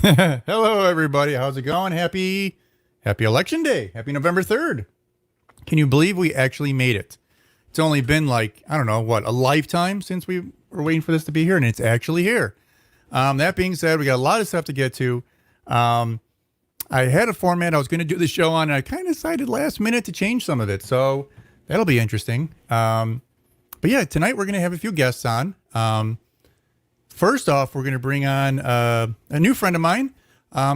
Hello, everybody. How's it going? Happy Election Day. Happy November 3rd. Can you believe we actually made it? It's only been like, I don't know, what, a lifetime since we were waiting for this to be here, and it's actually here. That being said, we got a lot of stuff to get to. I had a format I was going to do the show on, and I kind of decided last minute to change some of it. So that'll be interesting. But yeah, tonight we're going to have a few guests on. First off, we're going to bring on a new friend of mine.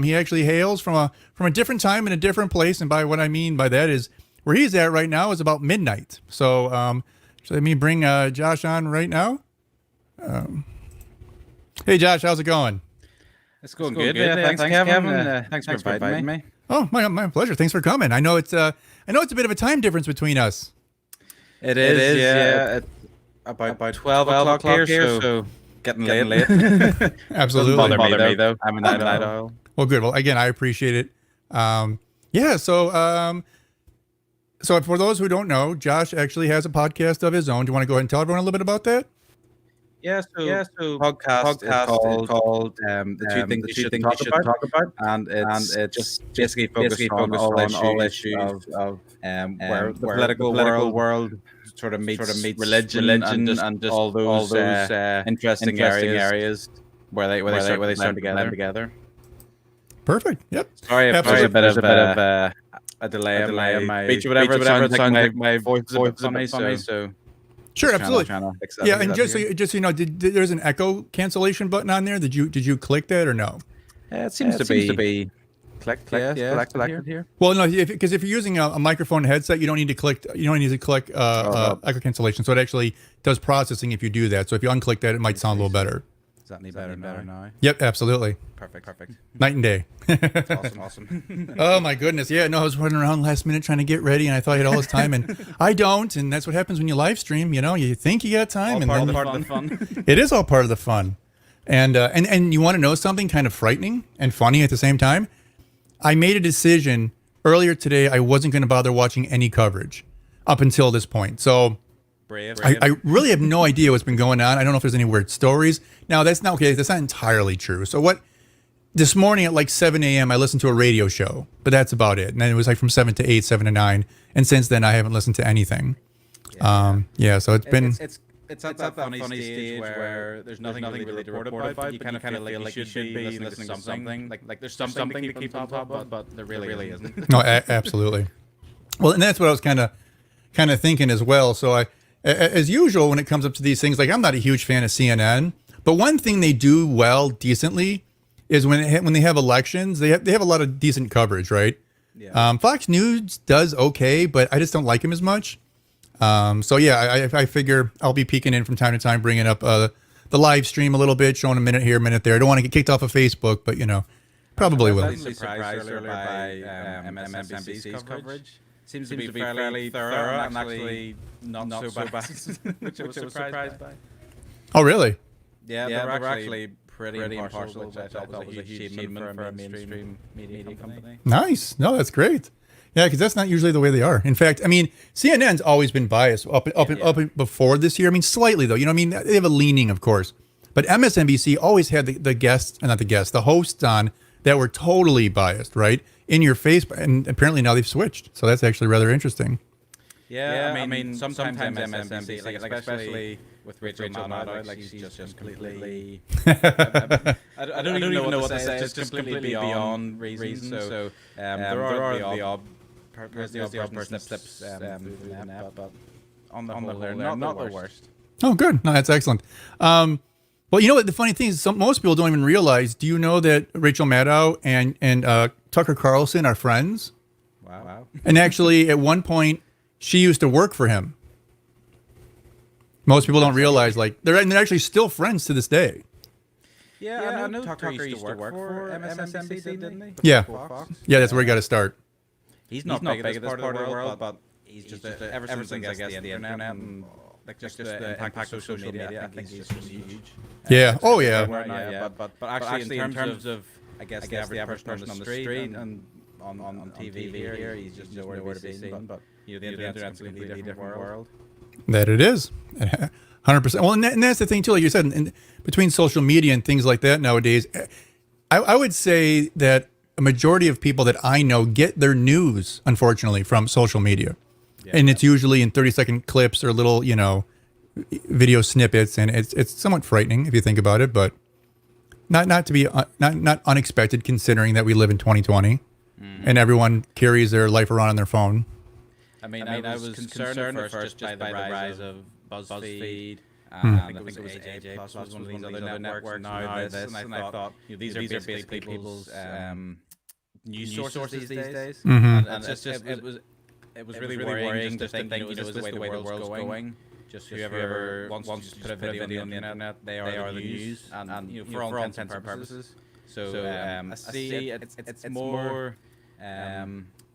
He actually hails from a different time in a different place, and by what I mean by that is where he's at right now is about midnight. So, should let me bring Josh on right now. Hey, Josh, how's it going? It's going good. Thanks, Kevin. Thanks for inviting me. Oh, my pleasure. Thanks for coming. I know it's a bit of a time difference between us. It is. Yeah. It's about 12 o'clock here, so getting late. Absolutely. Doesn't bother me though. I'm a night owl. Well, good. Well, again, I appreciate it. Yeah. So for those who don't know, Josh actually has a podcast of his own. Do you want to go ahead and tell everyone a little bit about that? So podcast is called The Two Things You Should Talk About, and it's just basically focused on all issues of where the political world sort of meets religion and just all those interesting areas where they start to blend together. Perfect. Yep. Sorry if there's a bit of a delay in my speech or whatever. It sounds like my voice is a bit funny, so. Sure, absolutely. Yeah, and just so you know, there's an echo cancellation button on there. Did you click that or no? It seems to be clicked here. Well, no, because if you're using a microphone headset, you don't need to click echo cancellation. So it actually does processing if you do that. So if you unclick that, it might sound a little better. Is that any better now? Yep, absolutely. Perfect. Night and day. Awesome. Oh my goodness. Yeah, no, I was running around last minute trying to get ready, and I thought I had all this time, and I don't. And that's what happens when you live stream. You know, you think you got time, All and part of the fun. it is all part of the fun. And you want to know something kind of frightening and funny at the same time? I made a decision earlier today. I wasn't going to bother watching any coverage up until this point. So Brave. I really have no idea what's been going on. I don't know if there's any weird stories. Now, that's not okay. That's not entirely true. So this morning at like 7 a.m., I listened to a radio show, but that's about it. And then it was like from 7 to 8, 7 to 9. And since then, I haven't listened to anything. Yeah. So it's been... It's at that funny stage where there's nothing really to report about, but you kind of feel like you should be listening to something. Like there's something to keep on top of, but there really isn't. No, absolutely. Well, and that's what I was kind of thinking as well. So as usual, when it comes up to these things, like I'm not a huge fan of CNN, but one thing they do well, decently, is when they have elections, they have a lot of decent coverage, right? Yeah. Fox News does okay, but I just don't like him as much. So yeah, I figure I'll be peeking in from time to time, bringing up the live stream a little bit, showing a minute here, a minute there. I don't want to get kicked off of Facebook, but probably will. I was surprised earlier by MSNBC's coverage. Seems to be fairly thorough and actually not so bad, which I was surprised by. Oh, really? Yeah, they were actually pretty impartial, which I thought was a huge achievement for a mainstream media company. Nice. No, that's great. Yeah, because that's not usually the way they are. In fact, I mean, CNN's always been biased up before this year. I mean, slightly though. They have a leaning, of course. But MSNBC always had the hosts on that were totally biased, right? In your face, and apparently now they've switched. So that's actually rather interesting. Yeah, I mean, sometimes MSNBC, like especially with Rachel Maddow, like she's just completely. I don't even know what to say. It's just completely beyond reason. So there are the odd person that slips through the net, but on the whole, they're not the worst. Oh, good. No, that's excellent. Well, you know what? The funny thing is, most people don't even realize. Do you know that Rachel Maddow and Tucker Carlson are friends? Wow. And actually, at one point, she used to work for him. Most people don't realize, like, they're actually still friends to this day. Yeah, I know Tucker used to work for MSNBC, didn't he? Yeah. Yeah, that's where he got to start. He's not big at this part of the world, but he's just ever since, I guess, the internet and like just the impact of social media, I think he's just huge. Yeah. Oh, yeah. But actually, in terms of, I guess, the average person on the street and on TV here, he's just nowhere to be seen. But the internet's a completely different world. That it is. 100%. Well, and that's the thing too, like you said, between social media and things like that nowadays, I would say that a majority of people that I know get their news, unfortunately, from social media. Yeah, and it's usually in 30-second clips or little, video snippets. And it's somewhat frightening if you think about it, but not to be not unexpected considering that we live in 2020 and everyone carries their life around on their phone. I mean, I was concerned at first just by the rise of BuzzFeed. I think it was AJ Plus was one of these other networks. Now this, and I thought these are basically people's news sources these days. And it's just it was really worrying to think, is this the way the world's going? Just whoever wants to put a video on the internet, they are the news, and for all intents and purposes. So I see it's more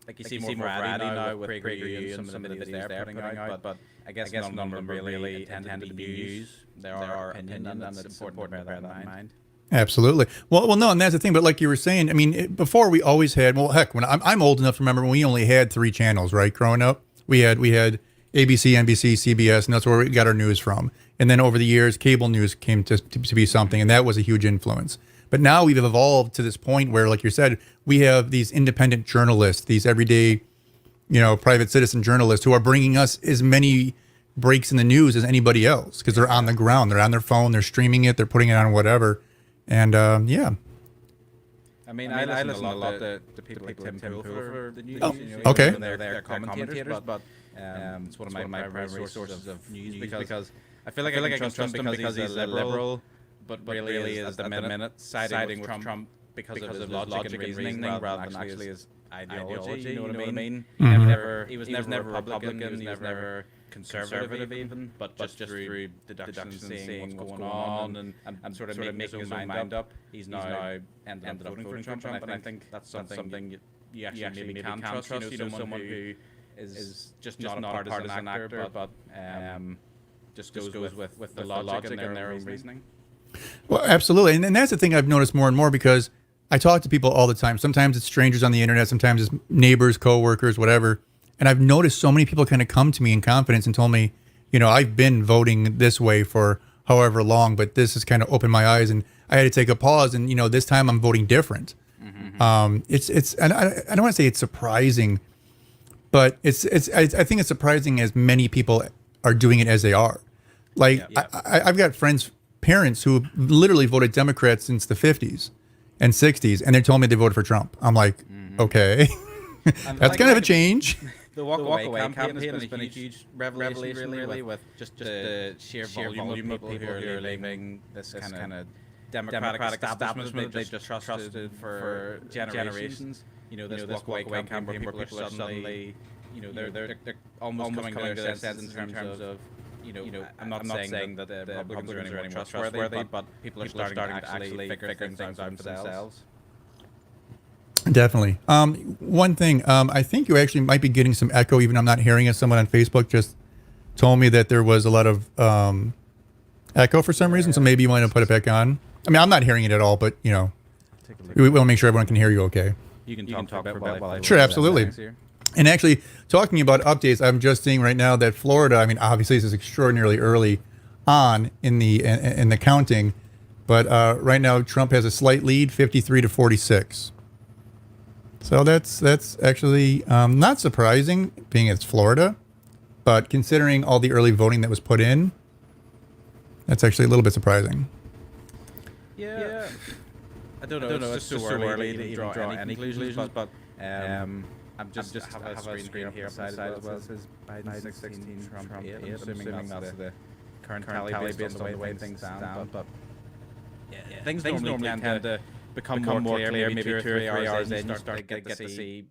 like you see more variety now with PragerU and some of the videos they're putting out, but I guess none of them really intended to be news. There are opinion, and it's important to bear that in mind. Absolutely. Well, no, and that's the thing. But like you were saying, I mean, before we always had, well, heck, when I'm old enough to remember when we only had 3 channels, right? Growing up, we had ABC, NBC, CBS, and that's where we got our news from. And then over the years, cable news came to be something, and that was a huge influence. But now we've evolved to this point where, like you said, we have these independent journalists, these everyday, private citizen journalists who are bringing us as many breaks in the news as anybody else because they're on the ground, they're on their phone, they're streaming it, they're putting it on whatever. And yeah. I mean, I listen a lot to people like Tim Pool for the news. Oh, okay. They're commentators, but it's one of my primary sources of news because I feel like I can trust him because he's a liberal, but really is at the minute siding with Trump because of his logic and reasoning rather than actually his ideology. You know what I mean? Mm-hmm. He was never Republican. He was never conservative even, but just through deduction, seeing what's going on and sort of making his own mind up, he's now ended up voting for Trump. And I think that's something you actually maybe can trust. Someone who is just not a partisan actor, but just goes with the logic and their own reasoning. Well, absolutely. And that's the thing I've noticed more and more because I talk to people all the time. Sometimes it's strangers on the internet, sometimes it's neighbors, coworkers, whatever. And I've noticed so many people kind of come to me in confidence and told me, I've been voting this way for however long, but this has kind of opened my eyes and I had to take a pause and, this time I'm voting different. Mm-hmm. It's, and I don't want to say it's surprising, but I think it's surprising as many people are doing it as they are. Like I've got parents who literally voted Democrat since the 50s and 60s, and they told me they voted for Trump. I'm like, okay, that's kind of a change. The walk away campaign has been a huge revelation, really, with just the sheer volume of people who are leaving this kind of democratic establishment they've just trusted for generations. This walk away campaign where people are suddenly, they're almost coming to their senses in terms of, I'm not saying that the Republicans are any more trustworthy, but people are starting to actually figure things out for themselves. Definitely. One thing, I think you actually might be getting some echo, even I'm not hearing it. Someone on Facebook just told me that there was a lot of echo for some reason, so maybe you want to put it back on. I mean, I'm not hearing it at all, but, we want to make sure everyone can hear you okay. You can talk for a bit while I... Sure, absolutely. And actually, talking about updates, I'm just seeing right now that Florida, I mean, obviously this is extraordinarily early on in the counting, but right now Trump has a slight lead, 53-46. So that's actually not surprising, being it's Florida, but considering all the early voting that was put in, that's actually a little bit surprising. Yeah. I don't know. It's just so early to even draw any conclusions, but I'm just have a screen here beside as well. It says Biden 16, Trump 8. I'm assuming that's the current tally based on the way things stand. But things normally tend to become more clear. Maybe 2 or 3 hours in, you start to get to see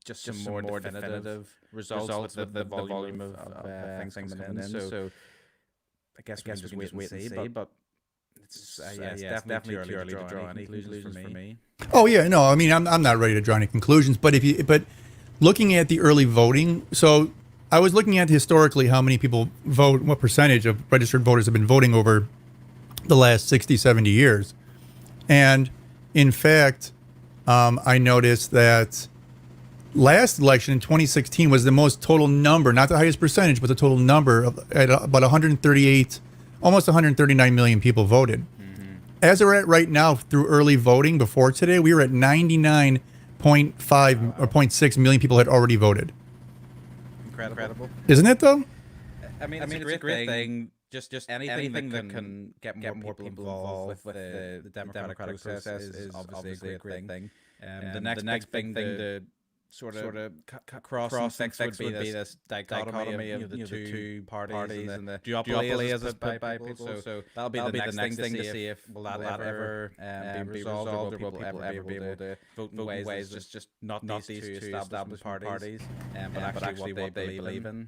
just some more definitive results with the volume of things coming in. So I guess we can just wait and see. But it's definitely too early to draw any conclusions for me. Oh yeah, no, I mean I'm not ready to draw any conclusions, but looking at the early voting, so I was looking at historically how many people vote, what percentage of registered voters have been voting over the last 60, 70 years. And in fact, I noticed that last election in 2016 was the most total number, not the highest percentage, but the total number of at about 138, almost 139 million people voted. Mm-hmm. as we're at right now through early voting before today, we were at 99.5 or 0.6 million people had already voted. Incredible. Isn't it though? I mean, it's a great thing. Just anything that can get more people involved with the democratic process is obviously a great thing. The next big thing to sort of cross and fix would be this dichotomy of the two parties and the duopoly as it's put by people. So that'll be the next thing to see if will that ever be resolved, or will people ever be able to vote in ways just not these two established parties, but actually what they believe in.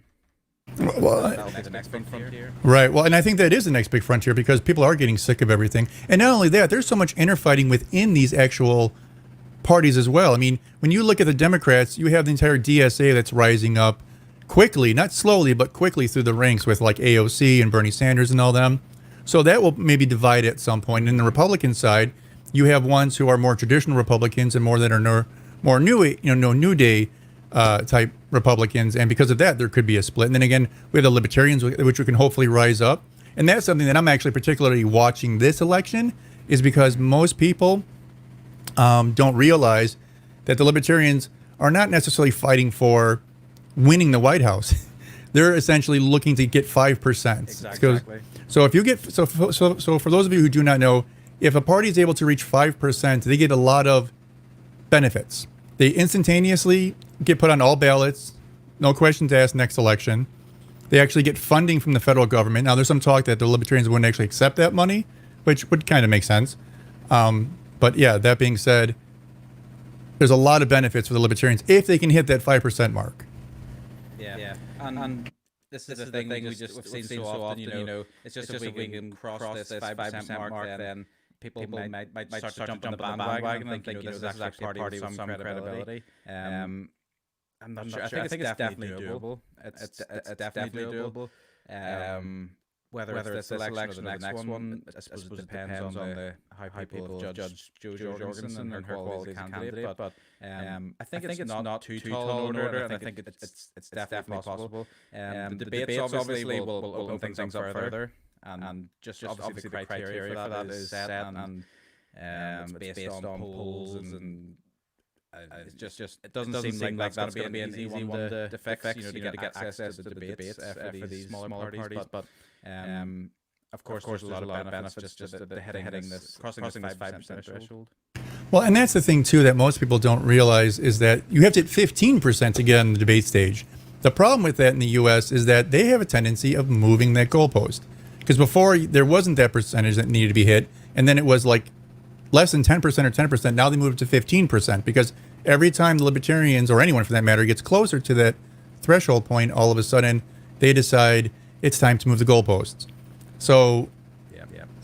Well, That'll be the next big frontier. right. Well, and I think that is the next big frontier because people are getting sick of everything. And not only that, there's so much interfighting within these actual parties as well. I mean, when you look at the Democrats, you have the entire DSA that's rising up quickly, not slowly, but quickly through the ranks with like AOC and Bernie Sanders and all them. So that will maybe divide at some point. And in the Republican side, you have ones who are more traditional Republicans and more that are more new day type Republicans, and because of that, there could be a split. And then again, we have the Libertarians, which we can hopefully rise up. And that's something that I'm actually particularly watching this election, is because most people don't realize that the Libertarians are not necessarily fighting for winning the White House. They're essentially looking to get 5%. Exactly. So if you get so for those of you who do not know, if a party is able to reach 5%, they get a lot of benefits. They instantaneously get put on all ballots, no questions asked next election. They actually get funding from the federal government. Now, there's some talk that the Libertarians wouldn't actually accept that money, which would kind of make sense. But yeah, that being said, there's a lot of benefits for the Libertarians if they can hit that 5% mark. Yeah. And this is the thing we've seen so often, it's just if we can cross this 5% mark, then people might start to jump on the bandwagon and think, this is actually a party with some credibility. I'm not sure. I think it's definitely doable. It's definitely doable. Whether it's this election or the next one, I suppose it depends on how people judge Jo Jorgensen and her quality as a candidate. But I think it's not too tall an order, and I think it's definitely possible. The debates obviously will open things up further, and just obviously the criteria for that is set, and it's based on polls and. It's just it doesn't seem like that's going to be an easy one to fix, to get access to the debates for these smaller parties. But of course, there's a lot of benefits just to hitting this crossing this 5% threshold. Well, and that's the thing too that most people don't realize is that you have to hit 15% to get on the debate stage. The problem with that in the U.S. is that they have a tendency of moving that goalpost, because before there wasn't that percentage that needed to be hit, and then it was like less than 10% or 10%. Now they moved it to 15% because every time the Libertarians, or anyone for that matter, gets closer to that threshold point, all of a sudden they decide it's time to move the goalposts. So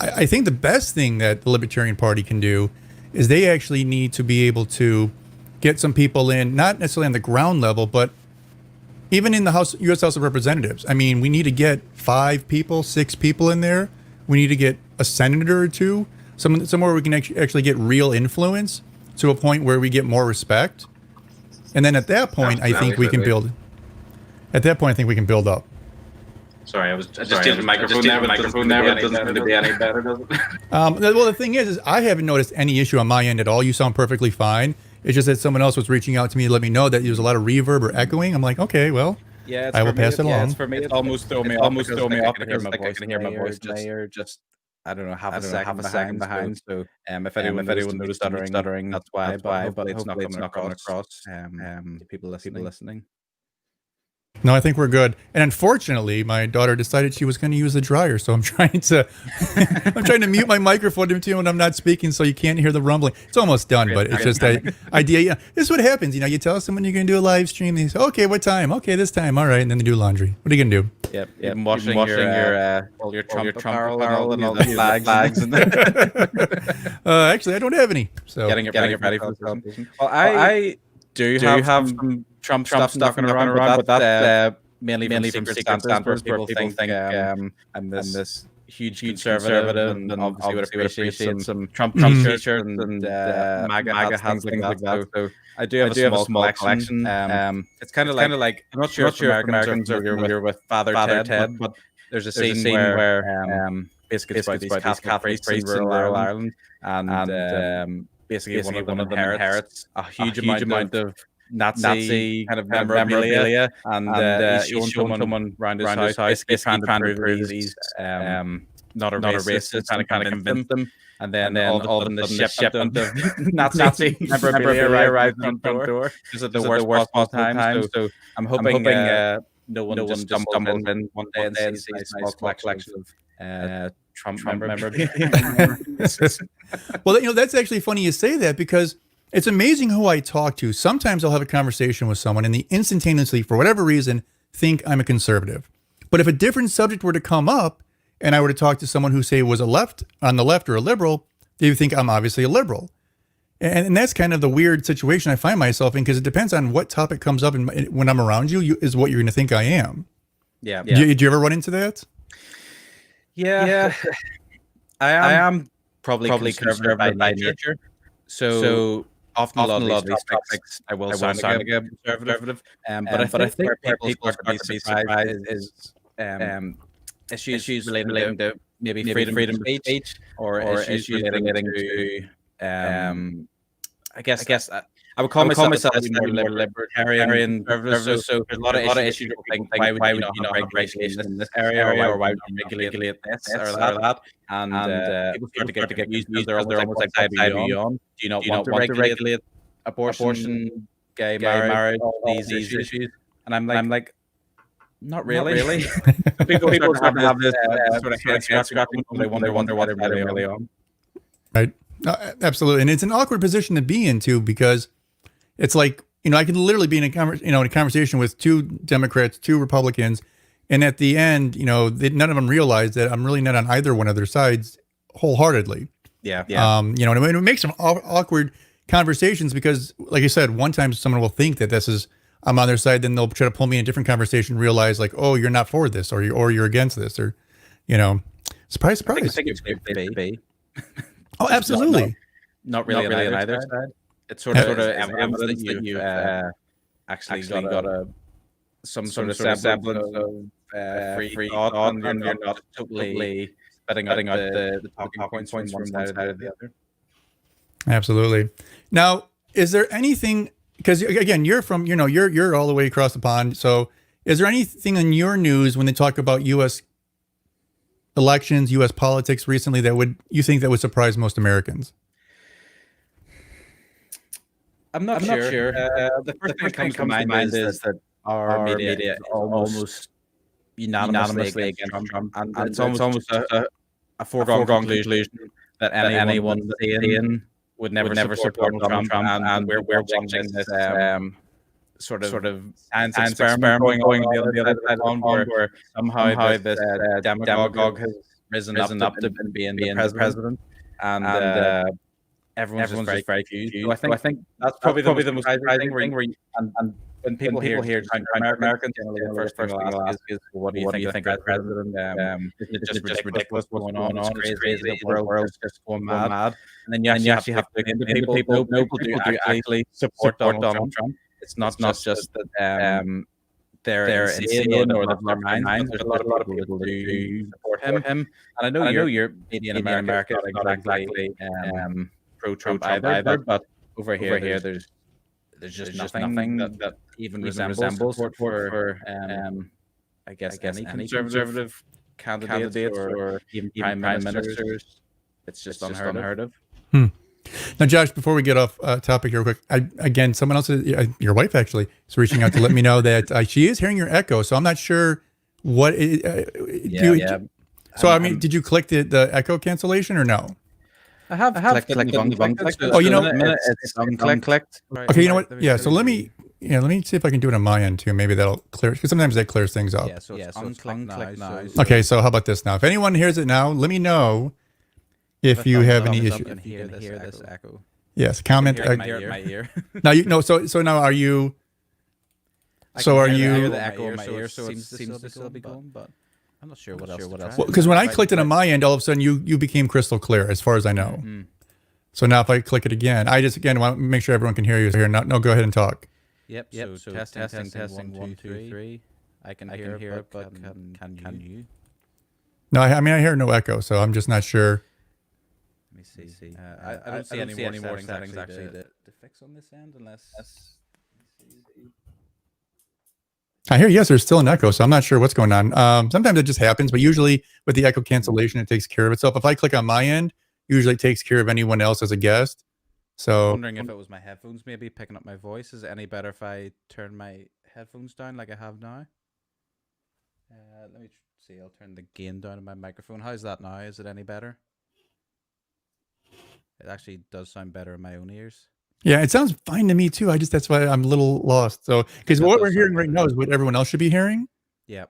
I think the best thing that the Libertarian Party can do is they actually need to be able to get some people in, not necessarily on the ground level, but even in the U.S. House of Representatives. I mean, we need to get 6 people in there. We need to get a senator or two. Somewhere we can actually get real influence to a point where we get more respect. And then at that point, I think we can build. At that point, I think we can build up. Sorry, I just did the microphone there, but it doesn't really be any better, does it? Well, the thing is I haven't noticed any issue on my end at all. You sound perfectly fine. It's just that someone else was reaching out to me to let me know that there was a lot of reverb or echoing. I'm like, okay, well, I will pass it along. For me, it's almost throw me off because I can hear my voice just. I don't know, half a second behind. So if anyone noticed stuttering, that's why. But hopefully it's not coming across to people listening. No, I think we're good. And unfortunately, my daughter decided she was going to use the dryer, so I'm trying to mute my microphone when I'm not speaking, so you can't hear the rumbling. It's almost done, but it's just an idea. Yeah, this is what happens. You tell someone you're going to do a live stream. They say, "Okay, what time? Okay, this time. All right," and then they do laundry. What are you going to do? Yep. Washing your Trump apparel and all the flags. Actually, I don't have any. So getting it ready for the presentation. Well, I do have some Trump stuff knocking around, but that's mainly from Secret Santa, where people think I'm this huge conservative, and obviously would appreciate some Trump t-shirts and MAGA hats, things like that. So I do have a small collection. It's kind of like I'm not sure if Americans are familiar with Father Ted, but there's a scene where basically it's about these Catholic priests in rural Ireland, and basically one of them inherits a huge amount of Nazi kind of memorabilia, and he's showing someone around his house, basically trying to prove that he's not a racist, trying to convince them. And then all of the shipment of Nazi memorabilia arrives on the front door. Just at the worst possible time. So I'm hoping no one just stumbles in one day and sees a small collection of Trump memorabilia. Well, that's actually funny you say that, because it's amazing who I talk to. Sometimes I'll have a conversation with someone and they instantaneously, for whatever reason, think I'm a conservative. But if a different subject were to come up and I were to talk to someone who, say, was on the left or a liberal, they would think I'm obviously a liberal. And that's kind of the weird situation I find myself in, because it depends on what topic comes up, and when I'm around you is what you're going to think I am. Yeah. Do you ever run into that? Yeah. I am probably conservative by nature. So often a lot of these topics I will sound like a conservative. But I think where people start to be surprised is issues relating to maybe freedom of speech, or issues relating to I guess I would call myself more libertarian. So there's a lot of issues. Why would you not have regulation in this area, or why would you regulate this or that? And people start to get confused because they're almost like side beyond. Do you not want to regulate abortion, gay marriage, all these issues? And I'm like, not really. People have to have this sort of head scratching. They wonder what they're really on. Right. No, absolutely. And it's an awkward position to be in too, because it's like, I can literally be in a conversation with two Democrats, two Republicans, and at the end, none of them realize that I'm really not on either one of their sides wholeheartedly. Yeah. And it makes some awkward conversations, because, like I said, one time someone will think that I'm on their side, then they'll try to pull me in a different conversation, realize like, oh, you're not for this, or you're against this, or, surprise. I think it's great to be. Oh, absolutely. Not really on either side. It's sort of evidence that you've actually got some sort of semblance of free thought, and you're not totally betting out the talking points from one side or the other. Absolutely. Now, is there anything, because again, you're from, you're all the way across the pond. So is there anything in your news when they talk about U.S. elections, U.S. politics recently that you think that would surprise most Americans? I'm not sure. The first thing that comes to mind is that our media is almost unanimously against Trump, and it's almost a foregone conclusion that anyone saying would never support Trump, and we're watching this sort of science experiment going the other side on, where somehow this demagogue has risen up to being the president, and everyone's just very confused. So I think that's probably the most surprising thing. And when people hear Americans, generally the first thing they'll ask is, what do you think of the president? Is it just ridiculous what's going on? It's crazy. The world's just going mad. And then you actually have to explain to people do actually support Donald Trump. It's not just that they're insane or they've lost their minds. There's a lot of people who do support him. And I know you're media in America is not exactly pro-Trump either, but over here there's just nothing that even resembles support for I guess any conservative candidates or even prime ministers. It's just unheard of. Now, Josh, before we get off topic here real quick, again, someone else, your wife actually, is reaching out to let me know that she is hearing your echo. So I'm not sure what. So I mean, did you click the echo cancellation or no? I have clicked it. Oh, it's unclicked. Okay, you know what? Yeah. So let me see if I can do it on my end too. Maybe that'll clear, because sometimes that clears things up. So unclick now. Okay, so how about this now? If anyone hears it now, let me know if you have any issue. Can hear this echo. Yes, comment. My ear. Now so now are you? So are you? I hear the echo in my ear, so it seems to still be going, but I'm not sure what else. Because when I clicked it on my end, all of a sudden you became crystal clear, as far as I know. Mm-hmm. So now if I click it again, I just again want to make sure everyone can hear you here. No, go ahead and talk. Yep. So testing 1, 2, 3. I can hear it, but can you? No, I mean I hear no echo, so I'm just not sure. Let me see. I don't see any more settings actually to fix on this end unless. I hear yes, there's still an echo, so I'm not sure what's going on. Sometimes it just happens, but usually with the echo cancellation, it takes care of itself. If I click on my end, usually it takes care of anyone else as a guest. So I'm wondering if it was my headphones maybe picking up my voice. Is it any better if I turn my headphones down like I have now? Let me see. I'll turn the gain down on my microphone. How's that now? Is it any better? It actually does sound better in my own ears. yeah, it sounds fine to me too. That's why I'm a little lost. So because what we're hearing right now is what everyone else should be hearing. Yeah.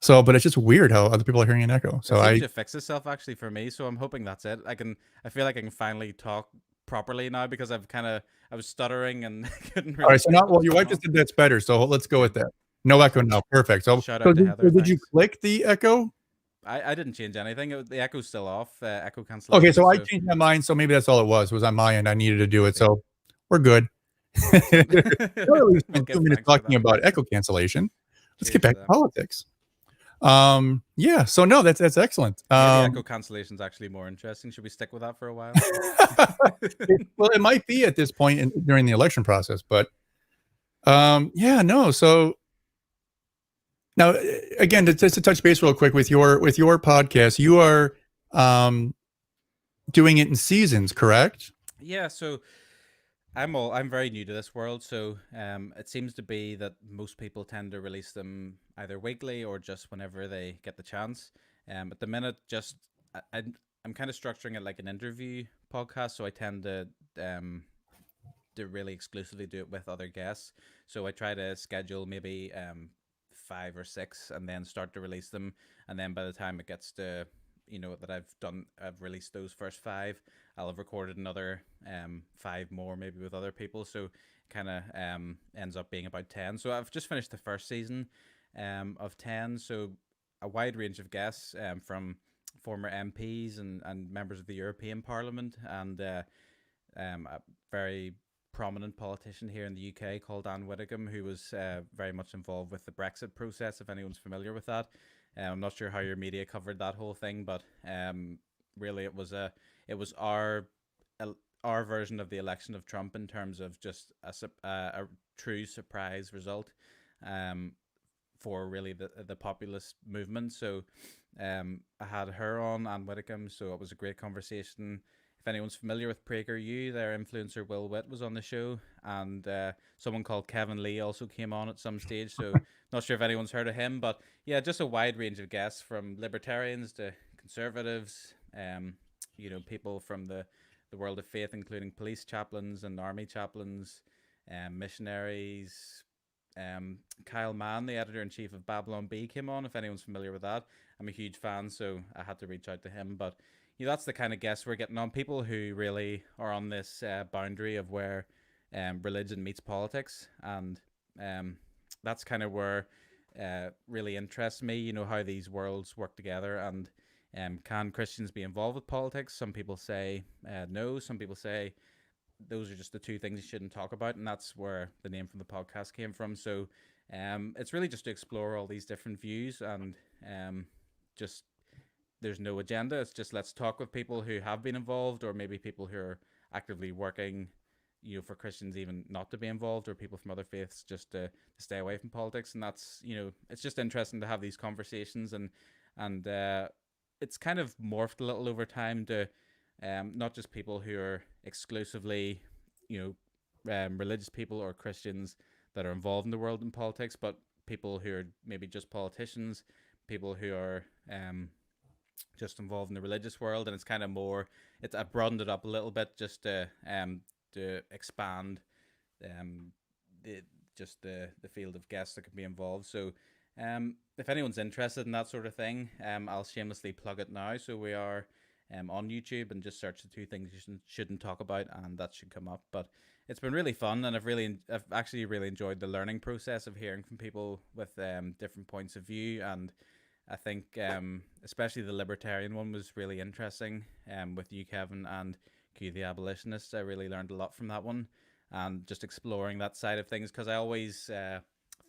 So, but it's just weird how other people are hearing an echo. So it seems to fix itself actually for me. So I'm hoping that's it. I feel like I can finally talk properly now because I was stuttering and couldn't really. All right. So now, well, your wife just said that's better. So let's go with that. No echo now. Perfect. So, shout out to Heather. Did you click the echo? I didn't change anything. The echo's still off. Echo cancellation. Okay, so I changed my mind. So maybe that's all it was on my end. I needed to do it. So we're good. We spent 2 minutes talking about echo cancellation. Let's get back to politics. Yeah. So no, that's excellent. The echo cancellation is actually more interesting. Should we stick with that for a while? Well, it might be at this point during the election process, but yeah, no. So now, again, just to touch base real quick with your podcast, you are doing it in seasons, correct? Yeah. So I'm very new to this world, so it seems to be that most people tend to release them either weekly or just whenever they get the chance. At the minute, just I'm kind of structuring it like an interview podcast, so I tend to really exclusively do it with other guests. So I try to schedule maybe 5 or 6 and then start to release them, and then by the time it gets to that I've released those first 5, I'll have recorded another 5 more maybe with other people, so kind of ends up being about 10. So I've just finished the first season of 10, so a wide range of guests from former MPs and members of the European Parliament, and a very prominent politician here in the UK called Anne Widdecombe, who was very much involved with the Brexit process, if anyone's familiar with that. I'm not sure how your media covered that whole thing, but really it was our version of the election of Trump in terms of just a true surprise result for really the populist movement. So I had her on, Anne Widdecombe, so it was a great conversation. If anyone's familiar with PragerU, their influencer Will Witt was on the show, and someone called Kevin Lee also came on at some stage. So not sure if anyone's heard of him, but yeah, just a wide range of guests from libertarians to conservatives, people from the world of faith, including police chaplains and army chaplains, missionaries. Kyle Mann, the editor-in-chief of Babylon Bee, came on. If anyone's familiar with that, I'm a huge fan, so I had to reach out to him. But that's the kind of guests we're getting on, people who really are on this boundary of where religion meets politics, and that's kind of where really interests me, how these worlds work together, and can Christians be involved with politics? Some people say no, some people say those are just the 2 things you shouldn't talk about, and that's where the name from the podcast came from. So it's really just to explore all these different views, and just there's no agenda. It's just let's talk with people who have been involved, or maybe people who are actively working, for Christians even not to be involved, or people from other faiths just to stay away from politics. And that's, it's just interesting to have these conversations, and it's kind of morphed a little over time to not just people who are exclusively, religious people or Christians that are involved in the world in politics, but people who are maybe just politicians, people who are just involved in the religious world. And it's kind of more, I've broadened it up a little bit just to expand the field of guests that can be involved. So if anyone's interested in that sort of thing, I'll shamelessly plug it now. So we are on YouTube, and just search the 2 things you shouldn't talk about, and that should come up. But it's been really fun, and I've actually really enjoyed the learning process of hearing from people with different points of view. And I think especially the libertarian one was really interesting with you, Kevin, and Q the Abolitionist. I really learned a lot from that one, and just exploring that side of things, because I always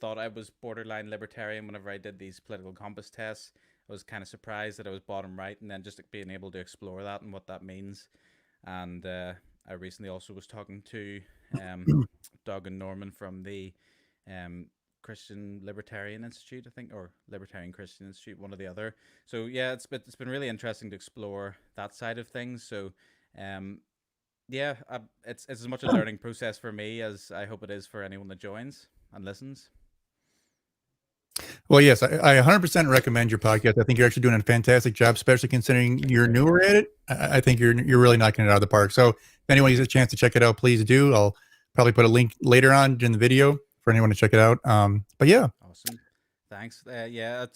thought I was borderline libertarian whenever I did these political compass tests. was kind of surprised that I was bottom right, and then just being able to explore that and what that means. And I recently also was talking to Doug and Norman from the Christian Libertarian Institute, I think, or Libertarian Christian Institute, one or the other. So yeah, it's been really interesting to explore that side of things. So yeah, it's as much a learning process for me as I hope it is for anyone that joins and listens. Well, yes, I 100% recommend your podcast. I think you're actually doing a fantastic job, especially considering you're newer at it. I think you're really knocking it out of the park. So if anyone gets a chance to check it out, please do. I'll probably put a link later on in the video for anyone to check it out. But yeah. Awesome. Thanks. Yeah,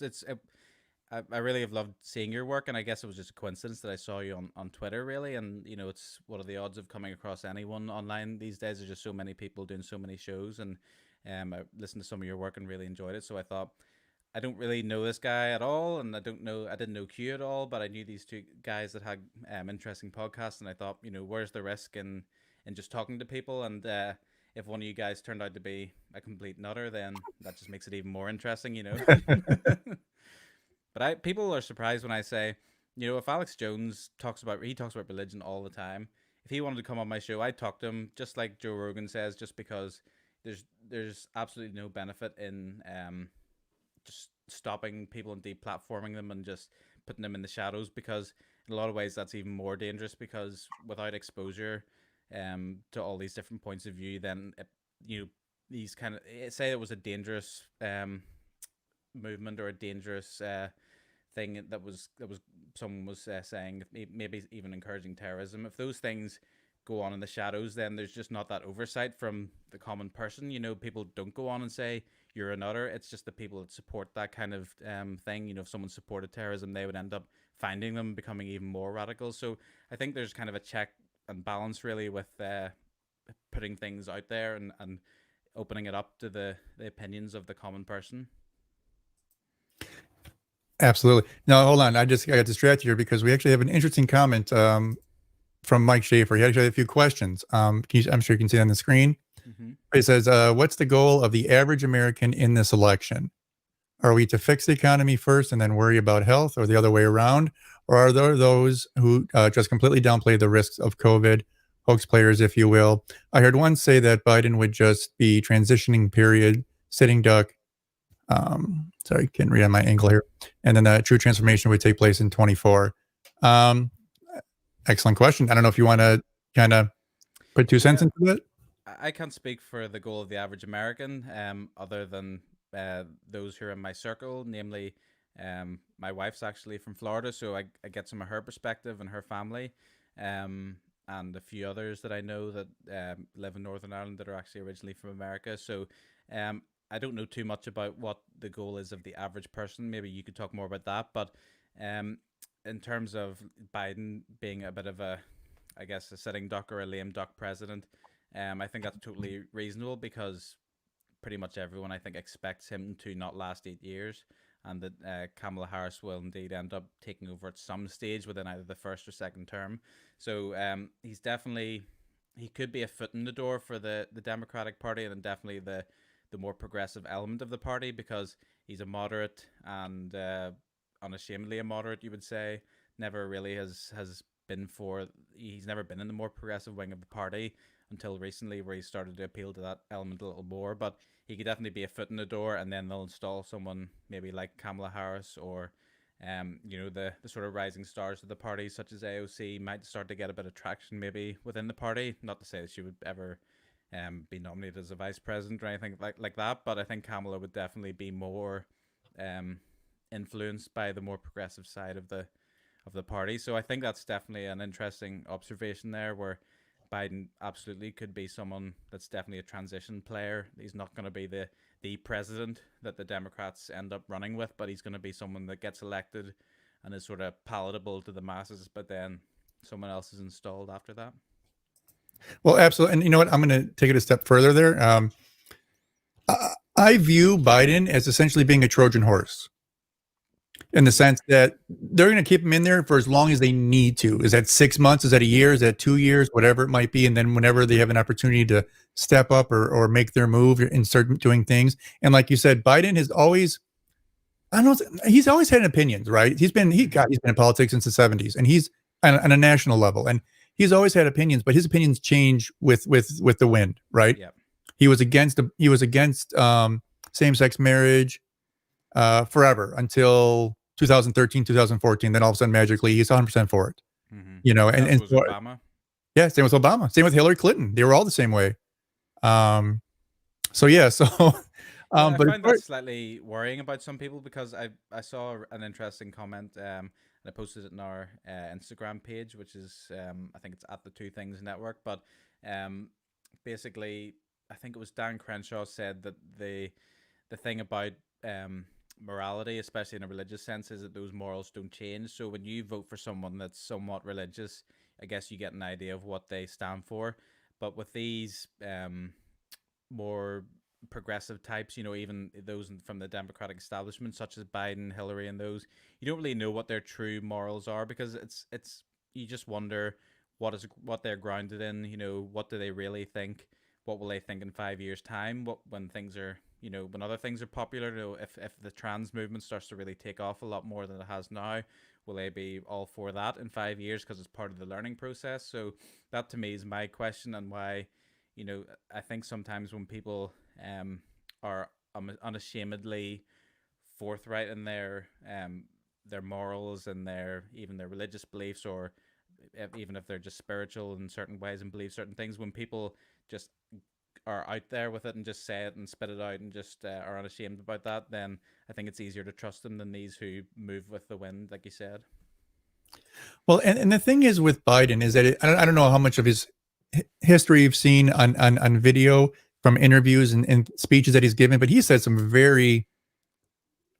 I really have loved seeing your work, and I guess it was just a coincidence that I saw you on Twitter, really. And you know, it's what are the odds of coming across anyone online these days? There's just so many people doing so many shows, and I listened to some of your work and really enjoyed it. So I thought, I don't really know this guy at all, and I didn't know Q at all, but I knew these two guys that had interesting podcasts, and I thought, you know, where's the risk in just talking to people? And if one of you guys turned out to be a complete nutter, then that just makes it even more interesting, you know. But people are surprised when I say, you know, if Alex Jones talks about religion all the time, if he wanted to come on my show, I'd talk to him, just like Joe Rogan says, just because there's absolutely no benefit in just stopping people and deplatforming them and just putting them in the shadows, because in a lot of ways that's even more dangerous, because without exposure to all these different points of view, then you know, these kind of, say it was a dangerous movement or a dangerous thing that was someone was saying, maybe even encouraging terrorism. If those things go on in the shadows, then there's just not that oversight from the common person. You know, people don't go on and say you're a nutter. It's just the people that support that kind of thing. You know, if someone supported terrorism, they would end up finding them becoming even more radical. So I think there's kind of a check and balance really with putting things out there and opening it up to the opinions of the common person. Absolutely. Now, hold on. I got distracted here because we actually have an interesting comment from Mike Schaefer. He actually had a few questions. I'm sure you can see it on the screen. Mm-hmm. It says, what's the goal of the average American in this election? Are we to fix the economy first and then worry about health, or the other way around? Or are there those who just completely downplay the risks of COVID, hoax players, if you will? I heard one say that Biden would just be transitioning period, sitting duck. Sorry, can't read on my angle here. And then the true transformation would take place in 24. Excellent question. I don't know if you want to kind of put 2 cents into it. I can't speak for the goal of the average American, other than those who are in my circle, namely my wife's actually from Florida, so I get some of her perspective and her family, and a few others that I know that live in Northern Ireland that are actually originally from America. So I don't know too much about what the goal is of the average person. Maybe you could talk more about that. But in terms of Biden being a bit of a, I guess, a sitting duck or a lame duck president, I think that's totally reasonable, because pretty much everyone, I think, expects him to not last 8 years, and that Kamala Harris will indeed end up taking over at some stage within either the first or second term. So he could be a foot in the door for the Democratic Party, and definitely the more progressive element of the party, because he's a moderate, and unashamedly a moderate, you would say. Never really has been he's never been in the more progressive wing of the party until recently, where he started to appeal to that element a little more. But he could definitely be a foot in the door, and then they'll install someone maybe like Kamala Harris, or you know, the sort of rising stars of the party, such as AOC, might start to get a bit of traction maybe within the party. Not to say that she would ever be nominated as a vice president or anything like that, but I think Kamala would definitely be more influenced by the more progressive side of the party. So I think that's definitely an interesting observation there, where Biden absolutely could be someone that's definitely a transition player. He's not going to be the president that the Democrats end up running with, but he's going to be someone that gets elected and is sort of palatable to the masses, but then someone else is installed after that. Well, absolutely. And you know what? I'm going to take it a step further there. I view Biden as essentially being a Trojan horse, in the sense that they're going to keep him in there for as long as they need to. Is that 6 months? Is that a year? Is that 2 years? Whatever it might be. And then whenever they have an opportunity to step up or make their move and start doing things. And like you said, Biden has always, I don't know, he's always had opinions, right? He's been in politics since the 70s, and he's on a national level, and he's always had opinions, but his opinions change with the wind, right? Yeah. He was against same-sex marriage forever until 2013, 2014. Then all of a sudden, magically, he's 100% for it. You know, and was Obama. Yeah, same with Obama. Same with Hillary Clinton. They were all the same way. So yeah, so I but find that slightly worrying about some people, because I saw an interesting comment, and I posted it in our Instagram page, which is I think it's at the Two Things Network. But basically, I think it was Dan Crenshaw said that the thing about morality, especially in a religious sense, is that those morals don't change. So when you vote for someone that's somewhat religious, I guess you get an idea of what they stand for. But with these more progressive types, you know, even those from the Democratic establishment, such as Biden, Hillary, and those, you don't really know what their true morals are, because it's you just wonder what they're grounded in. You know, what do they really think? What will they think in 5 years' time? When things are, you know, when other things are popular, you know, if the trans movement starts to really take off a lot more than it has now, will they be all for that in 5 years, because it's part of the learning process? So that to me is my question, and why, you know, I think sometimes when people are unashamedly forthright in their morals and even their religious beliefs, or even if they're just spiritual in certain ways and believe certain things, when people just are out there with it and just say it and spit it out and just are unashamed about that, then I think it's easier to trust them than these who move with the wind, like you said. Well, and the thing is with Biden is that I don't know how much of his history you've seen on video from interviews and speeches that he's given, but he said some very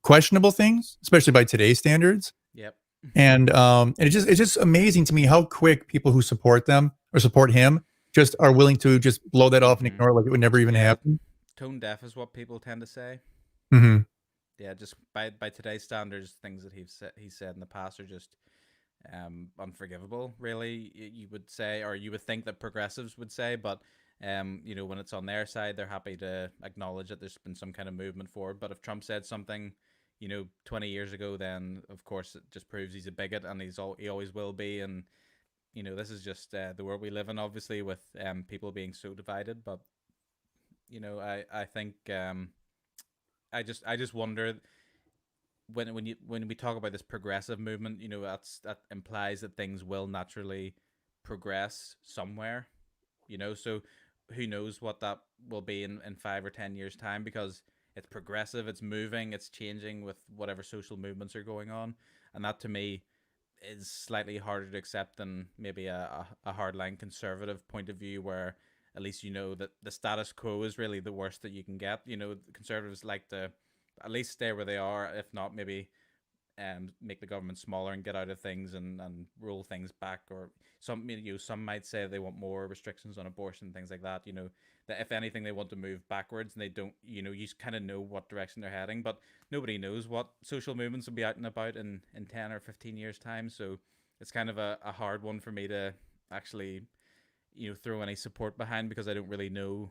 questionable things, especially by today's standards. Yep. And it's just amazing to me how quick people who support them or support him just are willing to just blow that off and ignore it like it would never even happen. Tone deaf is what people tend to say. Yeah, just by today's standards, things that he said in the past are just unforgivable, really, you would say, or you would think that progressives would say. But you know, when it's on their side, they're happy to acknowledge that there's been some kind of movement forward. But if Trump said something, you know, 20 years ago, then of course it just proves he's a bigot, and he always will be. And you know, this is just the world we live in, obviously, with people being so divided. But you know, I think I just wonder, when we talk about this progressive movement, you know, that implies that things will naturally progress somewhere, you know. So who knows what that will be in 5 or 10 years time, because it's progressive, it's moving, it's changing with whatever social movements are going on. And that to me is slightly harder to accept than maybe a hardline conservative point of view, where at least you know that the status quo is really the worst that you can get. You know, conservatives like to at least stay where they are, if not maybe make the government smaller and get out of things and roll things back. Or some, you know, some might say they want more restrictions on abortion, things like that. You know, that if anything they want to move backwards, and they don't, you know, you kind of know what direction they're heading, but nobody knows what social movements will be out and about in 10 or 15 years time. So it's kind of a hard one for me to actually, you know, throw any support behind, because I don't really know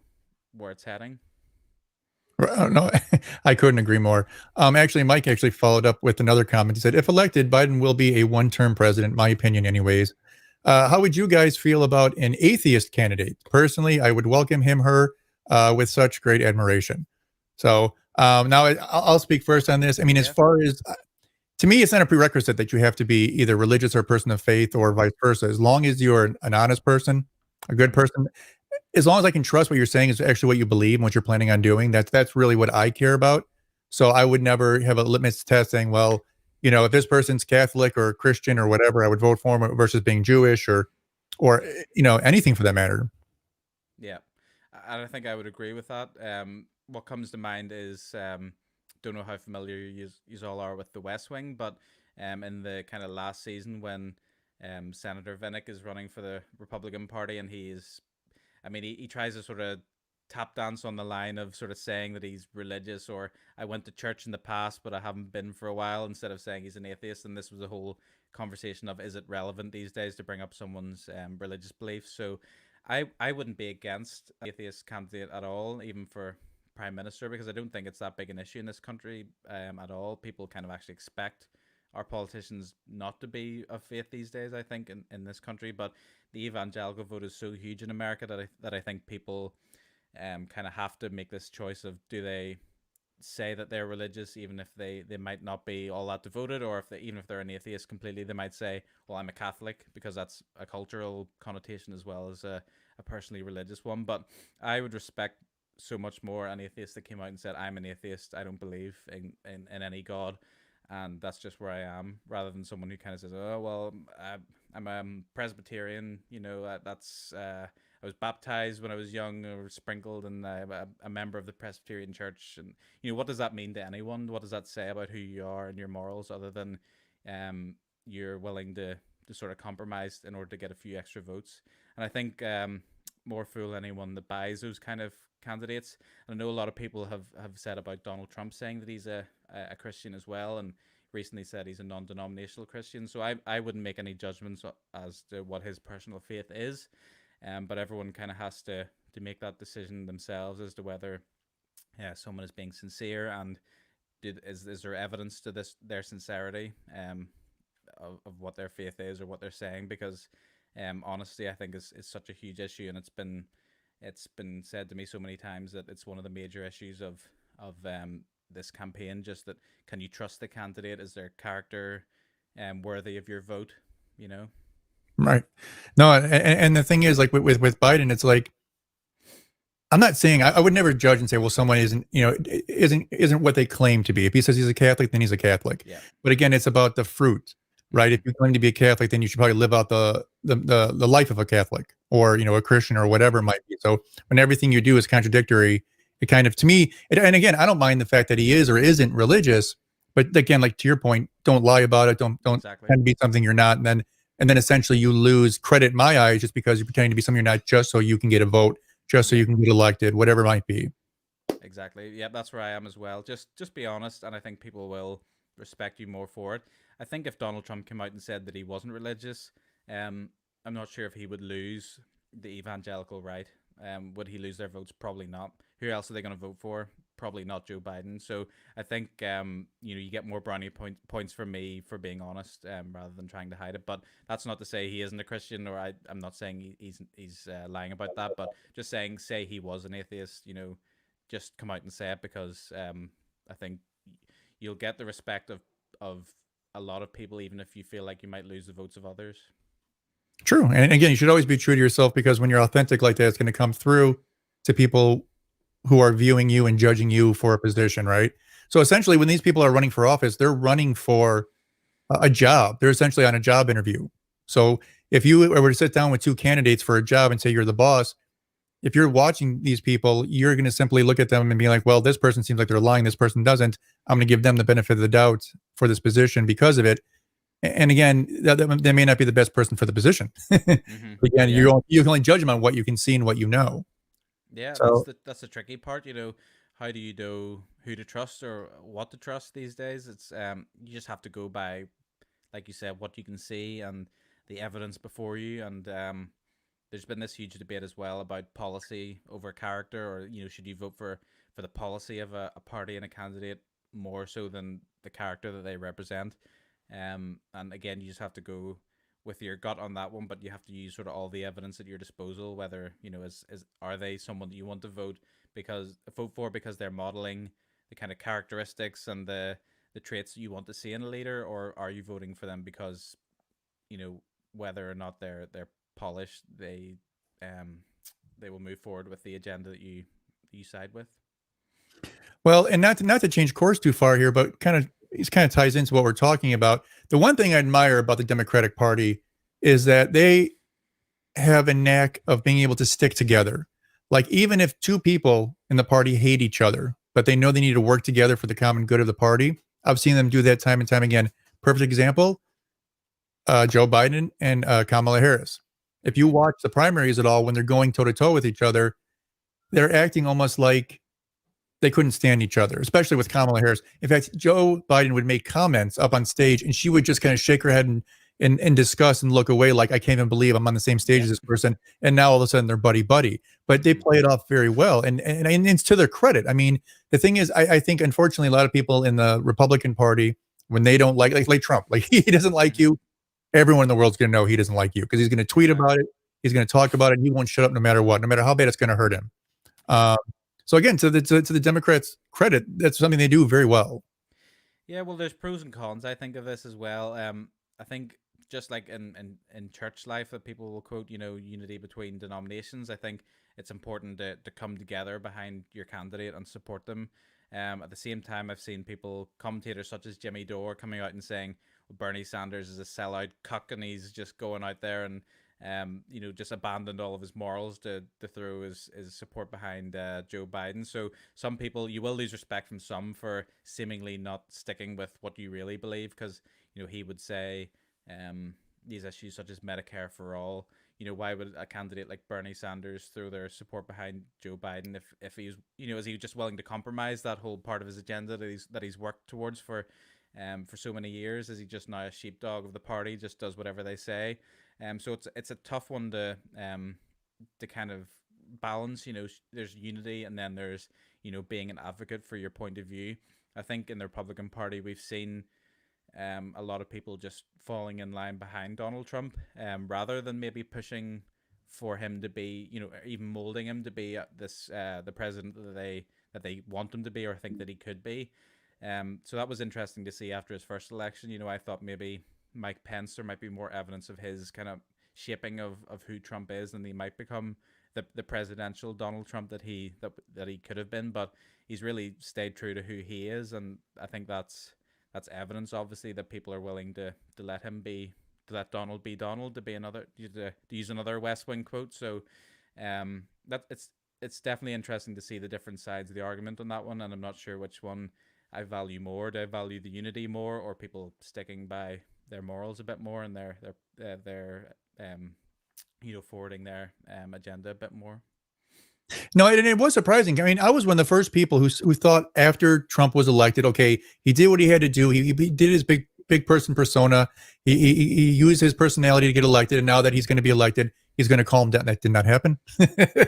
where it's heading. No, I couldn't agree more. Actually, Mike actually followed up with another comment. He said, if elected, Biden will be a one-term president, my opinion anyways. How would you guys feel about an atheist candidate? Personally, I would welcome him, her, with such great admiration. So now I'll speak first on this. I mean, as far as, to me, it's not a prerequisite that you have to be either religious or a person of faith or vice versa. As long as you're an honest person, a good person, as long as I can trust what you're saying is actually what you believe and what you're planning on doing, that's really what I care about. So I would never have a litmus test saying, well, you know, if this person's Catholic or Christian or whatever, I would vote for him, versus being Jewish or you know, anything for that matter. Yeah, I think I would agree with that. What comes to mind is, don't know how familiar you all are with The West Wing, but in the kind of last season when Senator Vinnick is running for the Republican Party, and he tries to sort of tap dance on the line of sort of saying that he's religious, or I went to church in the past but I haven't been for a while, instead of saying he's an atheist. And this was a whole conversation of, is it relevant these days to bring up someone's religious beliefs? So I wouldn't be against an atheist candidate at all, even for prime minister, because I don't think it's that big an issue in this country at all. People kind of actually expect our politicians not to be of faith these days, I think, in this country. But the evangelical vote is so huge in America that I think people kind of have to make this choice of, do they say that they're religious even if they might not be all that devoted, or if even if they're an atheist completely, they might say, well, I'm a Catholic, because that's a cultural connotation as well as a personally religious one. But I would respect so much more an atheist that came out and said, I'm an atheist, I don't believe in any God, and that's just where I am, rather than someone who kind of says, oh, well, I'm a Presbyterian, that's I was baptized when I was young, or sprinkled, and I'm a member of the Presbyterian Church. And what does that mean to anyone? What does that say about who you are and your morals, other than you're willing to sort of compromise in order to get a few extra votes? And I think more fool anyone that buys those kind of candidates. And I know a lot of people have said about Donald Trump saying that he's a Christian as well, and recently said he's a non-denominational Christian. So I wouldn't make any judgments as to what his personal faith is. But everyone kind of has to make that decision themselves as to whether someone is being sincere, and is there evidence to their sincerity of what their faith is or what they're saying. Because honesty, I think, is such a huge issue, and it's been said to me so many times that it's one of the major issues of this campaign. Just that, can you trust the candidate? Is their character worthy of your vote? Right. No, and the thing is, like with Biden, it's like, I'm not saying I would never judge and say, well, someone isn't what they claim to be. If he says he's a Catholic, then he's a Catholic. Yeah. But again, it's about the fruit, right? If you claim to be a Catholic, then you should probably live out the life of a Catholic, or a Christian, or whatever it might be. So when everything you do is contradictory, it kind of, to me, and again, I don't mind the fact that he is or isn't religious, but again, like to your point, don't lie about it. Don't exactly. Tend to be something you're not, and then essentially you lose credit in my eyes just because you're pretending to be something you're not, just so you can get a vote, just so you can get elected, whatever it might be. Exactly. Yeah, that's where I am as well. Just be honest, and I think people will respect you more for it. I think if Donald Trump came out and said that he wasn't religious, I'm not sure if he would lose the evangelical right. Would he lose their votes? Probably not. Who else are they going to vote for? Probably not Joe Biden. So I think you get more brownie points from me for being honest, rather than trying to hide it. But that's not to say he isn't a Christian, or I'm not saying he's lying about that. But just saying, say he was an atheist, just come out and say it, because I think you'll get the respect of a lot of people, even if you feel like you might lose the votes of others. True. And again, you should always be true to yourself, because when you're authentic like that, it's going to come through to people who are viewing you and judging you for a position, right? So essentially, when these people are running for office, they're running for a job. They're essentially on a job interview. So if you were to sit down with two candidates for a job and say you're the boss, if you're watching these people, you're going to simply look at them and be like, well, this person seems like they're lying, this person doesn't. I'm going to give them the benefit of the doubt for this position because of it. And again, they may not be the best person for the position. Mm-hmm. Again, yeah. You can only judge them on what you can see and what you know. Yeah, so that's the tricky part. How do you know who to trust or what to trust these days? It's you just have to go by, like you said, what you can see and the evidence before you. And there's been this huge debate as well about policy over character, or should you vote for the policy of a party and a candidate more so than the character that they represent? And again, you just have to go with your gut on that one, but you have to use sort of all the evidence at your disposal, whether, are they someone that you want to vote for because they're modeling the kind of characteristics and the traits that you want to see in a leader, or are you voting for them because, whether or not they're polished, they will move forward with the agenda that you side with? Well, and not to change course too far here, but it kind of ties into what we're talking about. The one thing I admire about the Democratic Party is that they have a knack of being able to stick together. Like, even if two people in the party hate each other, but they know they need to work together for the common good of the party, I've seen them do that time and time again. Perfect example, Joe Biden and Kamala Harris. If you watch the primaries at all, when they're going toe-to-toe with each other, they're acting almost like they couldn't stand each other, especially with Kamala Harris. In fact, Joe Biden would make comments up on stage, and she would just kind of shake her head and discuss and look away like, I can't even believe I'm on the same stage as this person, and now all of a sudden they're buddy. But they play it off very well, and it's to their credit. I mean, the thing is, I think unfortunately a lot of people in the Republican Party, when they don't like Trump, like he doesn't like you, everyone in the world's going to know he doesn't like you because he's going to tweet about it, he's going to talk about it, and he won't shut up no matter what, no matter how bad it's going to hurt him. So again, to the Democrats' credit, that's something they do very well. Yeah, well, there's pros and cons, I think, of this as well. I think just like in church life that people will quote, unity between denominations, I think it's important to come together behind your candidate and support them. At the same time, I've seen commentators such as Jimmy Dore coming out and saying, well, Bernie Sanders is a sellout cuck and he's just going out there and just abandoned all of his morals to throw his support behind Joe Biden. So some people, you will lose respect from some for seemingly not sticking with what you really believe, because he would say these issues such as Medicare for all. Why would a candidate like Bernie Sanders throw their support behind Joe Biden if he's is he just willing to compromise that whole part of his agenda that he's worked towards for so many years? Is he just now a sheepdog of the party, just does whatever they say? So it's a tough one to kind of balance. There's unity, and then there's being an advocate for your point of view. I think in the Republican Party we've seen a lot of people just falling in line behind Donald Trump, rather than maybe pushing for him to be, even molding him to be the president that they want him to be or think that he could be. So that was interesting to see after his first election. I thought maybe Mike Pence, there might be more evidence of his kind of shaping of who Trump is, and he might become the presidential Donald Trump that he could have been. But he's really stayed true to who he is, and I think that's evidence, obviously, that people are willing to let Donald be Donald, to use another West Wing quote. So that it's definitely interesting to see the different sides of the argument on that one, and I'm not sure which one I value more. Do I value the unity more, or people sticking by their morals a bit more, and their forwarding their agenda a bit more? No, and it was surprising. I mean, I was one of the first people who thought after Trump was elected, okay, he did what he had to do. He did his big person persona. He used his personality to get elected, and now that he's going to be elected, he's going to calm down. That did not happen.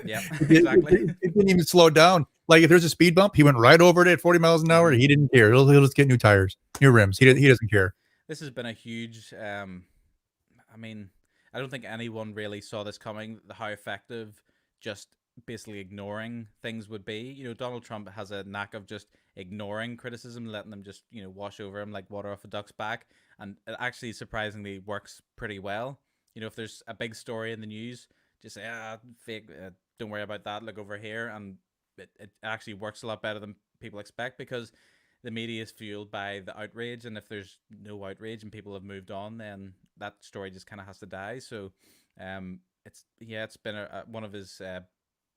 Yeah, exactly. It didn't even slow down. Like if there's a speed bump, he went right over it at 40 miles an hour. He didn't care. He'll just get new tires, new rims. He doesn't care. This has been a huge. I mean, I don't think anyone really saw this coming. How effective just basically ignoring things would be. Donald Trump has a knack of just ignoring criticism, letting them just wash over him like water off a duck's back, and it actually surprisingly works pretty well. If there's a big story in the news, just say fake, don't worry about that, look over here, and it actually works a lot better than people expect, because the media is fueled by the outrage, and if there's no outrage and people have moved on, then that story just kind of has to die. So it's been one of his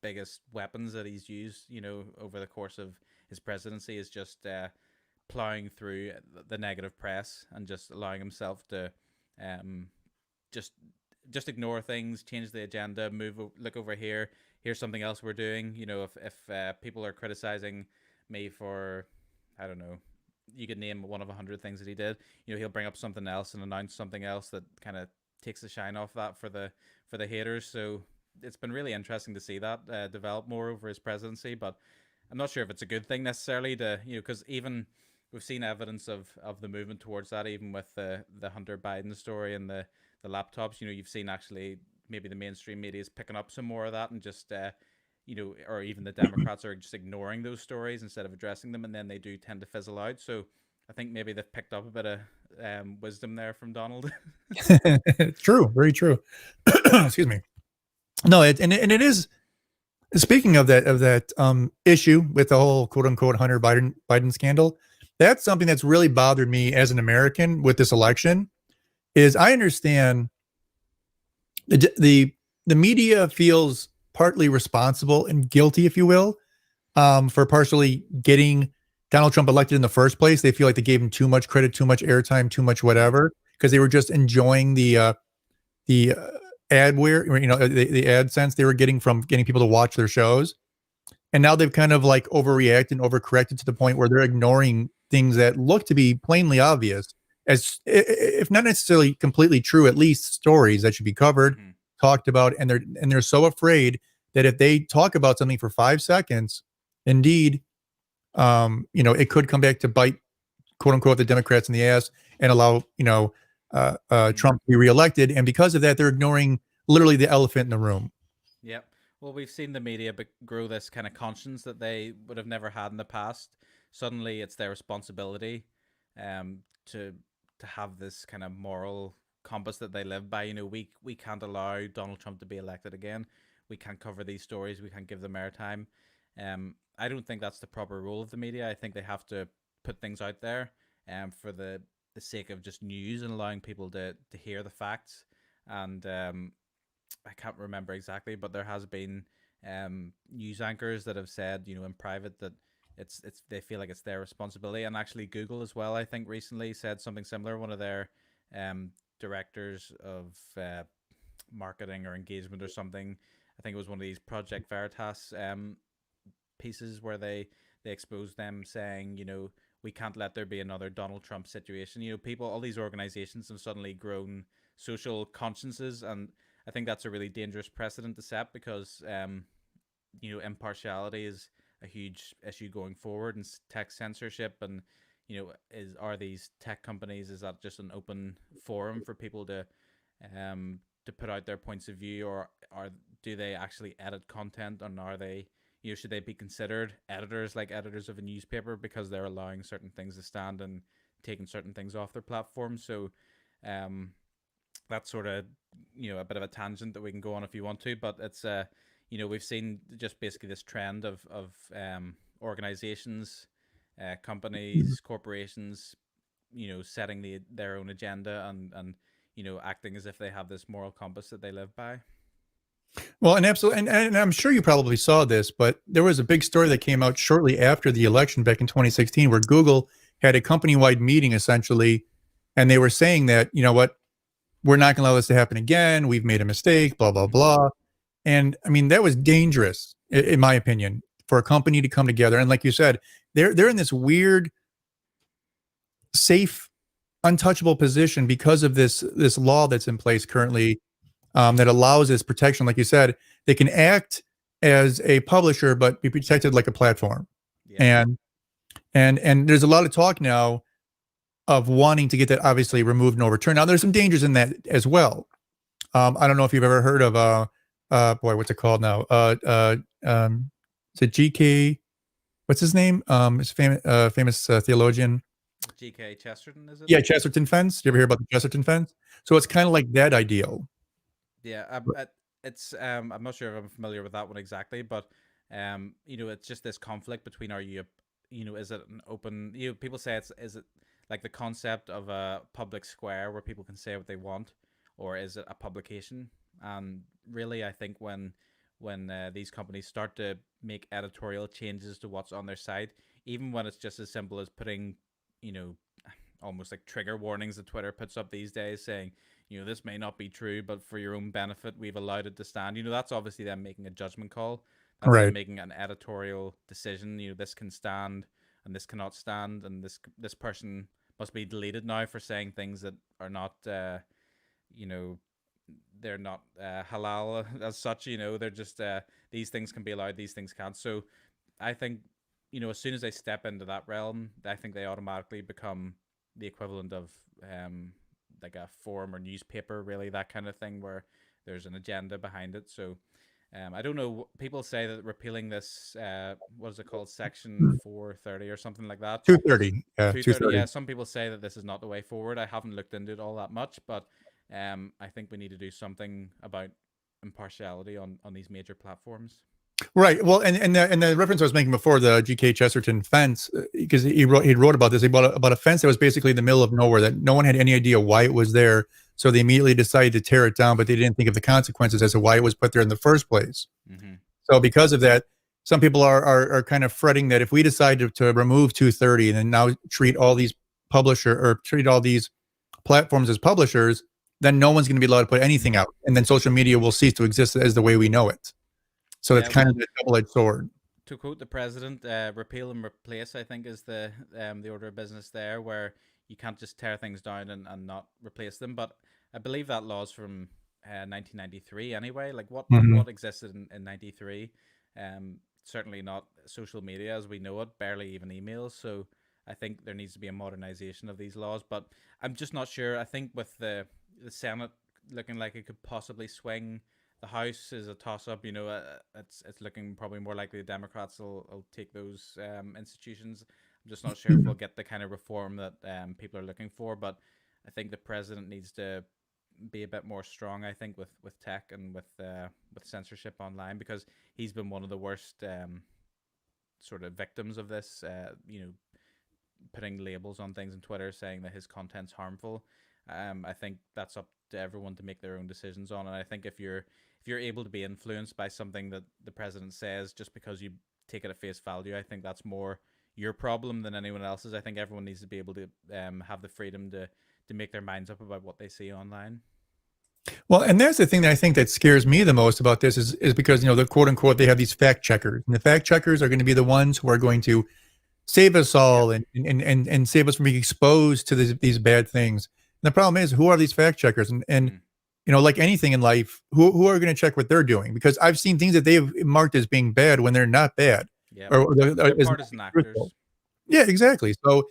biggest weapons that he's used, over the course of his presidency, is just plowing through the negative press and just allowing himself to just ignore things, change the agenda, look over here, here's something else we're doing. If people are criticizing me for, I don't know, you could name one of 100 things that he did, he'll bring up something else and announce something else that kind of takes the shine off that for the haters. So it's been really interesting to see that develop more over his presidency, but I'm not sure if it's a good thing necessarily to, because even we've seen evidence of the movement towards that, even with the Hunter Biden story and the laptops. You've seen actually maybe the mainstream media is picking up some more of that, and just or even the Democrats are just ignoring those stories instead of addressing them, and then they do tend to fizzle out. So I think maybe they've picked up a bit of wisdom there from Donald. True, very true. Excuse me. No, it is. Speaking of that issue with the whole quote unquote Hunter Biden scandal, that's something that's really bothered me as an American with this election. Is I understand the media feels partly responsible and guilty, if you will, for partially getting Donald Trump elected in the first place. They feel like they gave him too much credit, too much airtime, too much whatever, because they were just enjoying the adware, the AdSense they were getting from getting people to watch their shows. And now they've kind of like overreacted and overcorrected to the point where they're ignoring things that look to be plainly obvious as if not necessarily completely true, at least stories that should be covered, talked about, and they're so afraid that if they talk about something for 5 seconds, indeed, it could come back to bite, quote unquote, the Democrats in the ass and allow Trump to be reelected. And because of that, they're ignoring literally the elephant in the room. Yep. Well, we've seen the media grow this kind of conscience that they would have never had in the past. Suddenly, it's their responsibility to have this kind of moral compass that they live by. We can't allow Donald Trump to be elected again. We can't cover these stories. We can't give them airtime. I don't think that's the proper role of the media. I think they have to put things out there for the sake of just news and allowing people to hear the facts. And I can't remember exactly, but there has been news anchors that have said, in private that it's they feel like it's their responsibility. And actually Google as well, I think recently said something similar. One of their directors of marketing or engagement or something, I think it was one of these Project Veritas pieces where they exposed them saying, we can't let there be another Donald Trump situation. All these organizations have suddenly grown social consciences, and I think that's a really dangerous precedent to set because, impartiality is a huge issue going forward, and tech censorship, and are these tech companies, is that just an open forum for people to put out their points of view, or do they actually edit content, and are they should they be considered editors like editors of a newspaper because they're allowing certain things to stand and taking certain things off their platform? So that's sort of a bit of a tangent that we can go on if you want to, but it's we've seen just basically this trend of organizations, companies, corporations, setting their own agenda and acting as if they have this moral compass that they live by. Well, and absolutely, and I'm sure you probably saw this, but there was a big story that came out shortly after the election back in 2016 where Google had a company-wide meeting essentially, and they were saying that, we're not going to allow this to happen again. We've made a mistake, blah, blah, blah. And I mean, that was dangerous, in my opinion, for a company to come together. And like you said, they're in this weird, safe, untouchable position because of this law that's in place currently. That allows this protection. Like you said, they can act as a publisher, but be protected like a platform. Yeah. And there's a lot of talk now of wanting to get that obviously removed and overturned. Now there's some dangers in that as well. I don't know if you've ever heard of what's it called now? Is it GK? What's his name? It's famous theologian. G.K. Chesterton, is it? Yeah, Chesterton fence. You ever hear about the Chesterton fence? So it's kind of like that ideal. Yeah, it's I'm not sure if I'm familiar with that one exactly, but it's just this conflict between is it an open, people say is it like the concept of a public square where people can say what they want, or is it a publication? And really, I think when these companies start to make editorial changes to what's on their site, even when it's just as simple as putting, almost like trigger warnings that Twitter puts up these days saying, this may not be true, but for your own benefit, we've allowed it to stand. That's obviously them making a judgment call. That's them making an editorial decision. This can stand and this cannot stand, and this person must be deleted now for saying things that are not, they're not halal as such. They're just these things can be allowed, these things can't. So I think as soon as they step into that realm, I think they automatically become the equivalent of like a forum or newspaper, really, that kind of thing, where there's an agenda behind it. So I don't know, people say that repealing this, what is it called, section 430 or something like that, 230. 230. Yeah, some people say that this is not the way forward. I haven't looked into it all that much, but I think we need to do something about impartiality on these major platforms. Right. Well, and the reference I was making before, the G.K. Chesterton fence, because he wrote about this. He about a fence that was basically in the middle of nowhere that no one had any idea why it was there. So they immediately decided to tear it down, but they didn't think of the consequences as to why it was put there in the first place. Mm-hmm. So because of that, some people are kind of fretting that if we decide to remove 230 and then now treat all these treat all these platforms as publishers, then no one's going to be allowed to put anything out, and then social media will cease to exist as the way we know it. So it's kind of a double-edged sword. To quote the president, repeal and replace, I think, is the order of business there, where you can't just tear things down and not replace them. But I believe that law's from 1993 anyway. Like what existed in 93? Certainly not social media as we know it, barely even emails. So I think there needs to be a modernization of these laws, but I'm just not sure. I think with the Senate looking like it could possibly swing, the House is a toss up. It's looking probably more likely the Democrats will take those institutions. I'm just not sure if we'll get the kind of reform that people are looking for, but I think the president needs to be a bit more strong. I think with tech and with censorship online, because he's been one of the worst sort of victims of this. Putting labels on things on Twitter saying that his content's harmful. I think that's up to everyone to make their own decisions on. And I think if you're able to be influenced by something that the president says just because you take it at face value, I think that's more your problem than anyone else's. I think everyone needs to be able to have the freedom to make their minds up about what they see online. Well, and that's the thing that I think that scares me the most about this is because, the quote unquote, they have these fact checkers, and the fact checkers are going to be the ones who are going to save us all and save us from being exposed to these bad things. And the problem is, who are these fact checkers? And like anything in life, who are going to check what they're doing? Because I've seen things that they've marked as being bad when they're not bad. Yeah, or they're partisan actors. Yeah, exactly. So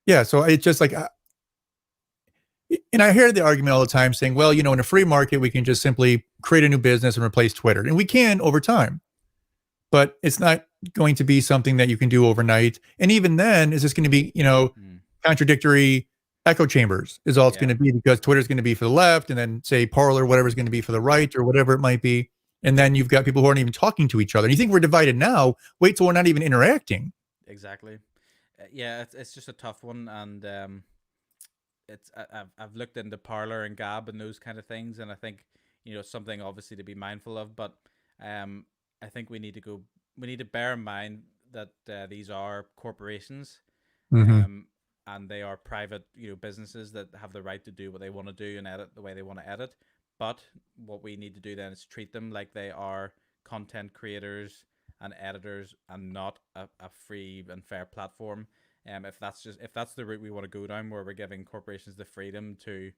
it's just like, and I hear the argument all the time saying, well, in a free market, we can just simply create a new business and replace Twitter. And we can over time, but it's not going to be something that you can do overnight. And even then, is this going to be, contradictory echo chambers is all it's going to be, because Twitter is going to be for the left, and then say Parler, whatever is going to be for the right, or whatever it might be. And then you've got people who aren't even talking to each other. And you think we're divided now, wait till we're not even interacting. Exactly. Yeah, it's just a tough one. And I've looked into Parler and Gab and those kind of things, and I think something obviously to be mindful of. But I think we need to bear in mind that these are corporations, and they are private businesses that have the right to do what they want to do and edit the way they want to edit. But what we need to do then is treat them like they are content creators and editors, and not a free and fair platform. If that's the route we want to go down, where we're giving corporations the freedom to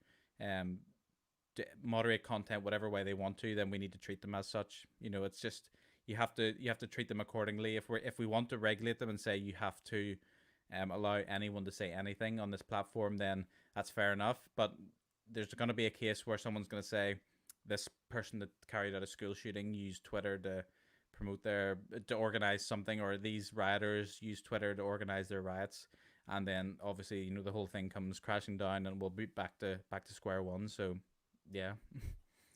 moderate content whatever way they want to, then we need to treat them as such. It's just you have to treat them accordingly. If we want to regulate them and say you have to allow anyone to say anything on this platform, then that's fair enough. But there's going to be a case where someone's going to say this person that carried out a school shooting used Twitter to promote to organize something, or these rioters use Twitter to organize their riots, and then obviously the whole thing comes crashing down, and we'll be back to square one. So yeah.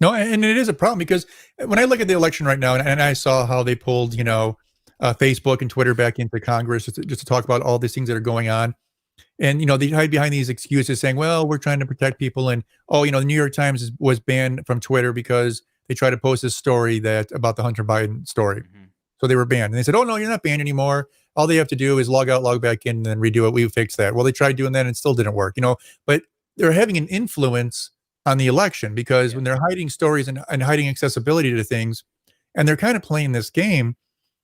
No, and it is a problem, because when I look at the election right now, and I saw how they pulled Facebook and Twitter back into Congress just to talk about all these things that are going on, and they hide behind these excuses saying, well, we're trying to protect people, and the New York Times was banned from Twitter because they tried to post this story about the Hunter Biden story. So they were banned. And they said, oh, no, you're not banned anymore. All they have to do is log out, log back in, and then redo it. We fixed that. Well, they tried doing that and it still didn't work, but they're having an influence on the election, because when they're hiding stories and hiding accessibility to things, and they're kind of playing this game.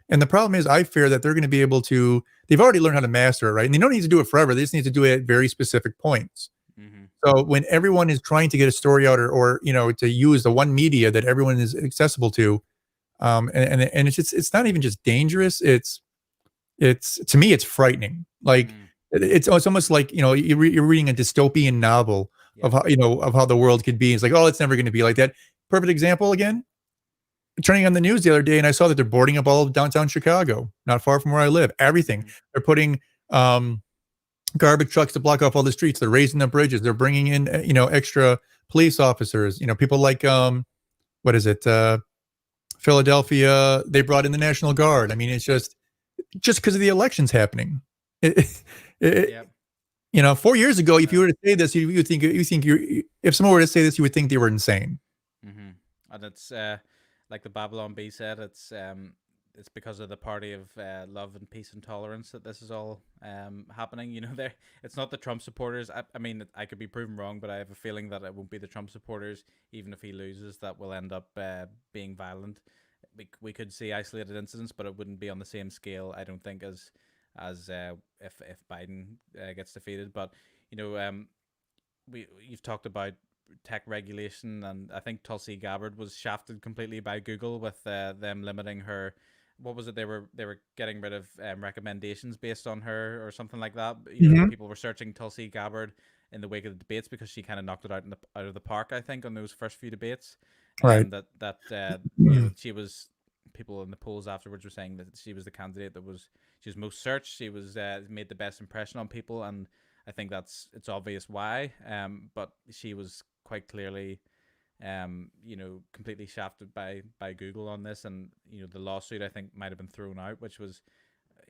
And the problem is, I fear that they're going to be able to, they've already learned how to master it, right? And they don't need to do it forever. They just need to do it at very specific points. So when everyone is trying to get a story out, or to use the one media that everyone is accessible to, and it's not even just dangerous. It's to me, it's frightening. Like it's almost like you're reading a dystopian novel of how the world could be. It's like, oh, it's never going to be like that. Perfect example again. Turning on the news the other day, and I saw that they're boarding up all of downtown Chicago, not far from where I live. Everything they're putting. Garbage trucks to block off all the streets. They're raising the bridges. They're bringing in, extra police officers. People like, Philadelphia. They brought in the National Guard. I mean, it's just because of the elections happening. 4 years ago, if you were to say this, you would think if someone were to say this, you would think they were insane. And it's like the Babylon Bee said, it's because of the party of love and peace and tolerance that this is all happening. It's not the Trump supporters. I mean, I could be proven wrong, but I have a feeling that it won't be the Trump supporters, even if he loses, that will end up being violent. We could see isolated incidents, but it wouldn't be on the same scale, I don't think, as if Biden gets defeated. But you've talked about tech regulation, and I think Tulsi Gabbard was shafted completely by Google with them limiting her. What was it? They were getting rid of recommendations based on her or something like that. People were searching Tulsi Gabbard in the wake of the debates because she kind of knocked it out out of the park. I think on those first few debates, Right. She was. People in the polls afterwards were saying that she was the candidate that she was most searched. She was made the best impression on people, and I think it's obvious why. But she was quite clearly, completely shafted by Google on this, and the lawsuit I think might have been thrown out, which was,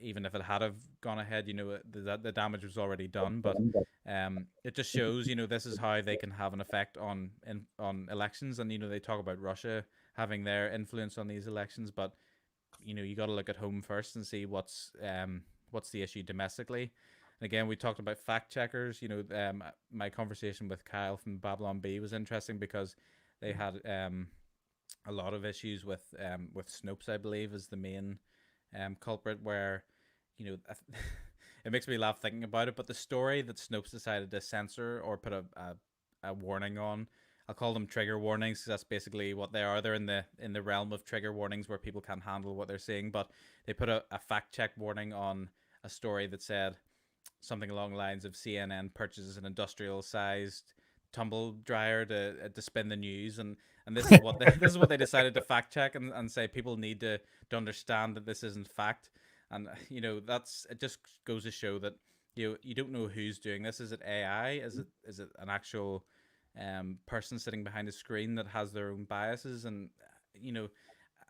even if it had have gone ahead, the damage was already done. But it just shows, this is how they can have an effect on elections, and they talk about Russia having their influence on these elections, but you got to look at home first and see what's the issue domestically. And again, we talked about fact checkers. My conversation with Kyle from Babylon Bee was interesting because they had a lot of issues with Snopes, I believe, is the main culprit, where it makes me laugh thinking about it. But the story that Snopes decided to censor or put a warning on, I'll call them trigger warnings, because that's basically what they are. They're in the realm of trigger warnings where people can't handle what they're seeing. But they put a fact check warning on a story that said something along the lines of CNN purchases an industrial sized tumble dryer to spin the news, and this is what they decided to fact check and say people need to understand that this isn't fact. And it just goes to show that you don't know who's doing this. Is it AI? Is it an actual person sitting behind a screen that has their own biases? And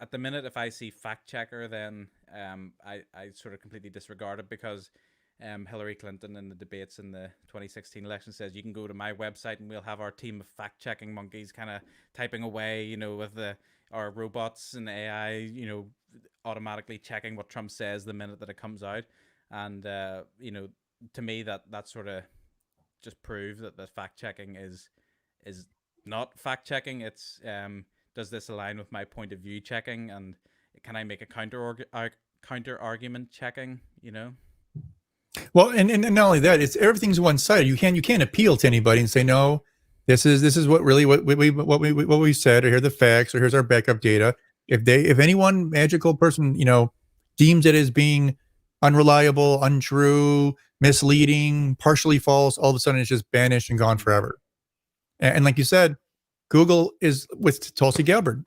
at the minute, if I see fact checker, then I sort of completely disregard it, because Hillary Clinton in the debates in the 2016 election says, you can go to my website and we'll have our team of fact checking monkeys kind of typing away, with our robots and AI, automatically checking what Trump says the minute that it comes out. And to me, that sort of just proves that the fact checking is not fact checking. It's does this align with my point of view checking, and can I make a counter argument checking? Well, and not only that, it's everything's one sided. You can't appeal to anybody and say, no, this is what we said, or here are the facts, or here's our backup data. If any one magical person deems it as being unreliable, untrue, misleading, partially false, all of a sudden it's just banished and gone forever. And like you said, Google is with Tulsi Gabbard.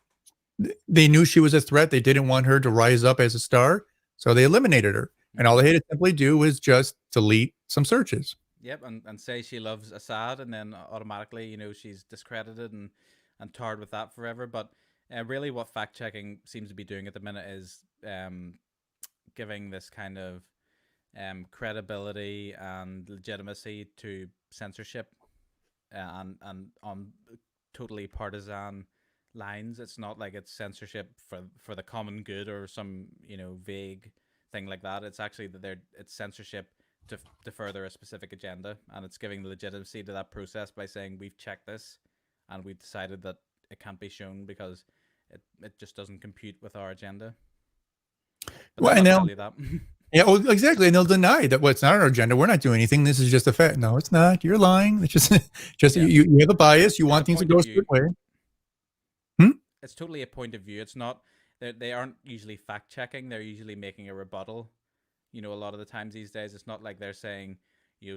They knew she was a threat. They didn't want her to rise up as a star, so they eliminated her. And all they had to simply do was just delete some searches. Yep, and say she loves Assad, and then automatically, she's discredited and tarred with that forever. But really what fact-checking seems to be doing at the minute is giving this kind of credibility and legitimacy to censorship, and on totally partisan lines. It's not like it's censorship for the common good or some vague thing like that. It's actually that it's censorship to further a specific agenda, and it's giving the legitimacy to that process by saying we've checked this and we've decided that it can't be shown because it just doesn't compute with our agenda. But well, and tell you that. Yeah, well, exactly. And they'll deny that, well, it's not our agenda. We're not doing anything. This is just a fact. No, it's not. You're lying. It's just you have a bias. You want things to go a certain way. It's totally a point of view. It's not. They aren't usually fact checking. They're usually making a rebuttal. A lot of the times these days, it's not like they're saying,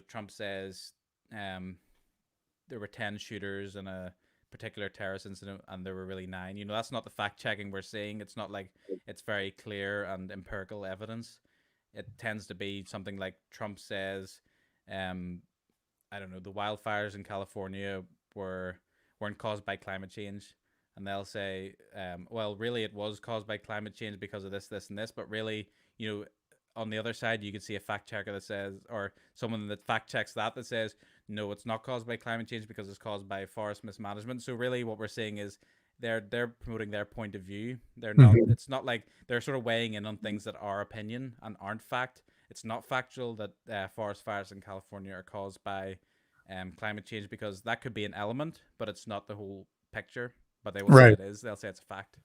Trump says there were 10 shooters in a particular terrorist incident and there were really 9. That's not the fact checking we're seeing. It's not like it's very clear and empirical evidence. It tends to be something like Trump says, I don't know, the wildfires in California weren't caused by climate change. And they'll say, well, really it was caused by climate change because of this, this, and this. But really, on the other side, you could see a fact checker that says, or someone that fact checks that says, no, it's not caused by climate change because it's caused by forest mismanagement. So really what we're seeing is they're promoting their point of view. They're not. It's not like they're sort of weighing in on things that are opinion and aren't fact. It's not factual that forest fires in California are caused by climate change, because that could be an element, but it's not the whole picture. But they will say it is. They'll say it's a fact.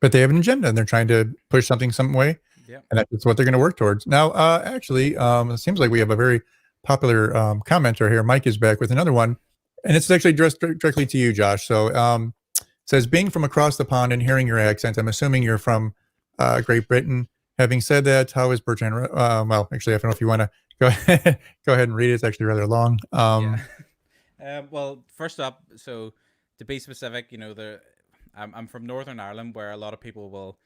But they have an agenda and they're trying to push something some way. Yeah. And that's what they're going to work towards. Now, actually, it seems like we have a very popular commenter here. Mike is back with another one, and it's actually addressed directly to you, Josh. So it says, being from across the pond and hearing your accent, I'm assuming you're from Great Britain. Having said that, how is Bertrand? Well, actually, I don't know if you want to go ahead, and read it. It's actually rather long. Well, first up, so to be specific, I'm from Northern Ireland, where a lot of people will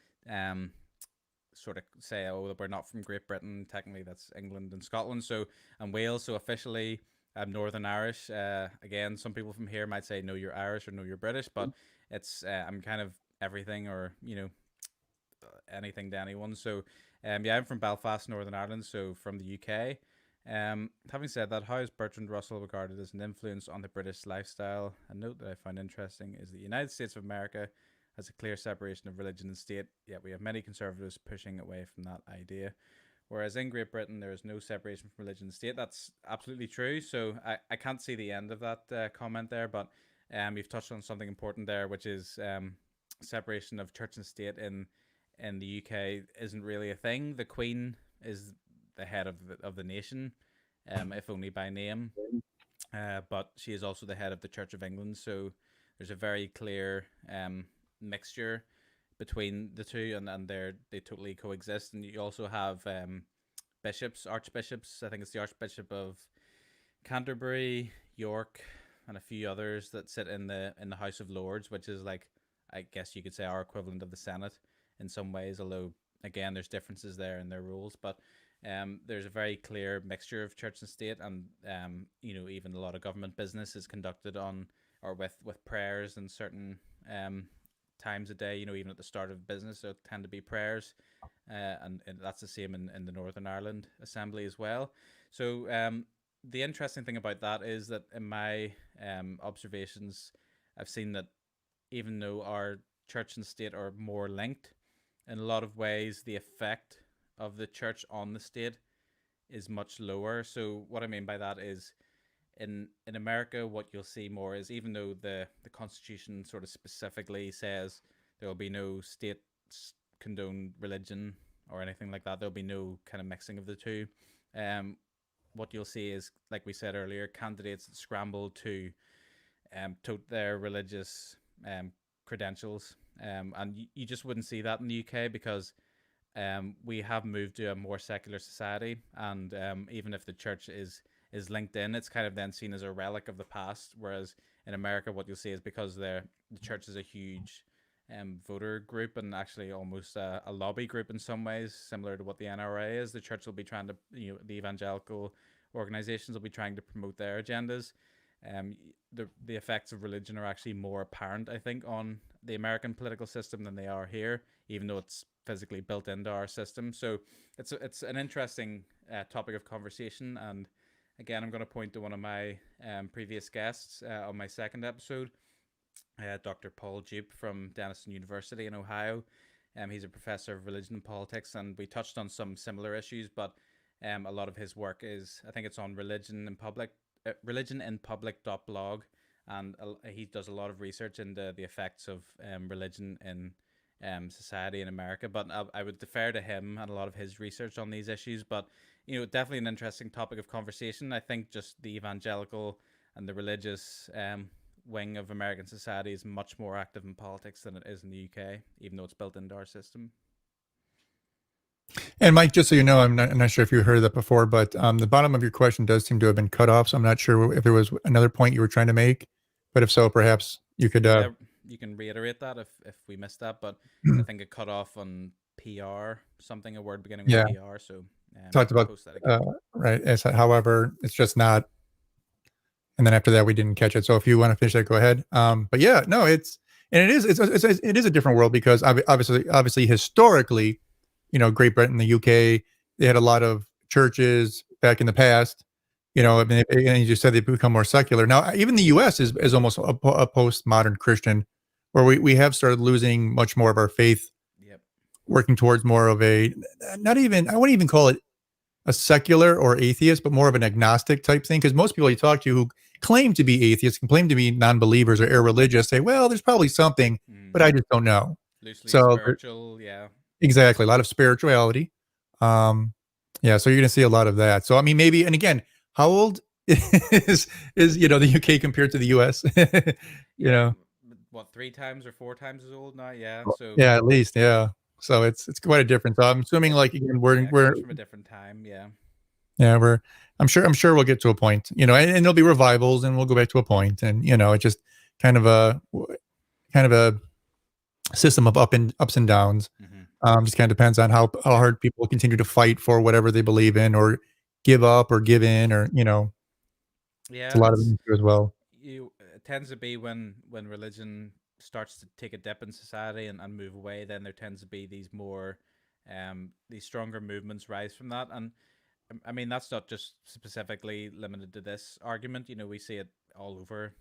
sort of say, oh, we're not from Great Britain. Technically, that's England and Scotland. So, and Wales. So officially, I'm Northern Irish. Again, some people from here might say, no, you're Irish, or no, you're British. But it's I'm kind of everything, or anything to anyone. So, I'm from Belfast, Northern Ireland. So from the UK. Having said that, how is Bertrand Russell regarded as an influence on the British lifestyle? A note that I find interesting is the United States of America has a clear separation of religion and state, yet we have many conservatives pushing away from that idea. Whereas in Great Britain, there is no separation from religion and state. That's absolutely true. So I can't see the end of that comment there, but you've touched on something important there, which is separation of church and state in the UK isn't really a thing. The Queen is the head of the nation, if only by name, but she is also the head of the Church of England. So there's a very clear mixture between the two, and they totally coexist. And you also have bishops, archbishops. I think it's the Archbishop of Canterbury, York, and a few others that sit in the House of Lords, which is like, I guess you could say, our equivalent of the Senate in some ways. Although again, there's differences there in their rules, but there's a very clear mixture of church and state, and even a lot of government business is conducted on or with prayers and certain times a day. Even at the start of business, there tend to be prayers, and that's the same in the Northern Ireland Assembly as well. So the interesting thing about that is that in my observations, I've seen that even though our church and state are more linked, in a lot of ways, the effect of the church on the state is much lower. So what I mean by that is in America, what you'll see more is, even though the Constitution sort of specifically says there will be no state condoned religion or anything like that, there'll be no kind of mixing of the two. What you'll see is, like we said earlier, candidates that scramble to tote their religious credentials, and you just wouldn't see that in the UK because we have moved to a more secular society, and even if the church is linked in, it's kind of then seen as a relic of the past. Whereas in America, what you'll see is, because the church is a huge voter group, and actually almost a lobby group in some ways, similar to what the NRA is, the church will be trying to, the evangelical organizations will be trying to promote their agendas. The effects of religion are actually more apparent, I think, on the American political system than they are here, even though it's physically built into our system. So it's an interesting topic of conversation. And again, I'm going to point to one of my previous guests on my second episode, Dr. Paul Dupe from Denison University in Ohio. He's a professor of religion and politics, and we touched on some similar issues, but a lot of his work is, I think it's on religion in public.blog, and he does a lot of research into the effects of religion in society in America. But I would defer to him and a lot of his research on these issues. But definitely an interesting topic of conversation. I think just the evangelical and the religious wing of American society is much more active in politics than it is in the UK, even though it's built into our system. And Mike, just so you know, I'm not sure if you heard that before, but the bottom of your question does seem to have been cut off. So I'm not sure if there was another point you were trying to make, but if so, perhaps you could. You can reiterate that if we missed that, but I think it cut off on PR, something, a word beginning with PR. So talked about right. However, it's just not. And then after that, we didn't catch it. So if you want to finish that, go ahead. But yeah, no, it is a different world, because obviously historically, Great Britain, the UK, they had a lot of churches back in the past, and you just said they've become more secular. Now, even the US is almost a postmodern Christian, where we have started losing much more of our faith, working towards more of I wouldn't even call it a secular or atheist, but more of an agnostic type thing. Because most people you talk to who claim to be atheists, claim to be non-believers or irreligious, say, well, there's probably something, but I just don't know. Loosely spiritual, yeah. Exactly. A lot of spirituality. So you're going to see a lot of that. So, I mean, maybe, and again, How old is the UK compared to the US? Yeah, what, 3 times or 4 times as old now? Yeah, so Yeah, at least, yeah. So it's quite a difference. So I'm assuming, like, again, yeah, it comes from a different time. Yeah. yeah, I'm sure we'll get to a point, and there'll be revivals, and we'll go back to a point, and it just kind of a system of ups and downs. Hmm. Just kind of depends on how hard people continue to fight for whatever they believe in, or give up, or give in, or it's a Yeah, lot of it as well. it tends to be when religion starts to take a dip in society and move away, then there tends to be these stronger movements rise from that. And I mean, that's not just specifically limited to this argument. We see it all over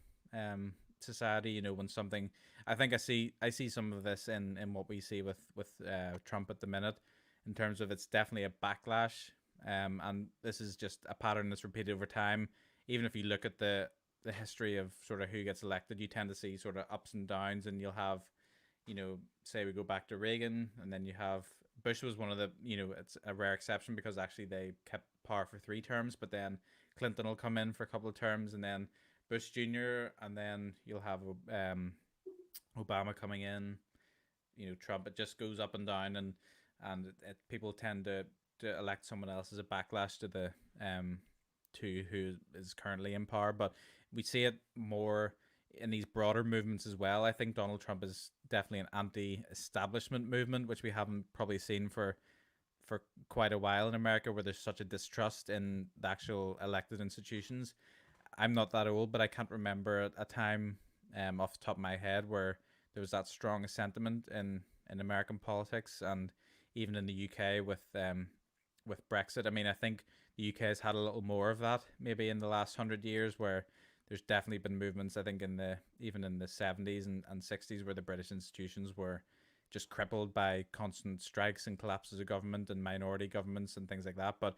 society. When something, I think I see some of this in what we see with Trump at the minute, in terms of it's definitely a backlash. And this is just a pattern that's repeated over time. Even if you look at the history of sort of who gets elected, you tend to see sort of ups and downs, and you'll have, say we go back to Reagan, and then you have Bush was one of the, it's a rare exception because actually they kept power for 3 terms, but then Clinton will come in for a couple of terms, and then Bush Jr., and then you'll have Obama coming in, Trump. It just goes up and down, and people tend to elect someone else as a backlash to the to who is currently in power. But we see it more in these broader movements as well. I think Donald Trump is definitely an anti-establishment movement, which we haven't probably seen for quite a while in America, where there's such a distrust in the actual elected institutions. I'm not that old, but I can't remember a time off the top of my head where there was that strong a sentiment in American politics, and even in the UK with Brexit. I mean, I think the UK has had a little more of that maybe in the last 100 years, where there's definitely been movements. I think even in the 70s and 60s, where the British institutions were just crippled by constant strikes and collapses of government and minority governments and things like that. But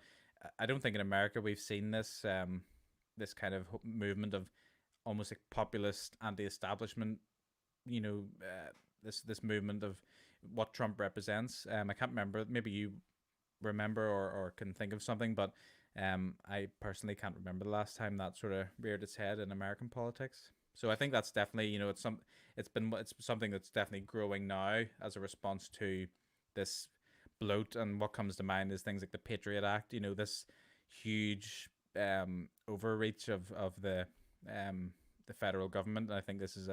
I don't think in America we've seen this kind of movement of almost like populist anti-establishment. This movement of what Trump represents. I can't remember. Maybe you remember or can think of something, but I personally can't remember the last time that sort of reared its head in American politics. So I think that's definitely, it's something that's definitely growing now as a response to this bloat. And what comes to mind is things like the Patriot Act. This huge overreach of the federal government. And I think this is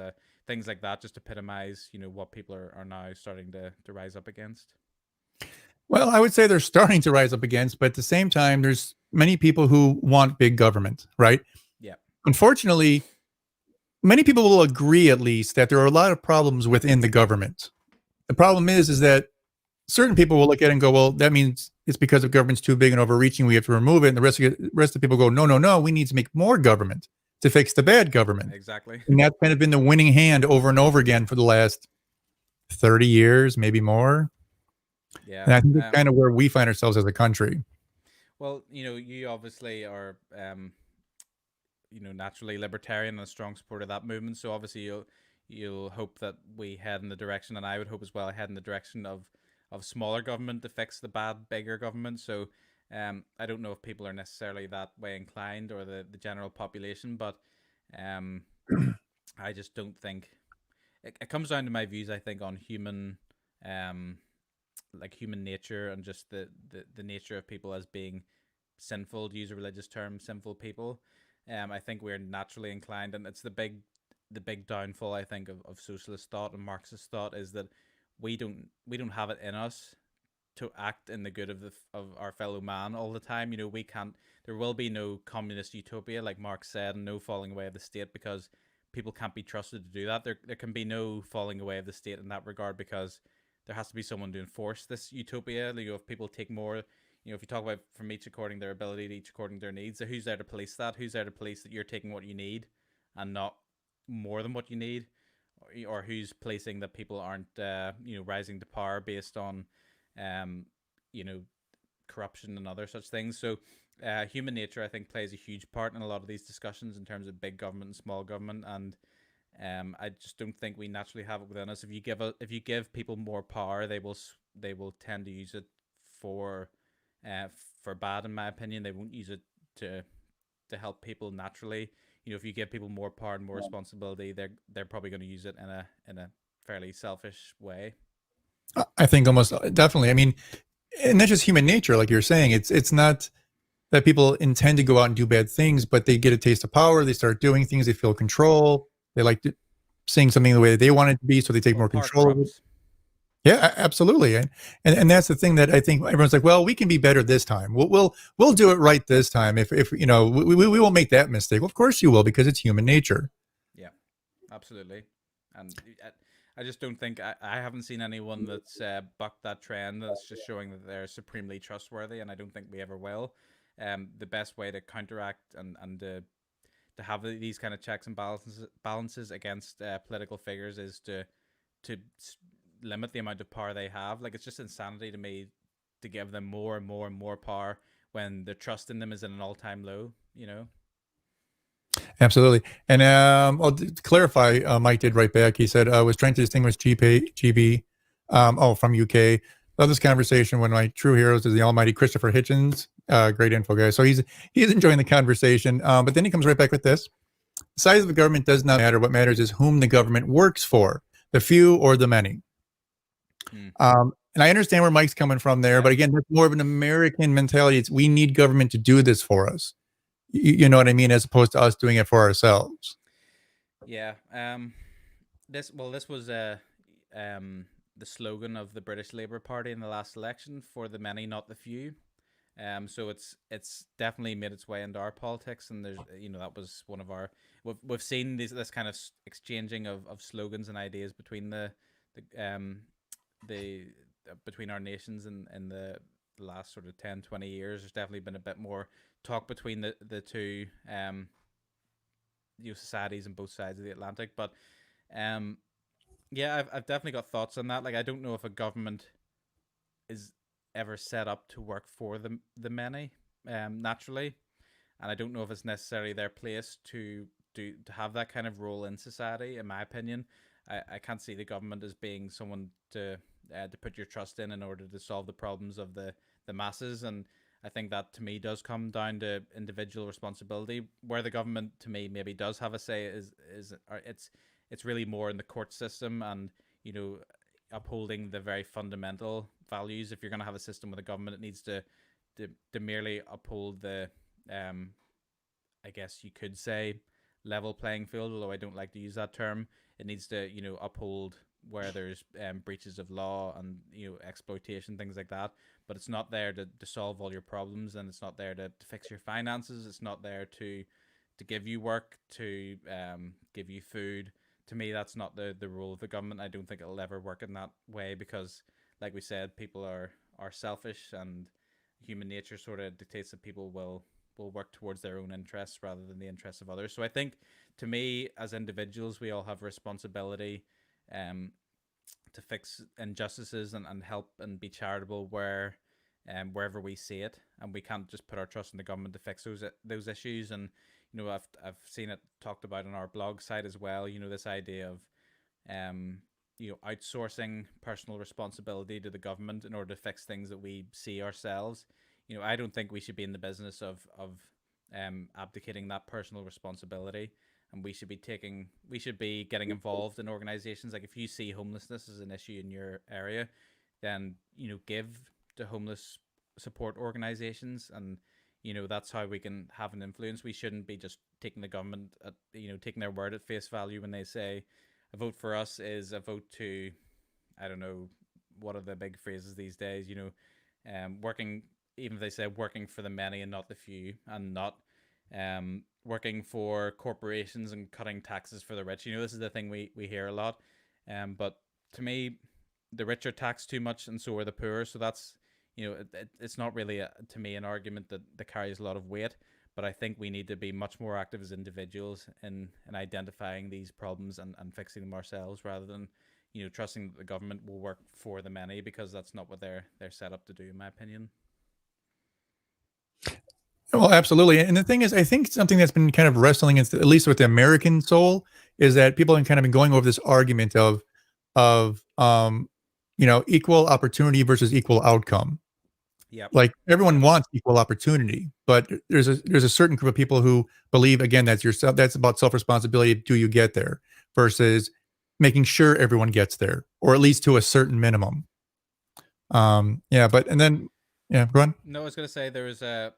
things like that just epitomize what people are now starting to rise up against. Well, I would say they're starting to rise up against, but at the same time, there's many people who want big government, right? Yeah. Unfortunately, many people will agree, at least, that there are a lot of problems within the government. The problem is that certain people will look at it and go, well, that means it's because the government's too big and overreaching, we have to remove it. And the rest of the people go, no, we need to make more government to fix the bad government. Exactly. And that's kind of been the winning hand over and over again for the last 30 years, maybe more. Yeah. And I think that's kind of where we find ourselves as a country. Well, you obviously are, naturally libertarian and a strong supporter of that movement. So obviously you'll hope that we head in the direction, and I would hope as well, head in the direction of smaller government to fix the bad, bigger government. So I don't know if people are necessarily that way inclined, or the general population, but I just don't think it comes down to my views, I think, on human human nature, and just the nature of people as being sinful, to use a religious term, sinful people. I think we're naturally inclined, and it's the big downfall, I think, of socialist thought and Marxist thought, is that we don't have it in us to act in the good of our fellow man all the time. We can't. There will be no communist utopia, like Marx said, and no falling away of the state, because people can't be trusted to do that. There can be no falling away of the state in that regard, because there has to be someone to enforce this utopia. If people take more, if you talk about from each according their ability to each according their needs, so who's there to police that? Who's there to police that you're taking what you need and not more than what you need? Or who's policing that people aren't, rising to power based on, corruption and other such things? So human nature, I think, plays a huge part in a lot of these discussions in terms of big government and small government. And I just don't think we naturally have it within us. If you give people more power, they will tend to use it for bad. In my opinion, they won't use it to to help people naturally. You know, if you give people more power and more responsibility, they're probably going to use it in a fairly selfish way. I think almost definitely. I mean, and that's just human nature, like you're saying. It's not that people intend to go out and do bad things, but they get a taste of power. They start doing things. They feel control. They like seeing something the way that they want it to be, so they take more control of it. Yeah, absolutely. And that's the thing that I think everyone's like, well, we can be better this time. We'll do it right this time. If you know, we won't make that mistake. Well, of course you will, because it's human nature. Yeah, absolutely. And I just don't think I haven't seen anyone that's bucked that trend. That's just showing that they're supremely trustworthy, and I don't think we ever will. The best way to counteract and to have these kind of checks and balances against political figures is to limit the amount of power they have. Like, it's just insanity to me to give them more and more and more power when the trust in them is at an all-time low, you know? Absolutely. And to clarify, Mike did write back. He said, I was trying to distinguish GB, from UK. Love this conversation. One of my true heroes is the almighty Christopher Hitchens. Great info, guys. So he's enjoying the conversation. But then he comes right back with this. The size of the government does not matter. What matters is whom the government works for, the few or the many. And I understand where Mike's coming from there, but again, that's more of an American mentality. It's we need government to do this for us. You know what I mean? As opposed to us doing it for ourselves. Yeah. This was the slogan of the British Labour Party in the last election: for the many, not the few. So it's definitely made its way into our politics, and there's that was one of our we've seen this kind of exchanging of slogans and ideas between the between our nations in the last sort of 10-20 years. There's definitely been a bit more talk between the two societies on both sides of the Atlantic, but yeah, I've definitely got thoughts on that. Like, I don't know if a government is ever set up to work for the many naturally, and I don't know if it's necessarily their place to have that kind of role in society. In my opinion, I can't see the government as being someone to put your trust in order to solve the problems of the masses. And I think that, to me, does come down to individual responsibility. Where the government, to me, maybe does have a say is it's really more in the court system and upholding the very fundamental values. If you're going to have a system with a government, it needs to merely uphold the I guess you could say level playing field, although I don't like to use that term. It needs to uphold where there's breaches of law and exploitation, things like that. But it's not there to solve all your problems, and it's not there to fix your finances. It's not there to give you work, to give you food. To me, that's not the role of the government. I don't think it'll ever work in that way because, like we said, people are selfish, and human nature sort of dictates that people will work towards their own interests rather than the interests of others. So I think, to me, as individuals, we all have responsibility to fix injustices and help and be charitable wherever we see it, and we can't just put our trust in the government to fix those issues. And I've seen it talked about on our blog site as well. This idea of outsourcing personal responsibility to the government in order to fix things that we see ourselves. I don't think we should be in the business of abdicating that personal responsibility, and we should be getting involved in organizations. Like, if you see homelessness as an issue in your area, then give to homeless support organizations, and that's how we can have an influence. We shouldn't be just taking the government at taking their word at face value when they say a vote for us is a vote to, I don't know, what are the big phrases these days, working, even if they say working for the many and not the few, and not working for corporations and cutting taxes for the rich. This is the thing we hear a lot. But to me, the rich are taxed too much, and so are the poor. So that's, it's not really, to me, an argument that carries a lot of weight. But I think we need to be much more active as individuals in identifying these problems and fixing them ourselves, rather than trusting that the government will work for the many, because that's not what they're set up to do, in my opinion. Well, absolutely. And the thing is, I think something that's been kind of wrestling, at least with the American soul, is that people have kind of been going over this argument of equal opportunity versus equal outcome. Yep. Like everyone wants equal opportunity, but there's a certain group of people who believe, again, that's yourself. That's about self-responsibility. Do you get there versus making sure everyone gets there, or at least to a certain minimum. Yeah, but and then yeah, go on. No, I was going to say there was a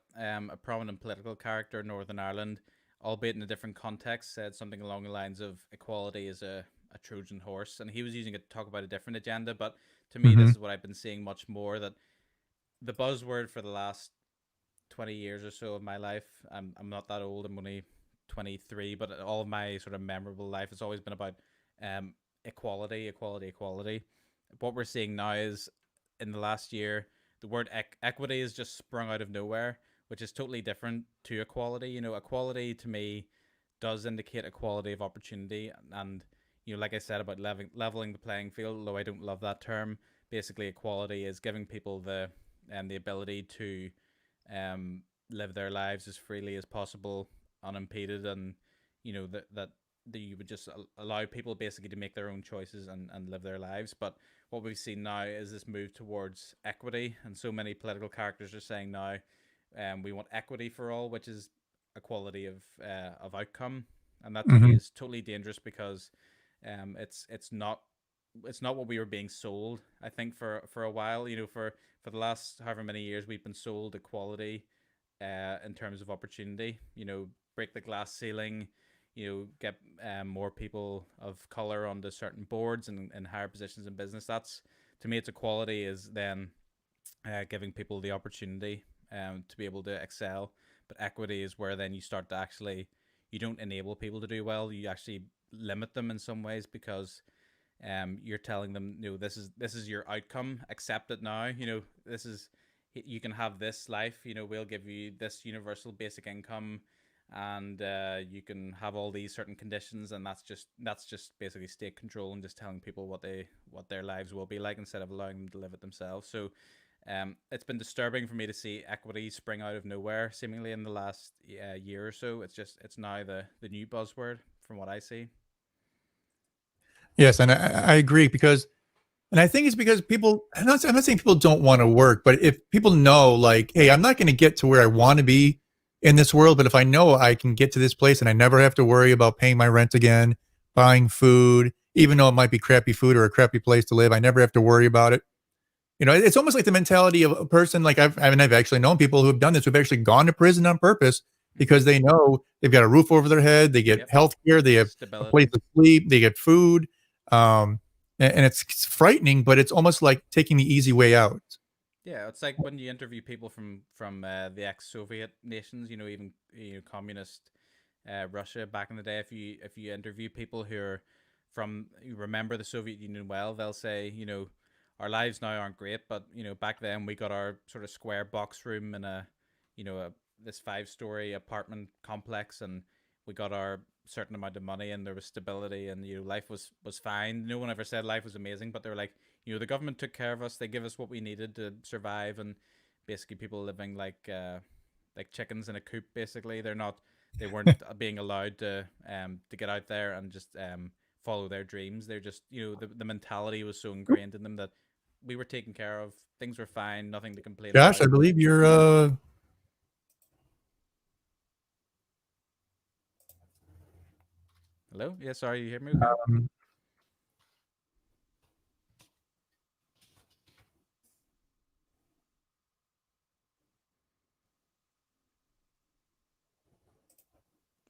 prominent political character in Northern Ireland, albeit in a different context, said something along the lines of equality is a Trojan horse, and he was using it to talk about a different agenda. But to me, this is what I've been seeing much more, that the buzzword for the last 20 years or so of my life, I'm not that old, I'm only 23, but all of my sort of memorable life has always been about equality, equality, equality. What we're seeing now is, in the last year, the word equity is just sprung out of nowhere, which is totally different to equality. You know, equality to me does indicate equality of opportunity, and you know, like I said about leveling the playing field, although I don't love that term. Basically, equality is giving people the ability to live their lives as freely as possible, unimpeded, and you know that you would just allow people basically to make their own choices and live their lives. But what we've seen now is this move towards equity, and so many political characters are saying now, we want equity for all, which is equality of outcome, and that to me is totally dangerous, because it's not what we were being sold. I think for a while, you know, for the last however many years, we've been sold equality in terms of opportunity. You know, break the glass ceiling, you know, get more people of color onto certain boards and higher positions in business. That's, to me, it's equality is then giving people the opportunity to be able to excel. But equity is where then you start to actually, you don't enable people to do well, you actually limit them in some ways, because you're telling them, you know, this is your outcome, accept it now, you know, this is, you can have this life, you know, we'll give you this universal basic income, and you can have all these certain conditions, and that's just basically state control and just telling people what their lives will be like, instead of allowing them to live it themselves. So it's been disturbing for me to see equity spring out of nowhere seemingly in the last year or so. It's now the new buzzword from what I see. Yes, and I agree, because, and I think it's because people, I'm not saying people don't want to work, but if people know, like, hey, I'm not going to get to where I want to be in this world, but if I know I can get to this place and I never have to worry about paying my rent again, buying food, even though it might be crappy food or a crappy place to live, I never have to worry about it. You know, it's almost like the mentality of a person, like I've actually known people who have done this, who've actually gone to prison on purpose, because they know they've got a roof over their head, they get health care, they have stability, a place to sleep, they get food. And it's frightening, but it's almost like taking the easy way out. Yeah, it's like when you interview people from the ex-Soviet nations, you know, even communist Russia back in the day. If you interview people who are who remember the Soviet Union well, they'll say, you know, our lives now aren't great, but you know, back then we got our sort of square box room in this 5-story apartment complex, and we got our certain amount of money, and there was stability, and you know, life was fine. No one ever said life was amazing, but they were like, you know, the government took care of us, they give us what we needed to survive, and basically people living like chickens in a coop. Basically, they weren't being allowed to get out there and just follow their dreams. They're just, you know, the mentality was so ingrained in them that we were taken care of, things were fine, nothing to complain about. Josh, I believe you're Hello? Yeah, sorry, you hear me okay?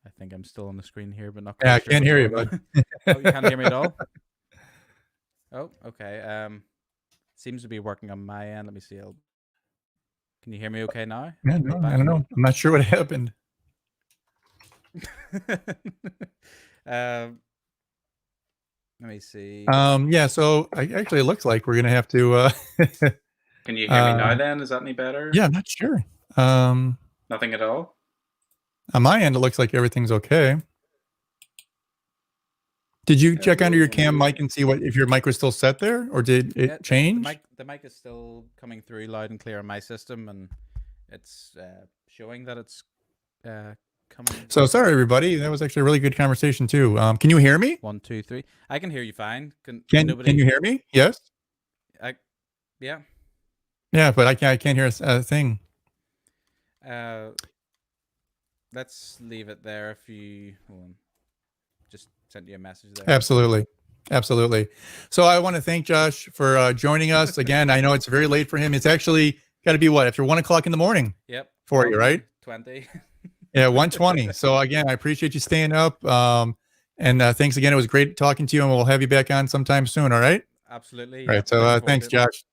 I think I'm still on the screen here, but not quite I sure can't what's hear you, going bud. on. Oh, you can't hear me at all? Oh, okay. Seems to be working on my end. Let me see. Can you hear me okay now? Yeah, no, I don't know. I'm not sure what happened. Let me see. Yeah, so actually it looks like we're gonna have to Can you hear me now then? Is that any better? Yeah, I'm not sure. Nothing at all? On my end, it looks like everything's okay. Did you check under your cam mic and see if your mic was still set there, or did it change? The mic is still coming through loud and clear on my system, and it's showing that it's coming. So sorry, everybody. That was actually a really good conversation too. Can you hear me? 1, 2, 3. I can hear you fine. Can you hear me? Yes. Yeah. Yeah, but I can't hear a thing. Let's leave it there. If you hold on. Just sent you a message there. Absolutely. So I want to thank Josh for joining us again. I know it's very late for him. It's actually got to be after 1 o'clock in the morning. Yep. For you, right? 20. Yeah, 1:20. So again, I appreciate you staying up. And thanks again. It was great talking to you, and we'll have you back on sometime soon. All right. Absolutely. All right. So thanks, Josh.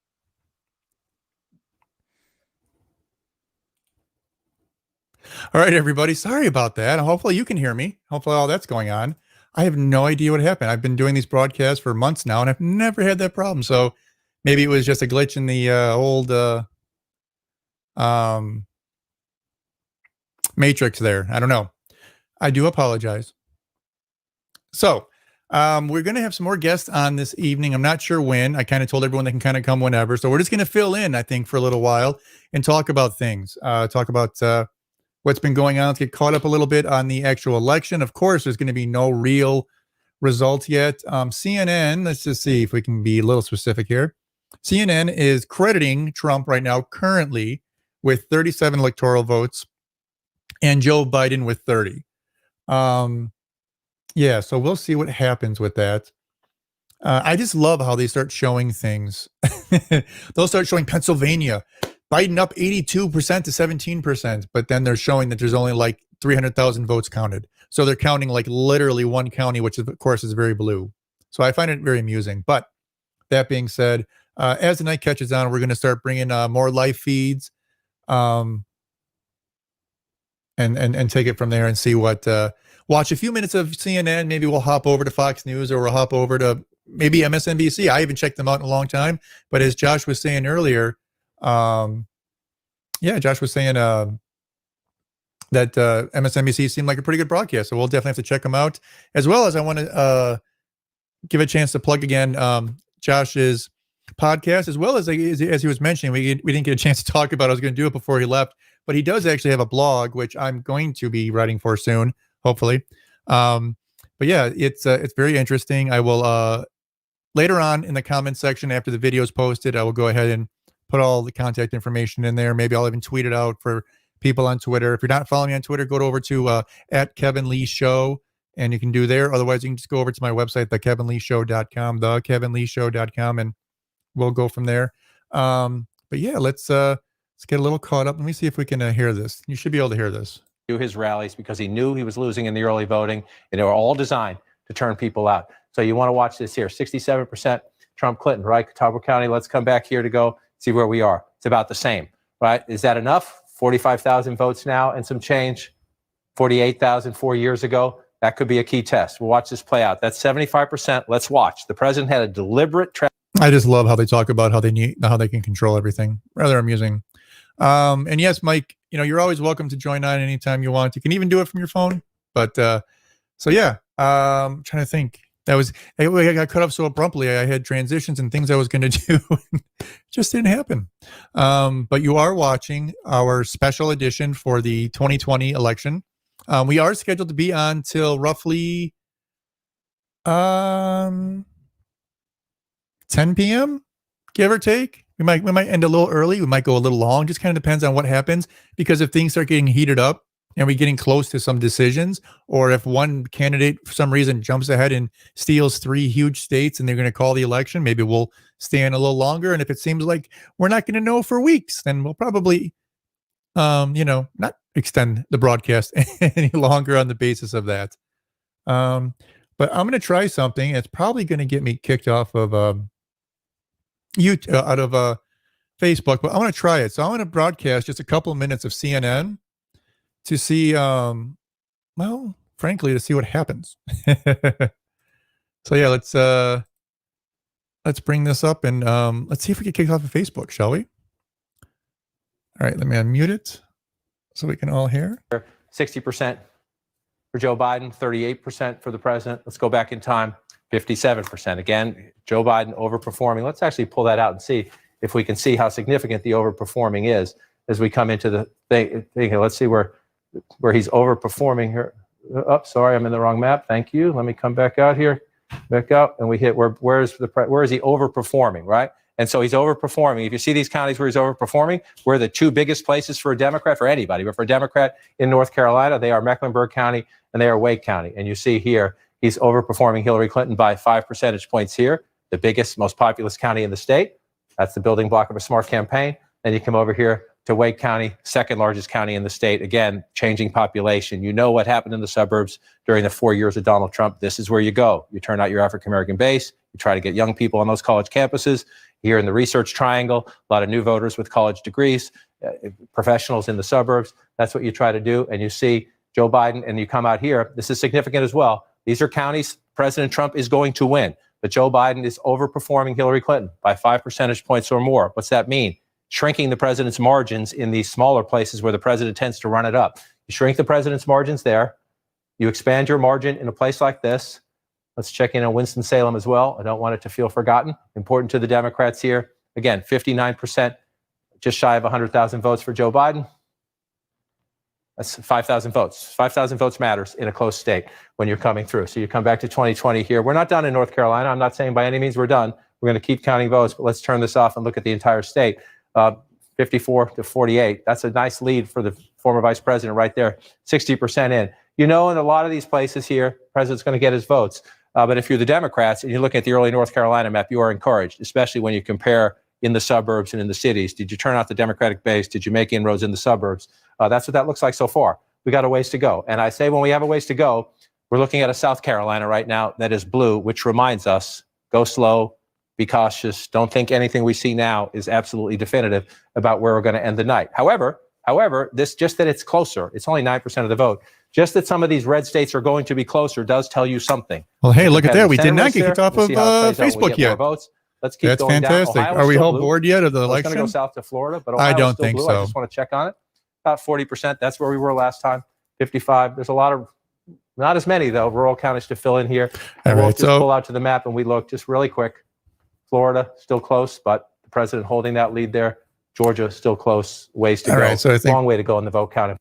All right, everybody. Sorry about that. Hopefully you can hear me. Hopefully all that's going on. I have no idea what happened. I've been doing these broadcasts for months now, and I've never had that problem. So maybe it was just a glitch in the old matrix there. I don't know. I do apologize. So we're going to have some more guests on this evening. I'm not sure when. I kind of told everyone they can kind of come whenever. So we're just going to fill in, I think, for a little while and talk about things. Talk about what's been going on. Let's get caught up a little bit on the actual election. Of course, there's going to be no real results yet. CNN, let's just see if we can be a little specific here. CNN is crediting Trump right now currently with 37 electoral votes and Joe Biden with 30. Yeah, so we'll see what happens with that. I just love how they start showing things. They'll start showing Pennsylvania, Biden up 82% to 17%, but then they're showing that there's only like 300,000 votes counted. So they're counting like literally one county, which of course is very blue. So I find it very amusing. But that being said, as the night catches on, we're going to start bringing more live feeds and take it from there and see what, watch a few minutes of CNN. Maybe we'll hop over to Fox News, or we'll hop over to maybe MSNBC. I haven't checked them out in a long time, but as Josh was saying earlier, Josh was saying that MSNBC seemed like a pretty good broadcast, so we'll definitely have to check them out. As well as I want to give a chance to plug again Josh's podcast, as well as he was mentioning, we didn't get a chance to talk about. I was going to do it before he left, but he does actually have a blog, which I'm going to be writing for soon, hopefully. But yeah, it's very interesting. I will later on in the comment section after the video is posted, I will go ahead and put all the contact information in there. Maybe I'll even tweet it out for people on Twitter. If you're not following me on Twitter, go over to at Kevin Lee Show, and you can do there. Otherwise, you can just go over to my website, thekevinleeshow.com, thekevinleeshow.com, and we'll go from there. But yeah, let's get a little caught up. Let me see if we can hear this. You should be able to hear this. Do his rallies because he knew he was losing in the early voting, and they were all designed to turn people out. So you want to watch this here. 67% Trump Clinton, right? Catawba County. Let's come back here to go see where we are. It's about the same, right? Is that enough? 45,000 votes now and some change. 48,000 4 years ago. That could be a key test. We'll watch this play out. That's 75%. Let's watch. The president had a deliberate. I just love how they talk about how they can control everything. Rather amusing. And yes, Mike, you're always welcome to join on anytime you want. You can even do it from your phone. But so yeah, I'm trying to think. I got cut off so abruptly. I had transitions and things I was going to do. It just didn't happen. But you are watching our special edition for the 2020 election. We are scheduled to be on till roughly 10 p.m., give or take. We might end a little early. We might go a little long. Just kind of depends on what happens. Because if things start getting heated up and we're getting close to some decisions, or if one candidate for some reason jumps ahead and steals 3 huge states and they're going to call the election, maybe we'll stay in a little longer. And if it seems like we're not going to know for weeks, then we'll probably, not extend the broadcast any longer on the basis of that. But I'm going to try something. It's probably going to get me kicked off of YouTube, out of Facebook, but I want to try it. So I want to broadcast just a couple of minutes of CNN to see, frankly, to see what happens. So yeah, let's bring this up and let's see if we get kicked off of Facebook, shall we? All right, let me unmute it so we can all hear. 60% for Joe Biden, 38% for the president. Let's go back in time. 57%. Again, Joe Biden overperforming. Let's actually pull that out and see if we can see how significant the overperforming is as we come into the thing. Let's see where he's overperforming here. Oh, sorry, I'm in the wrong map. Thank you. Let me come back out here. Back out, and we hit where is he overperforming, right? And so he's overperforming. If you see these counties where he's overperforming, where the two biggest places for a Democrat, for anybody, but for a Democrat in North Carolina, they are Mecklenburg County and they are Wake County. And you see here, he's overperforming Hillary Clinton by 5 percentage points here, the biggest, most populous county in the state. That's the building block of a smart campaign. Then you come over here to Wake County, second largest county in the state. Again, changing population. You know what happened in the suburbs during the 4 years of Donald Trump. This is where you go. You turn out your African-American base. You try to get young people on those college campuses. Here in the Research Triangle, a lot of new voters with college degrees, professionals in the suburbs. That's what you try to do. And you see Joe Biden, and you come out here. This is significant as well. These are counties President Trump is going to win. But Joe Biden is overperforming Hillary Clinton by 5 percentage points or more. What's that mean? Shrinking the president's margins in these smaller places where the president tends to run it up. You shrink the president's margins there. You expand your margin in a place like this. Let's check in on Winston-Salem as well. I don't want it to feel forgotten. Important to the Democrats here. Again, 59%, just shy of 100,000 votes for Joe Biden. That's 5,000 votes. 5,000 votes matters in a close state when you're coming through. So you come back to 2020 here. We're not done in North Carolina. I'm not saying by any means we're done. We're going to keep counting votes, but let's turn this off and look at the entire state. 54 to 48. That's a nice lead for the former vice president right there. 60% in. You know, in a lot of these places here, the president's going to get his votes. But if you're the Democrats and you look at the early North Carolina map, you are encouraged, especially when you compare in the suburbs and in the cities. Did you turn out the Democratic base? Did you make inroads in the suburbs? That's what that looks like so far. We got a ways to go. And I say when we have a ways to go, we're looking at a South Carolina right now that is blue, which reminds us, go slow, be cautious. Don't think anything we see now is absolutely definitive about where we're going to end the night. However, this just that it's closer. It's only 9% of the vote. Just that some of these red states are going to be closer does tell you something. Well, hey, look at that. We did not get kicked off of Facebook yet. Let's keep That's going fantastic. down. Are we all bored yet of the It's election? going to go south to Florida, but I Ohio's don't still think blue. so. I just want to check on it. About 40%. That's where we were last time. 55. There's a lot of, not as many though, rural counties to fill in here. All We'll right, just pull out to the map and we look just really quick. Florida still close, but the president holding that lead there. Georgia still close. Ways to All go. right, so I think- Long way to go in the vote counting.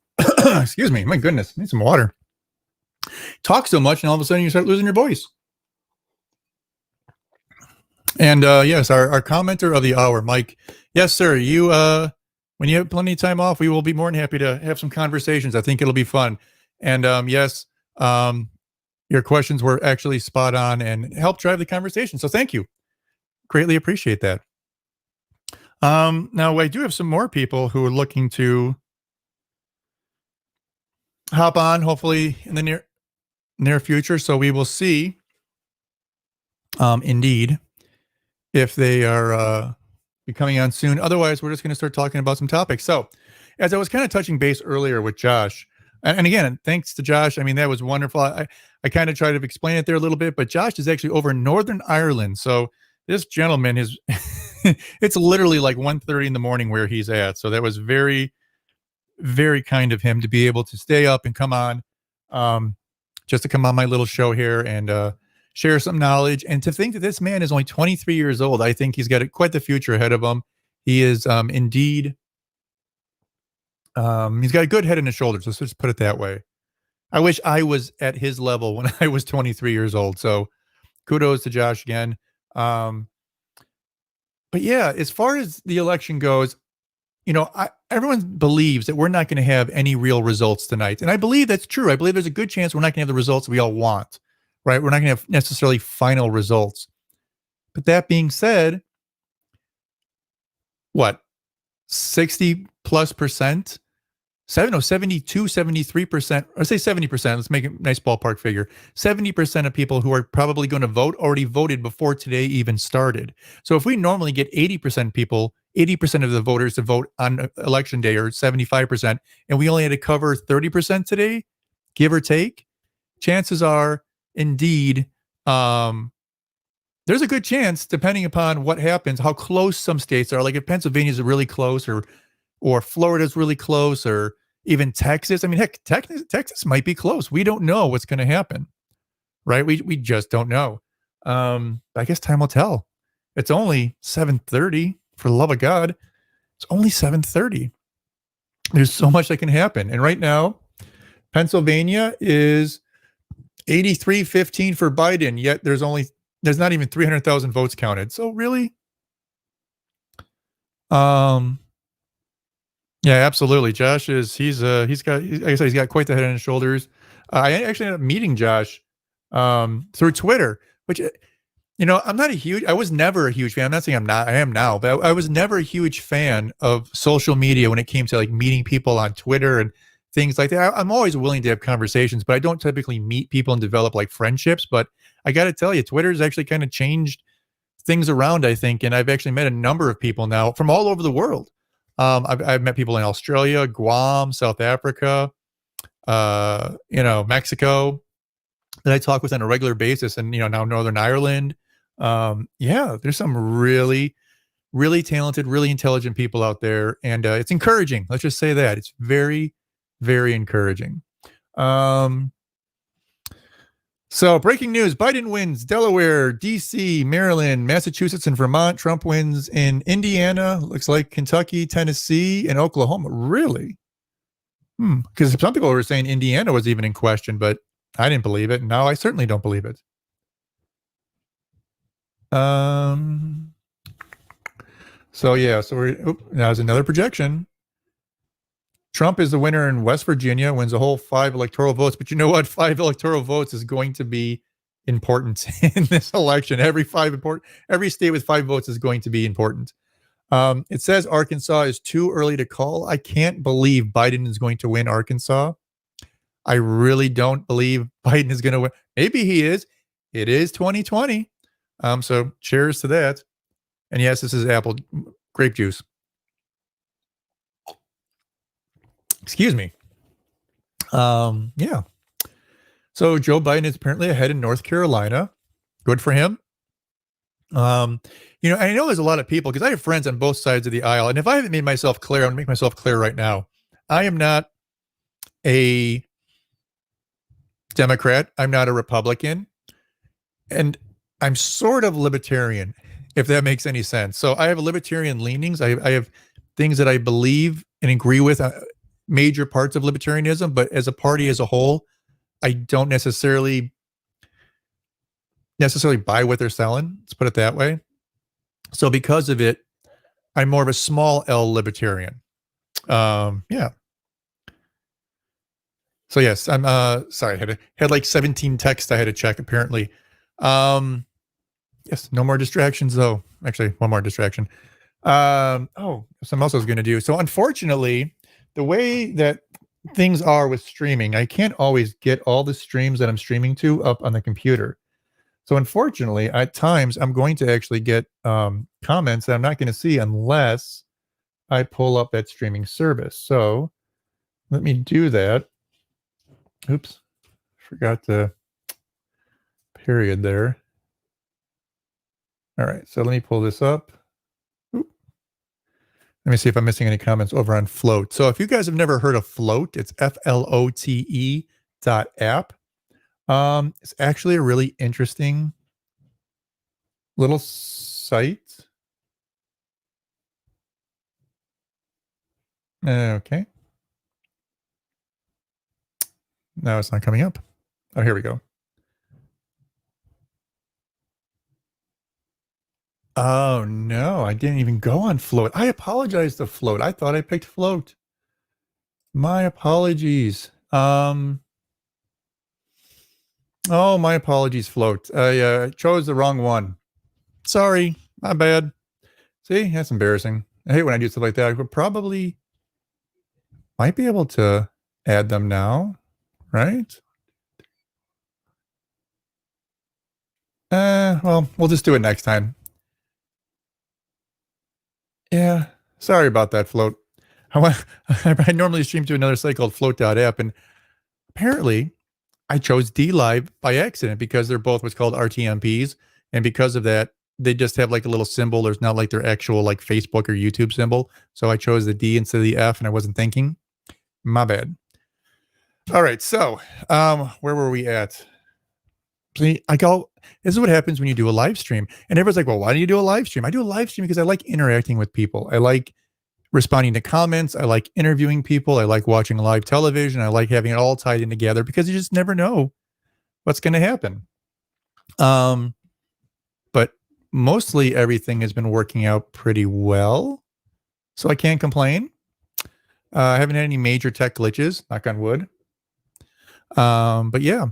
Excuse me. My goodness. Need some water. Talk so much and all of a sudden you start losing your voice. And yes, our commenter of the hour, Mike. Yes, sir. You when you have plenty of time off, we will be more than happy to have some conversations. I think it'll be fun. And yes, your questions were actually spot on and helped drive the conversation. So thank you. Greatly appreciate that. Now I do have some more people who are looking to hop on, hopefully in the near future. So we will see, indeed, if they are be coming on soon. Otherwise, we're just going to start talking about some topics. So as I was kind of touching base earlier with Josh, and again, thanks to Josh. I mean, that was wonderful. I kind of tried to explain it there a little bit, but Josh is actually over in Northern Ireland. So this gentleman is, it's literally like 1:30 in the morning where he's at. So that was very, very kind of him to be able to stay up and come on, just to come on my little show here and share some knowledge. And to think that this man is only 23 years old, I think he's got quite the future ahead of him. He is indeed, he's got a good head and his shoulders. Let's just put it that way. I wish I was at his level when I was 23 years old. So kudos to Josh again. But yeah, as far as the election goes, you know, everyone believes that we're not going to have any real results tonight. And I believe that's true. I believe there's a good chance we're not going to have the results we all want, right? We're not going to have necessarily final results. But that being said, what, 60+%? 72, 73%, or say 70%, let's make a nice ballpark figure. 70% of people who are probably going to vote already voted before today even started. So if we normally get 80% people, 80% of the voters to vote on election day, or 75%, and we only had to cover 30% today, give or take, chances are indeed, there's a good chance, depending upon what happens, how close some states are. Like if Pennsylvania is really close, or Florida's really close, or even Texas. I mean, heck, Texas might be close. We don't know what's going to happen, right? We just don't know. I guess time will tell. It's only 7:30. For the love of God, it's only 7:30. There's so much that can happen. And right now, Pennsylvania is 83-15 for Biden. Yet there's not even 300,000 votes counted. So really, Yeah, absolutely. Josh is he's got like I said, he's got quite the head on his shoulders. I actually ended up meeting Josh through Twitter, which I was never a huge fan. I'm not saying I am now, but I was never a huge fan of social media when it came to like meeting people on Twitter and things like that. I'm always willing to have conversations, but I don't typically meet people and develop like friendships. But I got to tell you, Twitter has actually kind of changed things around, I think. And I've actually met a number of people now from all over the world. I've met people in Australia, Guam, South Africa, Mexico that I talk with on a regular basis, and now Northern Ireland. There's some really, really talented, really intelligent people out there, and it's encouraging. Let's just say that it's very, very encouraging. So breaking news: Biden wins Delaware, DC, Maryland, Massachusetts, and Vermont. Trump wins in Indiana. Looks like Kentucky, Tennessee, and Oklahoma. Really? Because some people were saying Indiana was even in question, but I didn't believe it. Now I certainly don't believe it. So that was another projection. Trump is the winner in West Virginia, wins a whole 5 electoral votes. But you know what? 5 electoral votes is going to be important in this election. Every state with 5 votes is going to be important. It says Arkansas is too early to call. I can't believe Biden is going to win Arkansas. I really don't believe Biden is going to win. Maybe he is. It is 2020. So cheers to that. And yes, this is apple grape juice. Excuse me. Yeah. So Joe Biden is apparently ahead in North Carolina. Good for him. I know there's a lot of people, because I have friends on both sides of the aisle. And if I haven't made myself clear, I'm going to make myself clear right now. I am not a Democrat. I'm not a Republican. And I'm sort of libertarian, if that makes any sense. So I have libertarian leanings. I have things that I believe and agree with, major parts of libertarianism, but as a party as a whole, I don't necessarily buy what they're selling. Let's put it that way. So because of it, I'm more of a small L libertarian. Yeah. So yes, I'm sorry, I had like 17 texts I had to check apparently. Yes, no more distractions though. Actually, one more distraction. Something else I was going to do. So unfortunately, the way that things are with streaming, I can't always get all the streams that I'm streaming to up on the computer. So unfortunately, at times I'm going to actually get comments that I'm not going to see unless I pull up that streaming service. So let me do that. Oops, forgot the period there. All right, so let me pull this up. Let me see if I'm missing any comments over on Float. So if you guys have never heard of Float, it's FLOTE.app. It's actually a really interesting little site. Okay. No, it's not coming up. Oh, here we go. Oh, no, I didn't even go on Float. I apologize to Float. I thought I picked Float. My apologies. Oh, my apologies, Float. I chose the wrong one. Sorry, my bad. See, that's embarrassing. I hate when I do stuff like that. I would probably might be able to add them now, right? Well, we'll just do it next time. Yeah, sorry about that, Float. I normally stream to another site called Float.app, and apparently I chose DLive by accident because they're both what's called RTMPs, and because of that, they just have like a little symbol. There's not like their actual like Facebook or YouTube symbol. So I chose the D instead of the F, and I wasn't thinking. My bad. All right, so where were we at? See, this is what happens when you do a live stream. And everyone's like, well, why do you do a live stream? I do a live stream because I like interacting with people. I like responding to comments. I like interviewing people. I like watching live television. I like having it all tied in together because you just never know what's going to happen. But mostly everything has been working out pretty well. So I can't complain. I haven't had any major tech glitches, knock on wood. But yeah.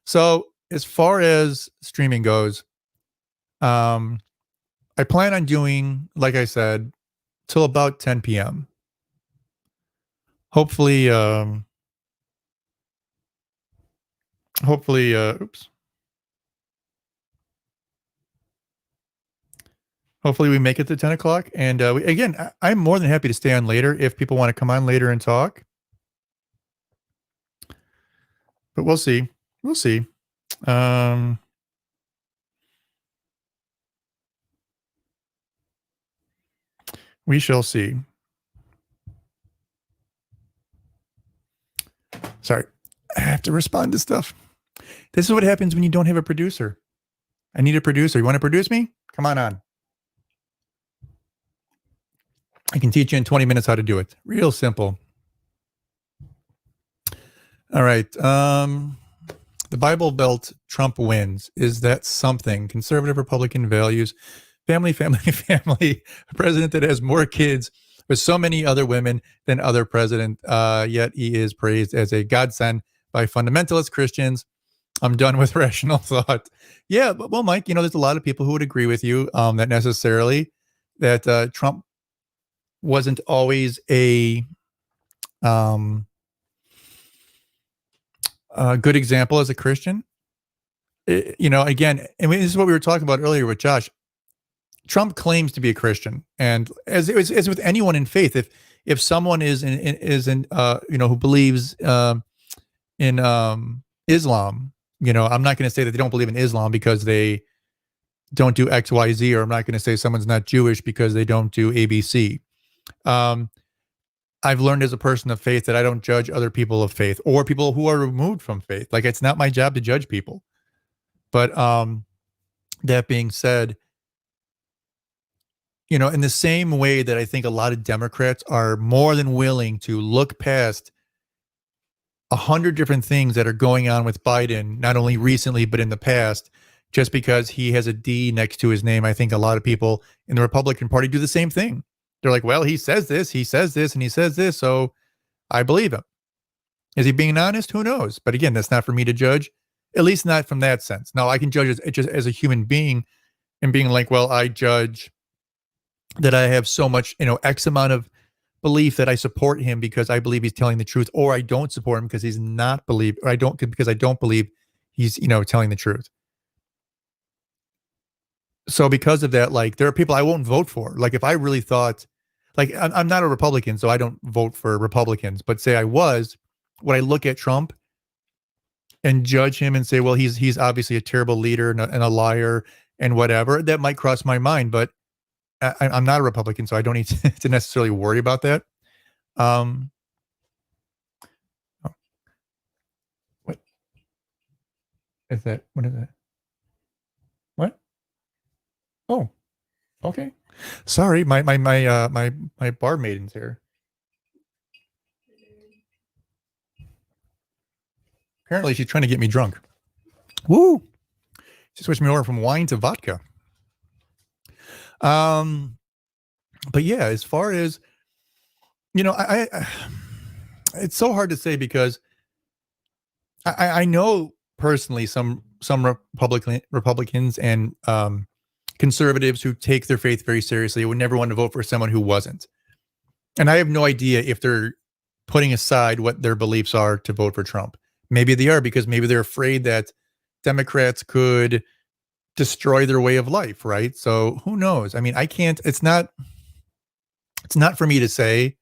So as far as streaming goes, I plan on doing, like I said, till about 10 p.m. Hopefully, oops. Hopefully we make it to 10 o'clock. And again, I'm more than happy to stay on later if people want to come on later and talk. But we'll see. We'll see. We shall see. Sorry. I have to respond to stuff. This is what happens when you don't have a producer. I need a producer. You want to produce me? Come on. I can teach you in 20 minutes how to do it. Real simple. All right. The Bible Belt, Trump wins. Is that something? Conservative Republican values, family, a president that has more kids with so many other women than other president, yet he is praised as a godsend by fundamentalist Christians. I'm done with rational thought. Yeah, but well, Mike, there's a lot of people who would agree with you that necessarily that Trump wasn't always a good example as a Christian. Again, and this is what we were talking about earlier with Josh. Trump claims to be a Christian, and as with anyone in faith, if someone is who believes in Islam, I'm not going to say that they don't believe in Islam because they don't do X, Y, Z, or I'm not going to say someone's not Jewish because they don't do ABC. I've learned as a person of faith that I don't judge other people of faith or people who are removed from faith. Like, it's not my job to judge people. But that being said, in the same way that I think a lot of Democrats are more than willing to look past 100 different things that are going on with Biden, not only recently, but in the past, just because he has a D next to his name. I think a lot of people in the Republican Party do the same thing. They're like, well, he says this, and he says this, so I believe him. Is he being honest? Who knows? But again, that's not for me to judge, at least not from that sense. Now, I can judge it just as a human being and being like, well, I judge that I have so much, X amount of belief that I support him because I believe he's telling the truth, or I don't support him because he's not believe, or because I don't believe he's, telling the truth. So because of that, like, there are people I won't vote for. Like, if I really thought, like, I'm not a Republican, so I don't vote for Republicans, but say I was, would I look at Trump and judge him and say, well, he's obviously a terrible leader and a liar and whatever? That might cross my mind, but I'm not a Republican, so I don't need to necessarily worry about that. What is that? What is that? What? Oh, okay. Sorry, my bar maiden's here. Apparently, she's trying to get me drunk. Woo! She switched me over from wine to vodka. But yeah, as far as I it's so hard to say because I know personally some Republicans and conservatives who take their faith very seriously would never want to vote for someone who wasn't. And I have no idea if they're putting aside what their beliefs are to vote for Trump. Maybe they are, because maybe they're afraid that Democrats could destroy their way of life, right? So who knows? I mean, it's not for me to say.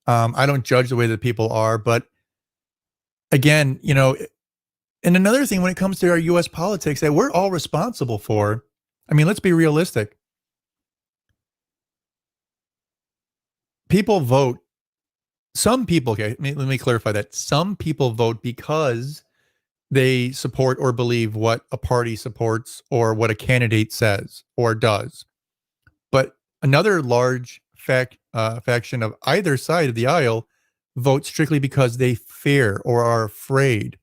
I don't judge the way that people are, but again, and another thing when it comes to our US politics that we're all responsible for, I mean, let's be realistic. People vote. Some people, okay, let me clarify that. Some people vote because they support or believe what a party supports or what a candidate says or does. But another large faction of either side of the aisle vote strictly because they fear or are afraid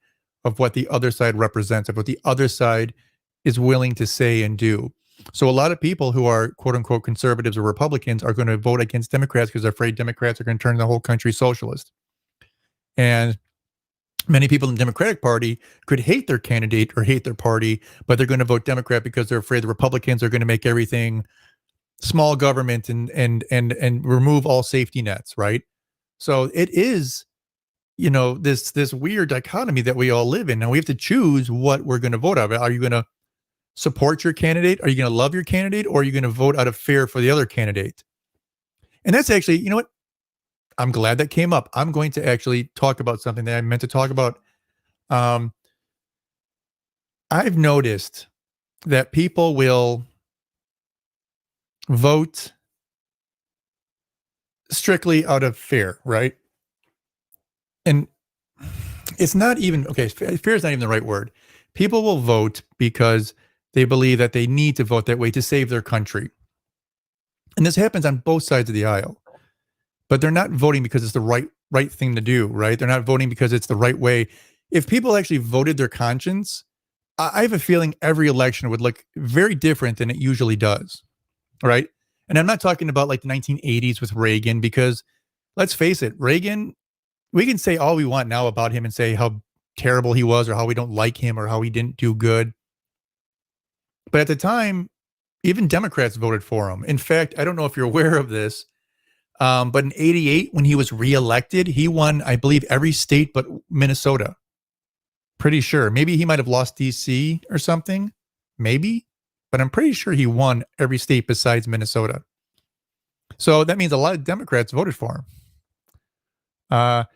of what the other side represents, of what the other side is willing to say and do. So a lot of people who are quote unquote conservatives or Republicans are going to vote against Democrats because they're afraid Democrats are going to turn the whole country socialist. And many people in the Democratic Party could hate their candidate or hate their party, but they're going to vote Democrat because they're afraid the Republicans are going to make everything small government and remove all safety nets, right? So it is, this weird dichotomy that we all live in. Now we have to choose what we're going to vote out of. Are you going to support your candidate? Are you going to love your candidate? Or are you going to vote out of fear for the other candidate? And that's actually, you know what? I'm glad that came up. I'm going to actually talk about something that I meant to talk about. I've noticed that people will vote strictly out of fear, right? And it's not even, okay, fear is not even the right word. People will vote because they believe that they need to vote that way to save their country. And this happens on both sides of the aisle. But they're not voting because it's the right thing to do, right? They're not voting because it's the right way. If people actually voted their conscience, I have a feeling every election would look very different than it usually does, right? And I'm not talking about like the 1980s with Reagan, because let's face it, Reagan, we can say all we want now about him and say how terrible he was or how we don't like him or how he didn't do good. But at the time, even Democrats voted for him. In fact, I don't know if you're aware of this, but in 88, when he was reelected, he won, I believe, every state but Minnesota. Pretty sure. Maybe he might have lost DC or something. Maybe. But I'm pretty sure he won every state besides Minnesota. So that means a lot of Democrats voted for him.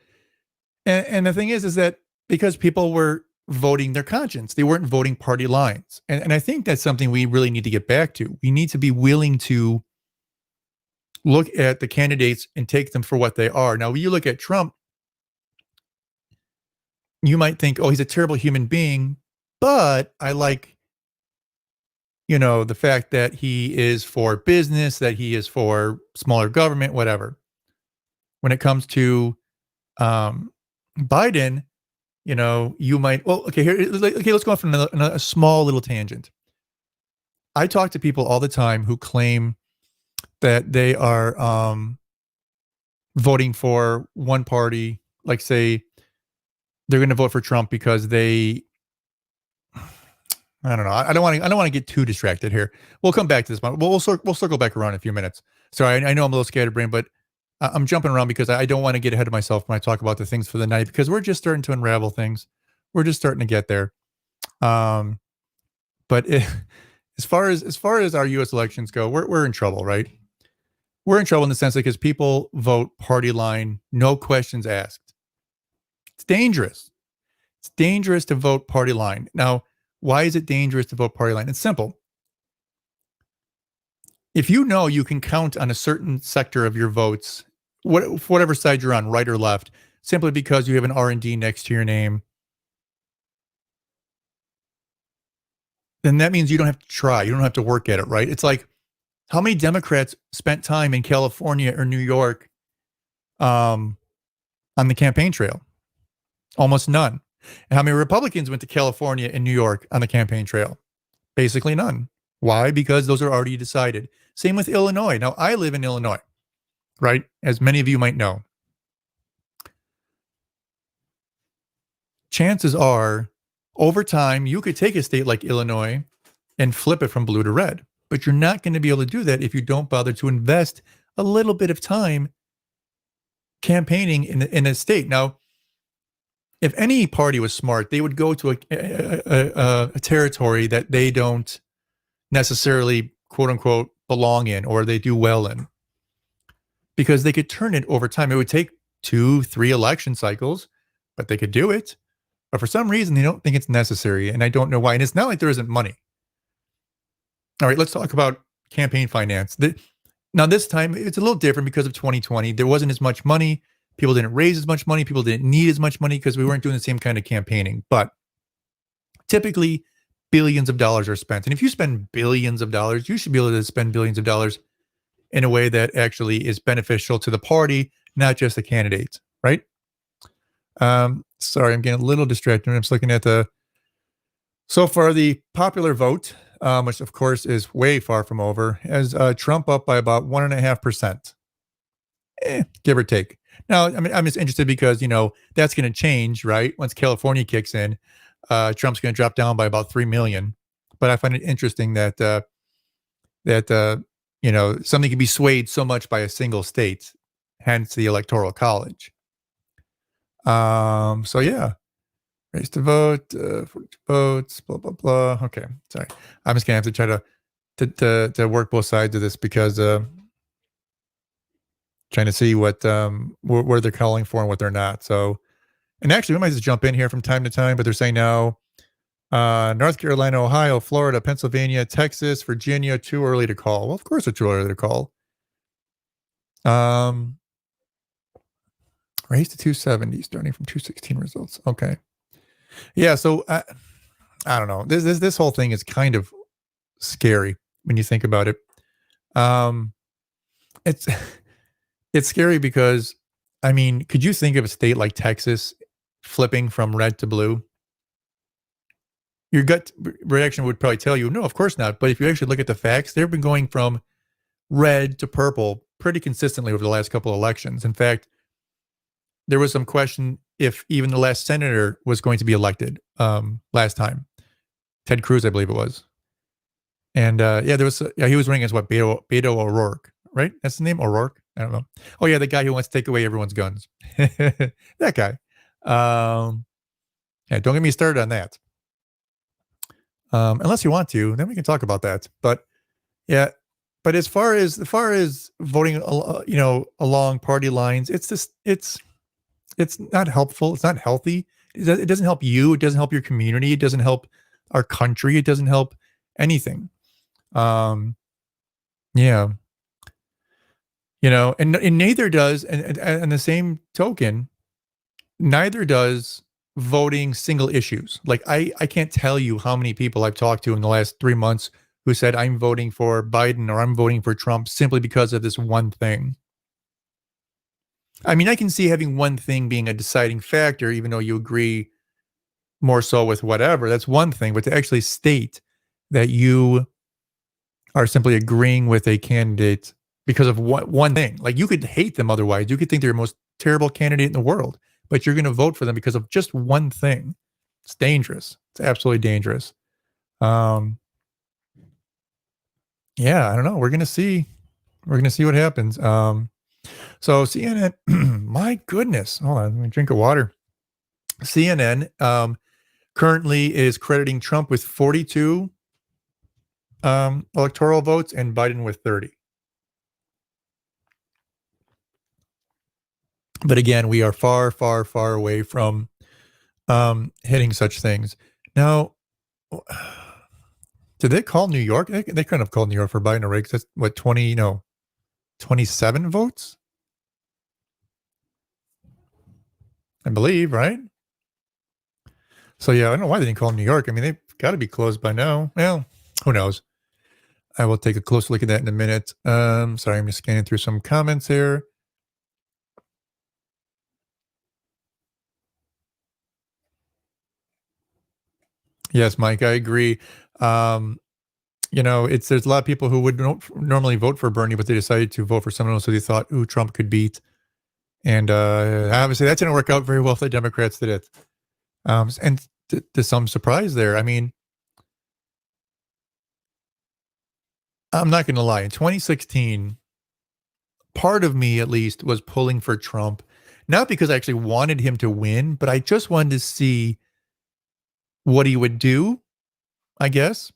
And the thing is that because people were voting their conscience, they weren't voting party lines. And I think that's something we really need to get back to. We need to be willing to look at the candidates and take them for what they are. Now, when you look at Trump, you might think, oh, he's a terrible human being, but I like, the fact that he is for business, that he is for smaller government, whatever. When it comes to Biden, you might, let's go off on a small little tangent. I talk to people all the time who claim that they are voting for one party, like say they're going to vote for Trump because I don't know. I don't want to get too distracted here. We'll come back to this one. We'll circle back around in a few minutes. Sorry, I know I'm a little scatterbrained, but I'm jumping around because I don't want to get ahead of myself when I talk about the things for the night, because we're just starting to unravel things. We're just starting to get there. But as far as our U.S. elections go, we're in trouble, right? We're in trouble in the sense that because people vote party line, no questions asked. It's dangerous. It's dangerous to vote party line. Now, why is it dangerous to vote party line? It's simple. If you know you can count on a certain sector of your votes, whatever side you're on, right or left, simply because you have an R&D next to your name, then that means you don't have to try. You don't have to work at it, right? It's like, how many Democrats spent time in California or New York on the campaign trail? Almost none. And how many Republicans went to California and New York on the campaign trail? Basically none. Why? Because those are already decided. Same with Illinois. Now, I live in Illinois, right? As many of you might know. Chances are, over time, you could take a state like Illinois and flip it from blue to red. But you're not going to be able to do that if you don't bother to invest a little bit of time campaigning in a state. Now, if any party was smart, they would go to a territory that they don't necessarily, quote unquote, belong in or they do well in, because they could turn it over time. It would take 2-3 election cycles, but they could do it. But for some reason, they don't think it's necessary, and I don't know why. And it's not like there isn't money. All right, let's talk about campaign finance. Now, this time, it's a little different because of 2020. There wasn't as much money. People didn't raise as much money. People didn't need as much money because we weren't doing the same kind of campaigning. But typically, billions of dollars are spent. And if you spend billions of dollars, you should be able to spend billions of dollars in a way that actually is beneficial to the party, not just the candidates, right? Sorry, I'm getting a little distracted. I'm just looking at so far, the popular vote which of course is way far from over, has Trump up by about 1.5%, give or take. Now, I mean, I'm just interested because, that's going to change, right? Once California kicks in, Trump's going to drop down by about 3 million. But I find it interesting that something can be swayed so much by a single state, hence the Electoral College. So yeah, race to vote, 42 votes, blah blah blah. Okay, sorry, I'm just gonna have to try to work both sides of this because trying to see what where they're calling for and what they're not. So, and actually, we might just jump in here from time to time, but they're saying now. North Carolina, Ohio, Florida, Pennsylvania, Texas, Virginia, too early to call. Well, of course, it's too early to call. Raised to 270, starting from 216 results. Okay. Yeah, so I don't know. This whole thing is kind of scary when you think about it. It's scary because, I mean, could you think of a state like Texas flipping from red to blue? Your gut reaction would probably tell you, no, of course not. But if you actually look at the facts, they've been going from red to purple pretty consistently over the last couple of elections. In fact, there was some question if even the last senator was going to be elected last time. Ted Cruz, I believe it was. And there was, he was running as what, Beto O'Rourke, right? That's the name, O'Rourke? I don't know. Oh yeah, the guy who wants to take away everyone's guns. That guy. Yeah, don't get me started on that. Unless you want to, then we can talk about that. But yeah, but as far as voting, along party lines, it's not helpful. It's not healthy. It doesn't help you. It doesn't help your community. It doesn't help our country. It doesn't help anything. Yeah, and neither does, and the same token, neither does voting single issues. Like I can't tell you how many people I've talked to in the last 3 months who said I'm voting for Biden or I'm voting for Trump simply because of this one thing. I mean, I can see having one thing being a deciding factor, even though you agree more so with whatever, that's one thing, but to actually state that you are simply agreeing with a candidate because of one thing, like you could hate them otherwise, you could think they're the most terrible candidate in the world, but you're going to vote for them because of just one thing. It's dangerous. It's absolutely dangerous. Yeah, I don't know. We're going to see. We're going to see what happens. So CNN, my goodness. Hold on. Let me drink of water. CNN currently is crediting Trump with 42 electoral votes and Biden with 30. But again, we are far, far, far away from hitting such things. Now, did they call New York? They couldn't have called New York for Biden, right? Because that's what, 27 votes? I believe, right? So yeah, I don't know why they didn't call New York. I mean, they've got to be closed by now. Well, who knows? I will take a closer look at that in a minute. Sorry, I'm just scanning through some comments here. Yes, Mike, I agree. There's a lot of people who would normally vote for Bernie, but they decided to vote for someone else who they thought, Trump could beat. And obviously that didn't work out very well for the Democrats, did it? And to some surprise there. I mean, I'm not going to lie. In 2016, part of me at least was pulling for Trump, not because I actually wanted him to win, but I just wanted to see what he would do, I guess.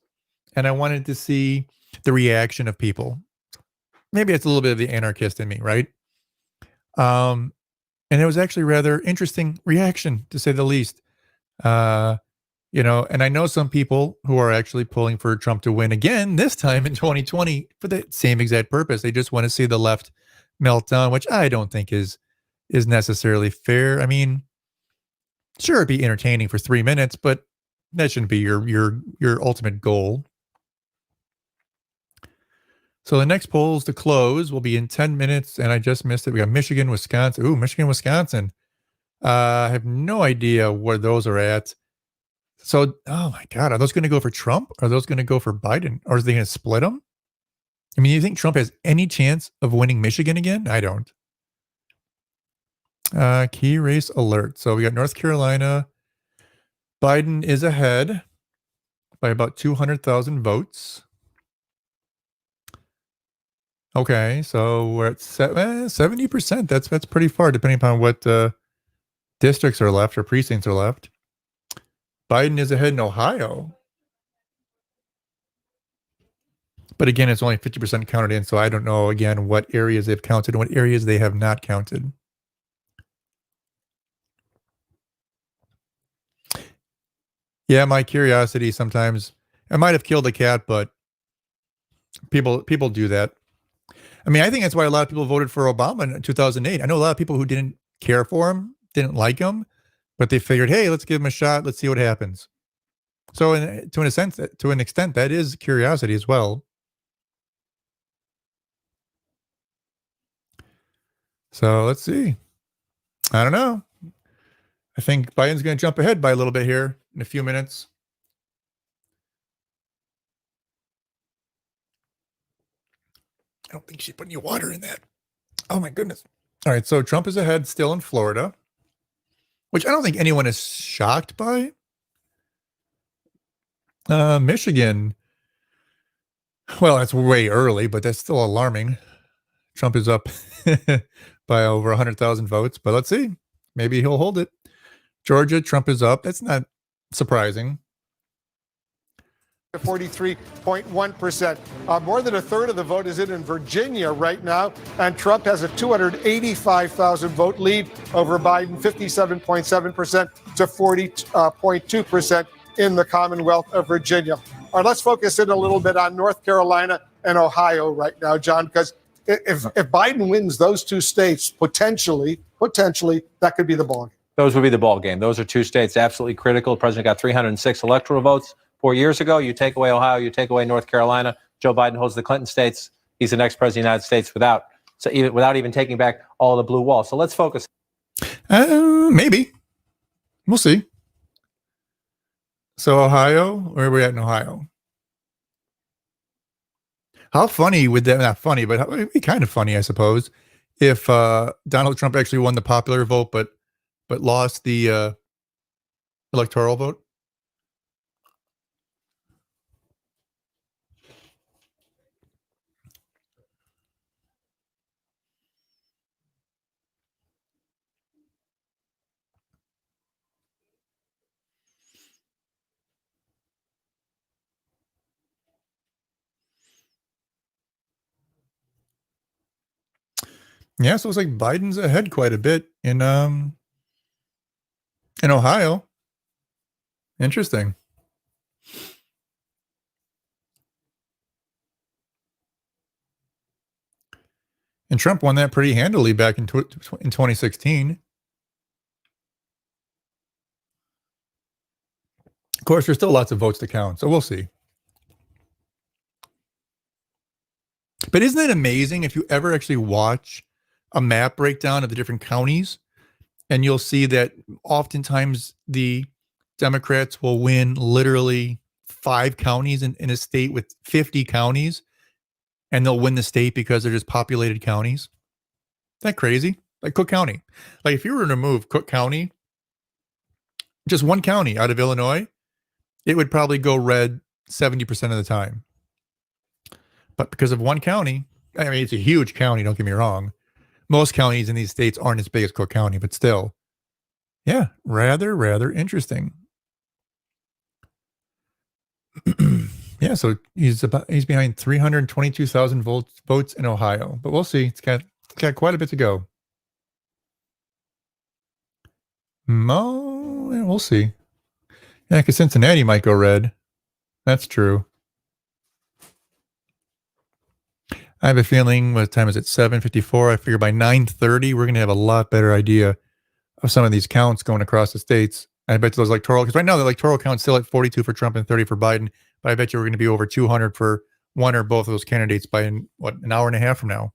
And I wanted to see the reaction of people. Maybe it's a little bit of the anarchist in me, right? And it was actually rather interesting reaction, to say the least. And I know some people who are actually pulling for Trump to win again, this time in 2020, for the same exact purpose. They just want to see the left melt down, which I don't think is necessarily fair. I mean, sure, it'd be entertaining for 3 minutes, but that shouldn't be your ultimate goal. So the next polls to close will be in 10 minutes, and I just missed it. We got Michigan, Wisconsin. Michigan, Wisconsin. I have no idea where those are at. So, oh my God, are those going to go for Trump? Are those going to go for Biden? Or is they going to split them? I mean, you think Trump has any chance of winning Michigan again? I don't. Key race alert. So we got North Carolina. Biden is ahead by about 200,000 votes. Okay, so we're at 70%. That's pretty far, depending upon what districts are left or precincts are left. Biden is ahead in Ohio. But again, it's only 50% counted in, so I don't know, again, what areas they've counted and what areas they have not counted. Yeah, my curiosity sometimes, I might have killed a cat, but people do that. I mean, I think that's why a lot of people voted for Obama in 2008. I know a lot of people who didn't care for him, didn't like him, but they figured, hey, let's give him a shot. Let's see what happens. So to an extent, that is curiosity as well. So let's see. I don't know. I think Biden's going to jump ahead by a little bit here in a few minutes. I don't think she put any water in that. Oh my goodness. All right, so Trump is ahead still in Florida, which I don't think anyone is shocked by. Michigan, well, that's way early, but that's still alarming. Trump is up by over 100,000 votes, but let's see. Maybe he'll hold it. Georgia, Trump is up. That's not surprising. 43.1%. More than a third of the vote is in Virginia right now, and Trump has a 285,000 vote lead over Biden, 57.7% to 40.2% in the Commonwealth of Virginia. All right, let's focus in a little bit on North Carolina and Ohio right now, John, because if Biden wins those two states, potentially, that could be the ball game. Those would be the ball game. Those are two states absolutely critical. The president got 306 electoral votes 4 years ago. You take away Ohio, you take away North Carolina. Joe Biden holds the Clinton states. He's the next president of the United States without even taking back all the blue wall. So let's focus. Maybe. We'll see. So Ohio, where are we at in Ohio? How funny would that, not funny, but it'd be kind of funny, I suppose, if Donald Trump actually won the popular vote, but lost the electoral vote? Yeah, so it's like Biden's ahead quite a bit in Ohio. Interesting. And Trump won that pretty handily back in 2016. Of course, there's still lots of votes to count, so we'll see. But isn't it amazing if you ever actually watch a map breakdown of the different counties, and you'll see that oftentimes the Democrats will win literally 5 counties in a state with 50 counties, and they'll win the state because they're just populated counties. Isn't that crazy? Like Cook County. Like if you were to remove Cook County, just one county out of Illinois, it would probably go red 70% of the time. But because of one county, I mean, it's a huge county, don't get me wrong. Most counties in these states aren't as big as Cook County, but still. Yeah, rather interesting. Yeah, so he's behind 322,000 votes in Ohio, but we'll see. It's got quite a bit to go. We'll see. Yeah, because Cincinnati might go red. That's true. I have a feeling, what time is it? 7:54. I figure by 9:30, we're going to have a lot better idea of some of these counts going across the states. I bet those electoral, because right now the electoral count's still at 42 for Trump and 30 for Biden, but I bet you we're going to be over 200 for one or both of those candidates by an hour and a half from now.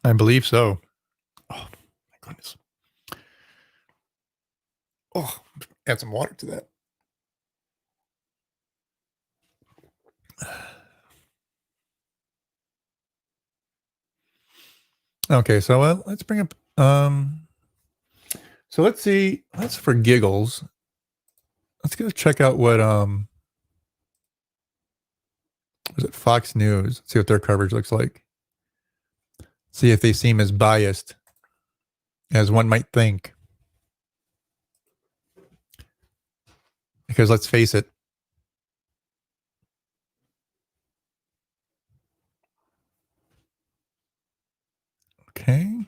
I believe so. Oh, my goodness. Oh, add some water to that. Okay, so let's bring up. So let's see. Let's for giggles. Let's go check out what was it Fox News? See what their coverage looks like. See if they seem as biased as one might think. Because let's face it. Okay.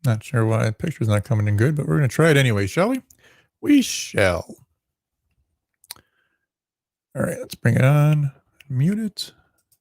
Not sure why the picture's not coming in good, but we're going to try it anyway, shall we? We shall. All right, let's bring it on. Mute it.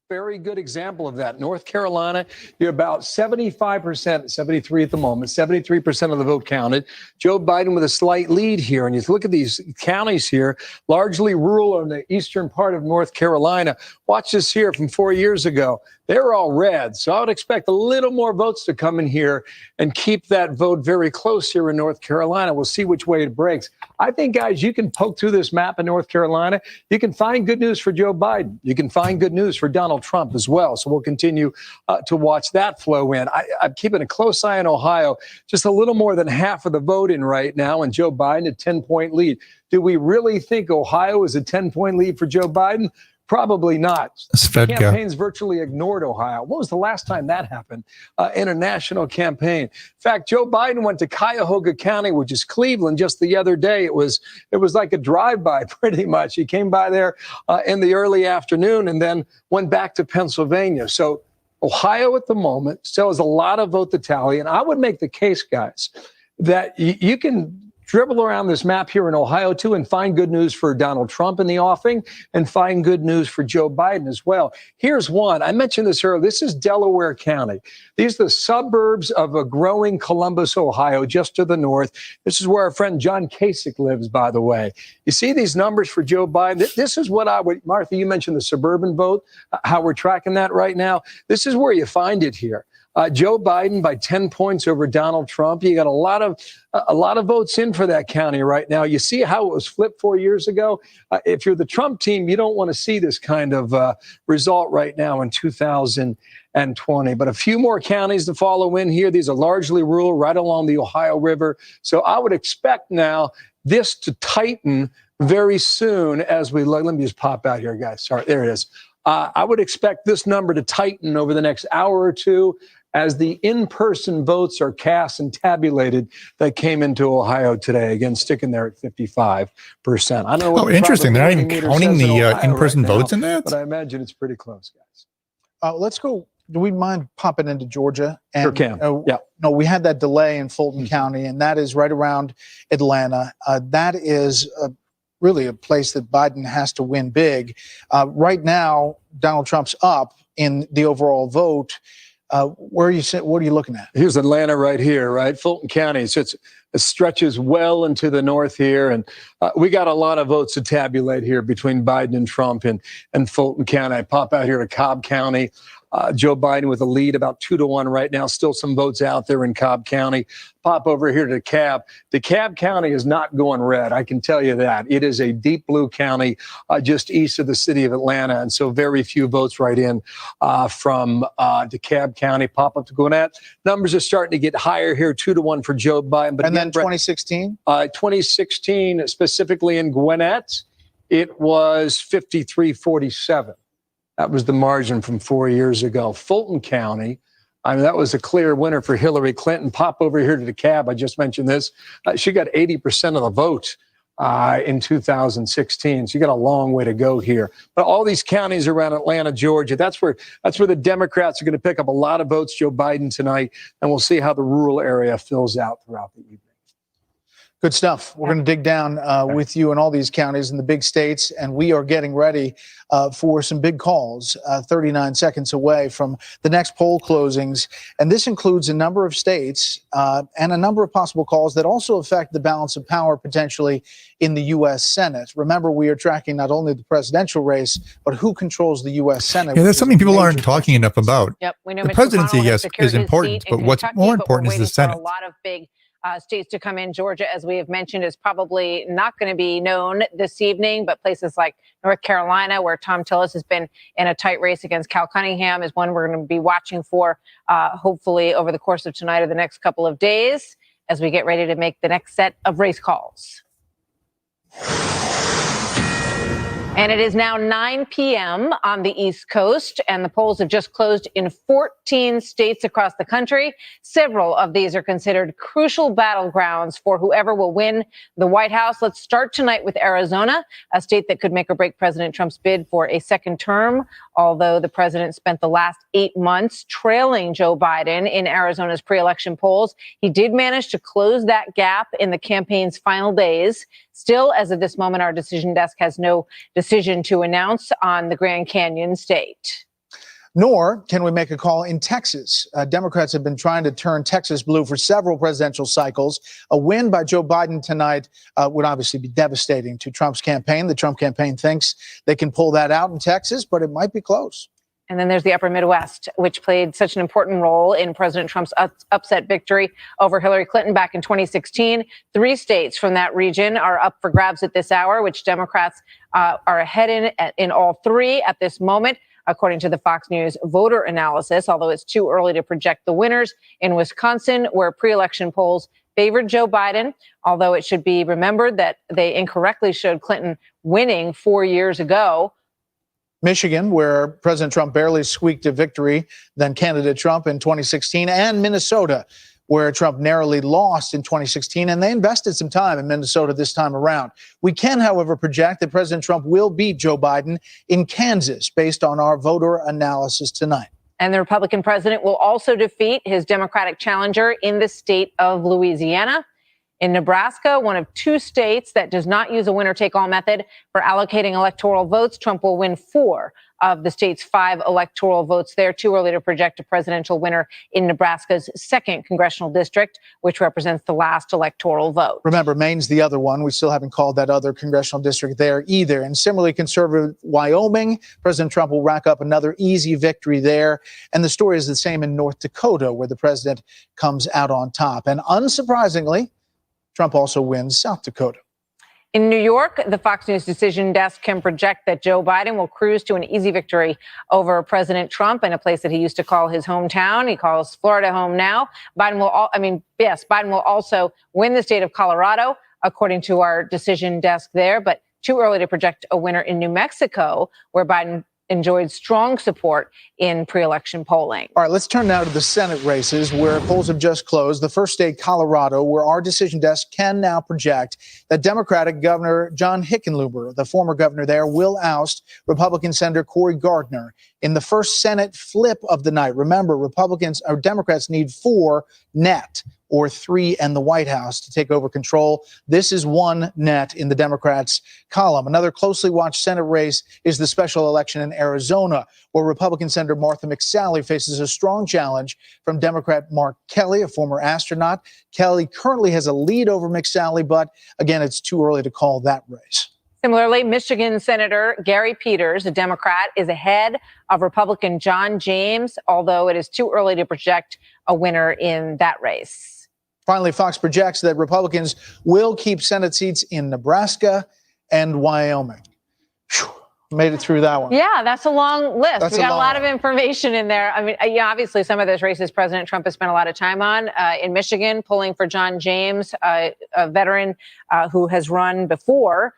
Very good example of that. North Carolina, you're about 75%, 73 at the moment, 73% of the vote counted. Joe Biden with a slight lead here. And you look at these counties here, largely rural in the eastern part of North Carolina. Watch this here from 4 years ago. They were all red. So I would expect a little more votes to come in here and keep that vote very close here in North Carolina. We'll see which way it breaks. I think, guys, you can poke through this map in North Carolina. You can find good news for Joe Biden. You can find good news for Donald Trump as well. So we'll continue to watch that flow in. I'm keeping a close eye on Ohio. Just a little more than half of the vote in right now, and Joe Biden a 10-point lead. Do we really think Ohio is a 10-point lead for Joe Biden? Probably not. Campaigns virtually ignored Ohio. When was the last time that happened in a national campaign? In fact, Joe Biden went to Cuyahoga County, which is Cleveland, just the other day. It was like a drive-by pretty much. He came by there in the early afternoon and then went back to Pennsylvania. So Ohio at the moment still has a lot of vote to tally. And I would make the case, guys, that you can dribble around this map here in Ohio, too, and find good news for Donald Trump in the offing and find good news for Joe Biden as well. Here's one. I mentioned this earlier. This is Delaware County. These are the suburbs of a growing Columbus, Ohio, just to the north. This is where our friend John Kasich lives, by the way. You see these numbers for Joe Biden? This is what I would, Martha, you mentioned the suburban vote, how we're tracking that right now. This is where you find it here. Joe Biden by 10 points over Donald Trump. You got a lot of votes in for that county right now. You see how it was flipped 4 years ago. If you're the Trump team, you don't want to see this kind of result right now in 2020. But a few more counties to follow in here. These are largely rural, right along the Ohio River. So I would expect now this to tighten very soon as we look. Let me just pop out here, guys. Sorry, there it is. I would expect this number to tighten over the next hour or two as the in-person votes are cast and tabulated that came into Ohio today. Again, sticking there at 55%. I don't know what interesting. They're not even counting the in-person votes in that? But I imagine it's pretty close, guys. Let's go. Do we mind popping into Georgia? And, sure can. Yeah. No, we had that delay in Fulton County, and that is right around Atlanta. That is really a place that Biden has to win big. Right now, Donald Trump's up in the overall vote. What are you looking at? Here's Atlanta right here, right? Fulton County. So it stretches well into the north here. And we got a lot of votes to tabulate here between Biden and Trump and Fulton County. I pop out here to Cobb County. Joe Biden with a lead about 2-1 right now. Still some votes out there in Cobb County. Pop over here to DeKalb. DeKalb County is not going red. I can tell you that. It is a deep blue county just east of the city of Atlanta. And so very few votes right in from DeKalb County. Pop up to Gwinnett. Numbers are starting to get higher here, 2-1 for Joe Biden. But and again, then 2016? 2016, specifically in Gwinnett, it was 53-47. That was the margin from 4 years ago. Fulton County, I mean, that was a clear winner for Hillary Clinton. Pop over here to DeKalb. I just mentioned this. She got 80% of the vote in 2016. So you got a long way to go here. But all these counties around Atlanta, Georgia, that's where the Democrats are going to pick up a lot of votes, Joe Biden tonight. And we'll see how the rural area fills out throughout the evening. Good stuff. We're going to dig down with you in all these counties in the big states, and we are getting ready for some big calls 39 seconds away from the next poll closings. And this includes a number of states and a number of possible calls that also affect the balance of power potentially in the U.S. Senate. Remember, we are tracking not only the presidential race, but who controls the U.S. Senate. Yeah, that's something people aren't talking enough about. Yep, we know The Mitch presidency, McConnell has yes, secured is his important, seat in but what's Kentucky, more but important we're is the waiting for Senate. a lot of big states to come in. Georgia, as we have mentioned, is probably not going to be known this evening, but places like North Carolina, where Tom Tillis has been in a tight race against Cal Cunningham, is one we're going to be watching for, hopefully over the course of tonight or the next couple of days as we get ready to make the next set of race calls. And it is now 9 p.m. on the East Coast, and the polls have just closed in 14 states across the country. Several of these are considered crucial battlegrounds for whoever will win the White House. Let's start tonight with Arizona, a state that could make or break President Trump's bid for a second term. Although the president spent the last 8 months trailing Joe Biden in Arizona's pre-election polls, he did manage to close that gap in the campaign's final days. Still, as of this moment, our decision desk has no decision to announce on the Grand Canyon state. Nor can we make a call in Texas. Democrats have been trying to turn Texas blue for several presidential cycles. A win by Joe Biden tonight would obviously be devastating to Trump's campaign. The Trump campaign thinks they can pull that out in Texas, but it might be close. And then there's the upper Midwest, which played such an important role in President Trump's upset victory over Hillary Clinton back in 2016. 3 states from that region are up for grabs at this hour, which Democrats are ahead in all 3 at this moment, according to the Fox News voter analysis, although it's too early to project the winners. In Wisconsin, where pre-election polls favored Joe Biden, although it should be remembered that they incorrectly showed Clinton winning 4 years ago. Michigan, where President Trump barely squeaked a victory than candidate Trump in 2016, and Minnesota, where Trump narrowly lost in 2016, and they invested some time in Minnesota this time around. We can, however, project that President Trump will beat Joe Biden in Kansas based on our voter analysis tonight. And the Republican president will also defeat his Democratic challenger in the state of Louisiana. In Nebraska, one of 2 states that does not use a winner-take-all method for allocating electoral votes, Trump will win 4 of the state's 5 electoral votes there. Too early to project a presidential winner in Nebraska's 2nd congressional district, which represents the last electoral vote. Remember, Maine's the other one. We still haven't called that other congressional district there either. And similarly conservative Wyoming, President Trump will rack up another easy victory there. And the story is the same in North Dakota, where the president comes out on top. And unsurprisingly, Trump also wins South Dakota. In New York, the Fox News decision desk can project that Joe Biden will cruise to an easy victory over President Trump in a place that he used to call his hometown. He calls Florida home now. Biden will also win the state of Colorado, according to our decision desk there, but too early to project a winner in New Mexico, where Biden enjoyed strong support in pre-election polling. All right, let's turn now to the Senate races where polls have just closed. The first state, Colorado, where our decision desk can now project that Democratic Governor John Hickenlooper, the former governor there, will oust Republican Senator Cory Gardner in the first Senate flip of the night. Remember, Democrats need 4 net, or 3 and the White House to take over control. This is 1 net in the Democrats' column. Another closely watched Senate race is the special election in Arizona, where Republican Senator Martha McSally faces a strong challenge from Democrat Mark Kelly, a former astronaut. Kelly currently has a lead over McSally, but again, it's too early to call that race. Similarly, Michigan Senator Gary Peters, a Democrat, is ahead of Republican John James, although it is too early to project a winner in that race. Finally, Fox projects that Republicans will keep Senate seats in Nebraska and Wyoming. Whew, made it through that one. Yeah, that's a long list. That's We got a lot one. of information in there. I mean, yeah, obviously some of those races President Trump has spent a lot of time on. In Michigan, pulling for John James, a veteran who has run before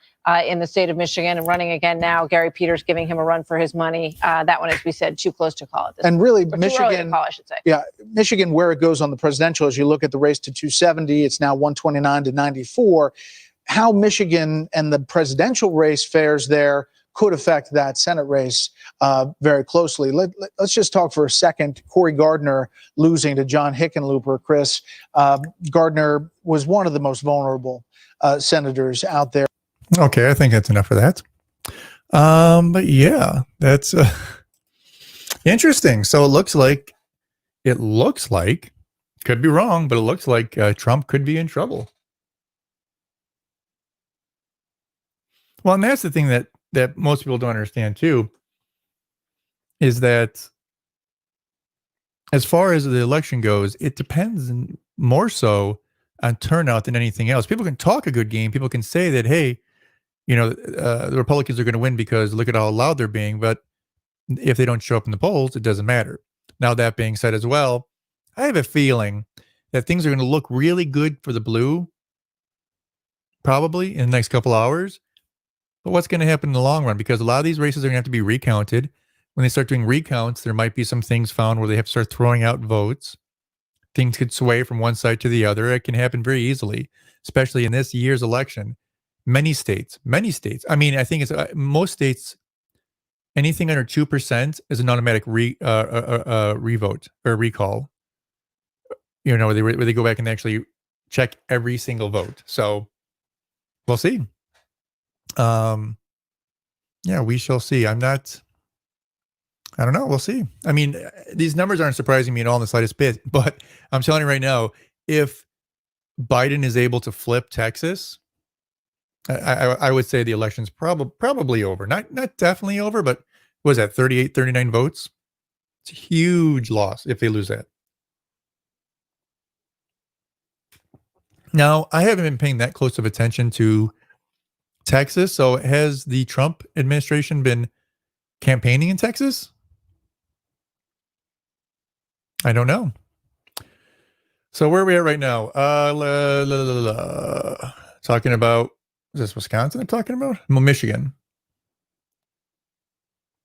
in the state of Michigan and running again now. Gary Peters giving him a run for his money. That one, as we said, too close to call it. And really, Too early to Michigan, call, I should say. yeah, Michigan, where it goes on the presidential, as you look at the race to 270, it's now 129 to 94. How Michigan and the presidential race fares there could affect that Senate race very closely. Let's just talk for a second. Cory Gardner losing to John Hickenlooper. Chris, Gardner was one of the most vulnerable senators out there. Okay, I think that's enough for that. But yeah, that's interesting. So it looks like, could be wrong, but it looks like Trump could be in trouble. Well, and that's the thing that most people don't understand too, is that as far as the election goes, it depends more so on turnout than anything else. People can talk a good game. People can say that, hey, the Republicans are going to win because look at how loud they're being. But if they don't show up in the polls, it doesn't matter. Now, that being said as well, I have a feeling that things are going to look really good for the blue probably in the next couple hours. But what's going to happen in the long run? Because a lot of these races are going to have to be recounted. When they start doing recounts, there might be some things found where they have to start throwing out votes. Things could sway from one side to the other. It can happen very easily, especially in this year's election. Many states. I mean, I think it's most states, anything under 2% is an automatic revote or recall. Where they go back and actually check every single vote. So we'll see. Yeah, we shall see. I don't know. We'll see. I mean, these numbers aren't surprising me at all in the slightest bit, but I'm telling you right now, if Biden is able to flip Texas, I would say the election's probably over. Not definitely over, but what was that, 38, 39 votes? It's a huge loss if they lose that. Now, I haven't been paying that close of attention to Texas. So has the Trump administration been campaigning in Texas? I don't know. So where are we at right now? Talking about, is this Wisconsin I'm talking about? Michigan.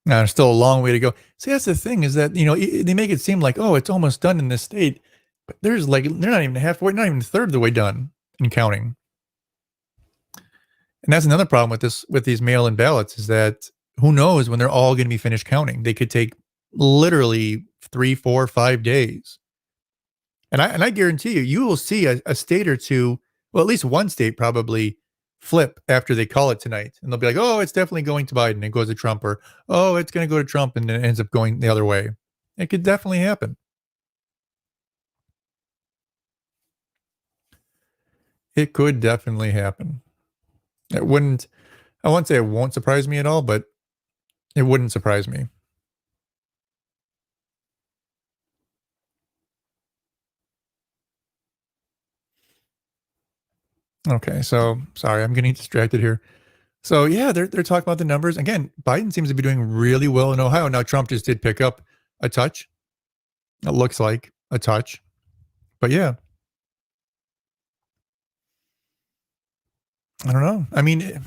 Now, there's still a long way to go. See, that's the thing is that, they make it seem like, oh, it's almost done in this state. But they're not even halfway, not even a third of the way done in counting. And that's another problem with these mail-in ballots is that who knows when they're all going to be finished counting. They could take literally 3, 4, 5 days. And I guarantee you will see a state or two, well, at least one state probably flip after they call it tonight. And they'll be like, oh, it's definitely going to Biden. It goes to Trump, or, oh, it's going to go to Trump, and then it ends up going the other way. It could definitely happen. It could definitely happen. I wouldn't say it won't surprise me at all, but it wouldn't surprise me. Okay, so sorry, I'm getting distracted here. So yeah, they're talking about the numbers. Again, Biden seems to be doing really well in Ohio. Now, Trump just did pick up a touch. It looks like a touch. But yeah. I don't know. I mean,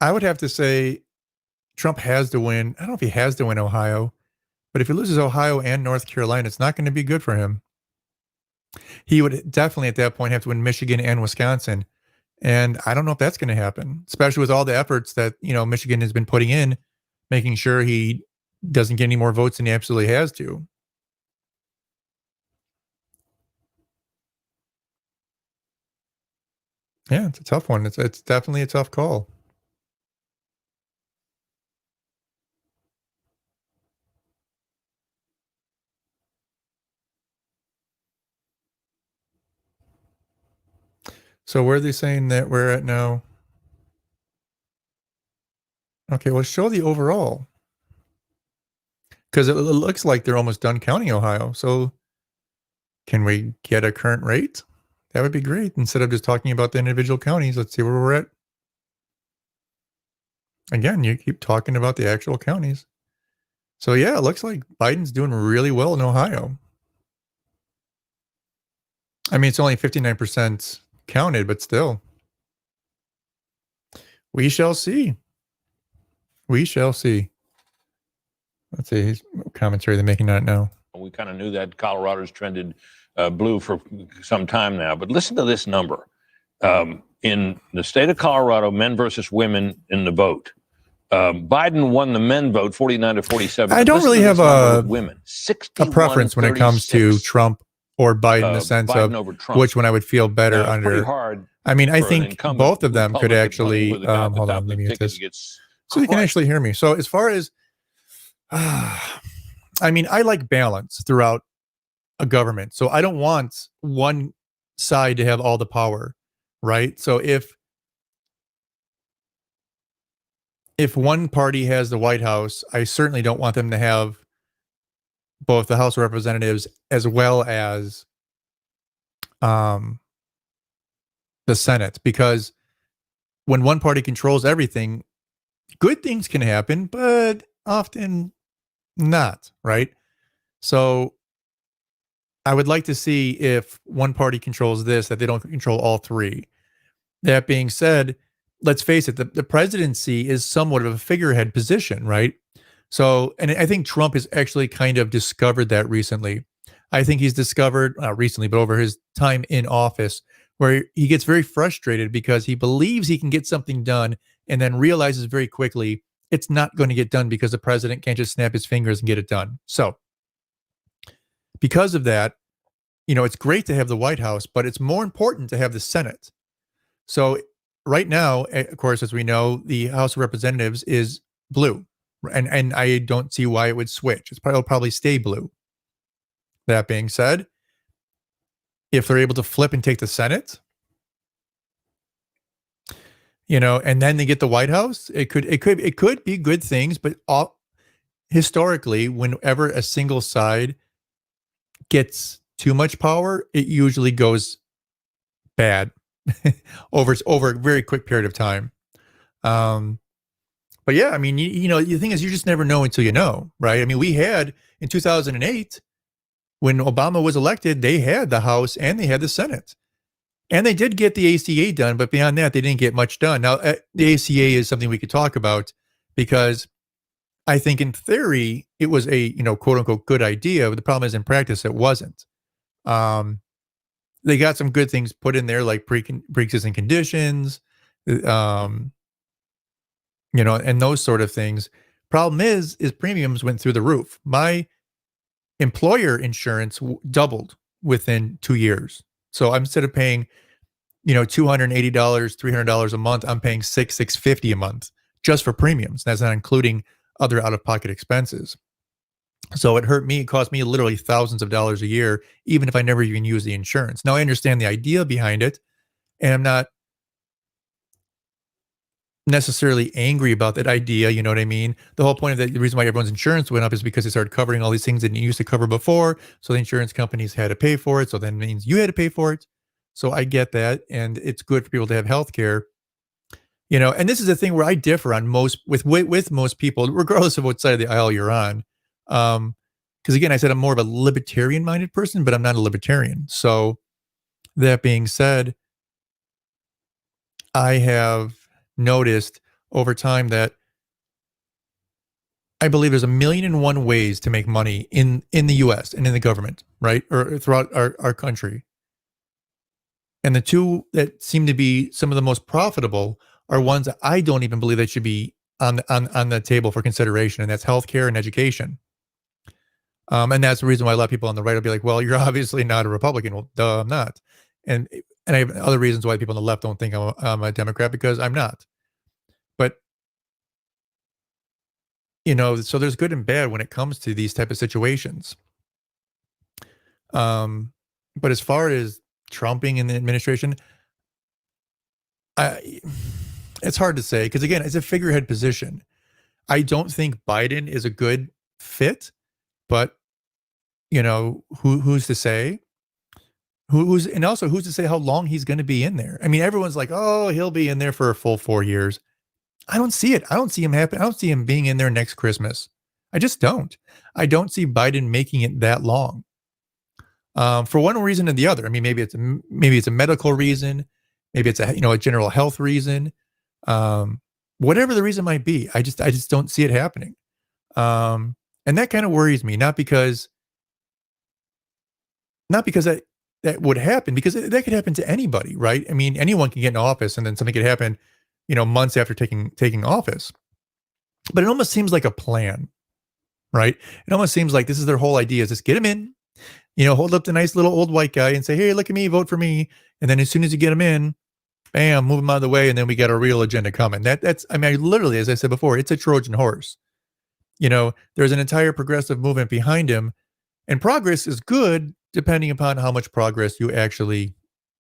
I would have to say Trump has to win. I don't know if he has to win Ohio, but if he loses Ohio and North Carolina, it's not going to be good for him. He would definitely at that point have to win Michigan and Wisconsin. And I don't know if that's going to happen, especially with all the efforts that, Michigan has been putting in, making sure he doesn't get any more votes than he absolutely has to. Yeah, it's a tough one. It's definitely a tough call. So where are they saying that we're at now? Okay, well, show the overall. Because it looks like they're almost done counting Ohio. So can we get a current rate? That would be great. Instead of just talking about the individual counties, let's see where we're at. Again, you keep talking about the actual counties. So yeah, it looks like Biden's doing really well in Ohio. I mean, it's only 59% counted, but still. We shall see. We shall see. Let's see his commentary they're making on it now. We kind of knew that Colorado's trended blue for some time now, but listen to this number. in the state of Colorado, men versus women in the vote. Biden won the men vote 49 to 47. I don't really have a preference when it comes to Trump or Biden in the sense Biden of over Trump. which one I would feel better Pretty under. hard I mean, I for an think incumbent both of them could Republican actually, running with a guy at the hold top on, of let the me mute ticket this. that gets So you can crushed. actually hear me. So as far as, I mean, I like balance throughout a government. So I don't want one side to have all the power, right? So if one party has the White House, I certainly don't want them to have both the House of Representatives as well as the Senate, because when one party controls everything, good things can happen, but often not, right? So I would like to see if one party controls this, that they don't control all three. That being said, let's face it, the presidency is somewhat of a figurehead position, right? So, and I think Trump has actually kind of discovered that recently. I think he's discovered, not recently, but over his time in office, where he gets very frustrated because he believes he can get something done and then realizes very quickly it's not going to get done because the president can't just snap his fingers and get it done. So, because of that, it's great to have the White House, but it's more important to have the Senate. So, right now, of course, as we know, the House of Representatives is blue, and I don't see why it would switch. It'll probably stay blue. That being said, if they're able to flip and take the Senate, and then they get the White House, it could be good things, but historically, whenever a single side gets too much power, it usually goes bad over a very quick period of time. But yeah, I mean, the thing is, you just never know until you know, right? I mean, we had in 2008, when Obama was elected, they had the House and they had the Senate. And they did get the ACA done, but beyond that, they didn't get much done. Now, the ACA is something we could talk about because I think in theory, it was a, quote unquote, good idea. But the problem is in practice, it wasn't. They got some good things put in there, like pre-existing conditions, and those sort of things. Problem is premiums went through the roof. My employer insurance doubled within 2 years. So instead of paying, $280, $300 a month, I'm paying $650 a month just for premiums. That's not including other out-of-pocket expenses. So it hurt me. It cost me literally thousands of dollars a year, even if I never even use the insurance. Now I understand the idea behind it, and I'm not necessarily angry about that idea. You know what I mean? The whole point of that, the reason why everyone's insurance went up is because they started covering all these things that you used to cover before. So the insurance companies had to pay for it. So then it means you had to pay for it. So I get that. And it's good for people to have health care. And this is the thing where I differ on with most people, regardless of what side of the aisle you're on. Because again, I said I'm more of a libertarian minded person, but I'm not a libertarian. So that being said, I have noticed over time that I believe there's 1,000,001 ways to make money in the US and in the government, right? Or throughout our country. And the two that seem to be some of the most profitable are ones that I don't even believe that should be on the table for consideration, and that's healthcare and education. And that's the reason why a lot of people on the right will be like, well, you're obviously not a Republican. Well, duh, I'm not. And I have other reasons why people on the left don't think I'm a Democrat, because I'm not. But, so there's good and bad when it comes to these type of situations. But as far as Trumping in the administration, it's hard to say, because again, it's a figurehead position. I don't think Biden is a good fit, but who's to say? And also who's to say how long he's going to be in there? I mean, everyone's like, oh, he'll be in there for a full 4 years. I don't see it. I don't see him happen. I don't see him being in there next Christmas. I just don't. I don't see Biden making it that long. For one reason or the other. I mean, maybe it's a medical reason, maybe it's a general health reason. Whatever the reason might be, I just don't see it happening. And that kind of worries me, not because that that would happen, because that could happen to anybody, right? I mean, anyone can get in office and then something could happen, months after taking office. But it almost seems like a plan, right? It almost seems like this is their whole idea, is just get him in, hold up the nice little old white guy and say, hey, look at me, vote for me. And then as soon as you get him in, bam, move him out of the way. And then we got a real agenda coming. Literally, as I said before, it's a Trojan horse. There's an entire progressive movement behind him, and progress is good depending upon how much progress you actually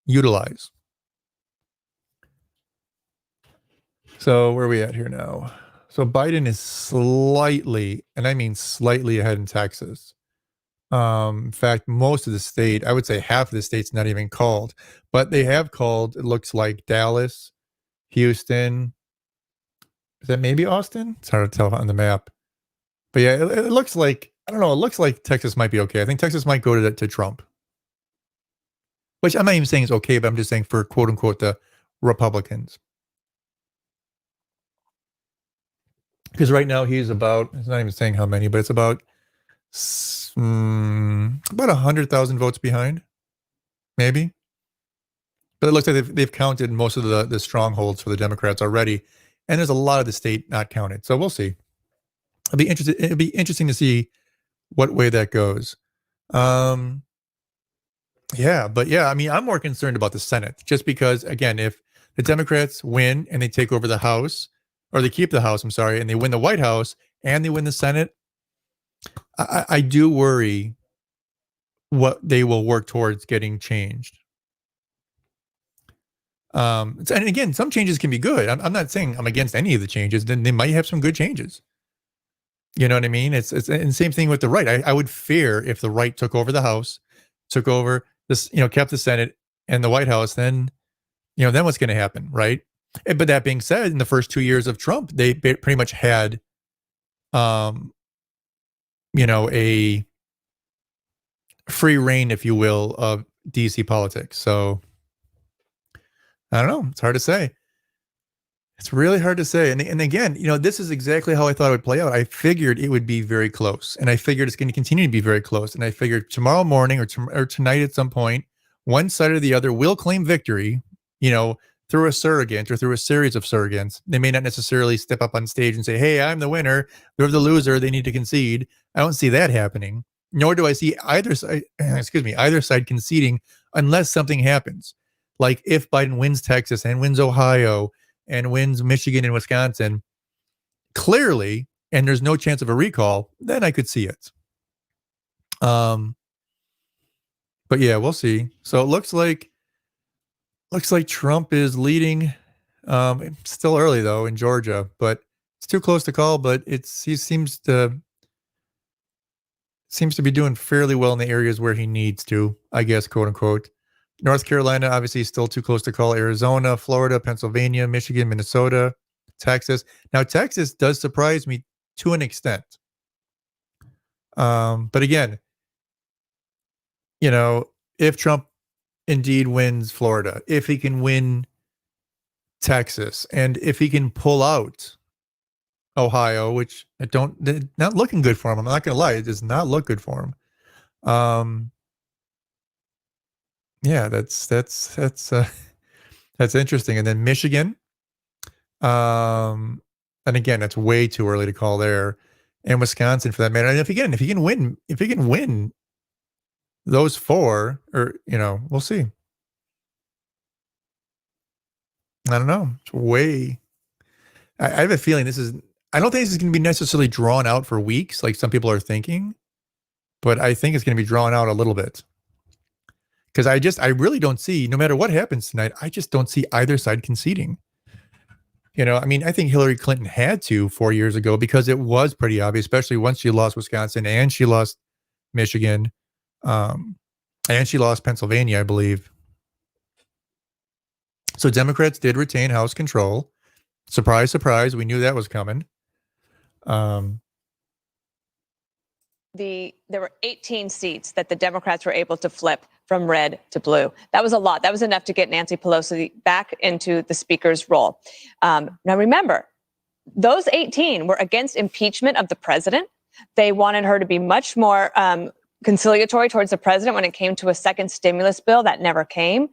utilize. So where are we at here now? So Biden is slightly, and I mean slightly, ahead in Texas. In fact, most of the state, I would say half of the state's not even called, but they have called, it looks like, Dallas, Houston. Is that maybe Austin? It's hard to tell on the map. But yeah, it looks like, I don't know, it looks like Texas might be okay. I think Texas might go to Trump. Which I'm not even saying is okay, but I'm just saying for quote unquote the Republicans. Because right now he's about, it's not even saying how many, but it's about 100,000 votes behind, maybe. But it looks like they've counted most of the strongholds for the Democrats already, and there's a lot of the state not counted. So we'll see. It'll be interesting to see what way that goes. I'm more concerned about the Senate, just because, again, if the Democrats win and they take over the House, or they keep the House, and they win the White House and they win the Senate, I do worry what they will work towards getting changed. And again, some changes can be good. I'm not saying I'm against any of the changes. Then they might have some good changes. You know what I mean? It's and same thing with the right. I would fear if the right took over the House, took over this, kept the Senate and the White House, then what's going to happen, right? But that being said, in the first 2 years of Trump, they pretty much had, a free reign, if you will, of DC politics. So I don't know. It's hard to say. It's really hard to say. And again, this is exactly how I thought it would play out. I figured it would be very close, and I figured it's going to continue to be very close. And I figured tomorrow morning or tonight at some point, one side or the other will claim victory, through a surrogate or through a series of surrogates. They may not necessarily step up on stage and say, hey, I'm the winner, they're the loser, they need to concede. I don't see that happening, nor do I see either side conceding unless something happens. Like if Biden wins Texas and wins Ohio and wins Michigan and Wisconsin clearly, and there's no chance of a recall, then I could see it. But yeah, we'll see. So it looks like Trump is leading. It's still early though in Georgia, but it's too close to call. But he seems to be doing fairly well in the areas where he needs to, I guess, quote unquote. North Carolina, obviously, still too close to call. Arizona, Florida, Pennsylvania, Michigan, Minnesota, Texas. Now, Texas does surprise me to an extent. But again, if Trump indeed wins Florida, if he can win Texas, and if he can pull out Ohio, which not looking good for him. I'm not going to lie. It does not look good for him. Yeah, that's interesting. And then Michigan, and again, that's way too early to call there, and Wisconsin for that matter. And if he can win those four, or we'll see. I don't know. It's way. I have a feeling I don't think this is going to be necessarily drawn out for weeks, like some people are thinking, but I think it's going to be drawn out a little bit. Because I really don't see, no matter what happens tonight, I just don't see either side conceding. I think Hillary Clinton had to 4 years ago because it was pretty obvious, especially once she lost Wisconsin and she lost Michigan, and she lost Pennsylvania, I believe. So Democrats did retain House control. Surprise, surprise. We knew that was coming. There were 18 seats that the Democrats were able to flip from red to blue. That was a lot. That was enough to get Nancy Pelosi back into the speaker's role. Now, remember, those 18 were against impeachment of the president. They wanted her to be much more conciliatory towards the president when it came to a second stimulus bill. That never came.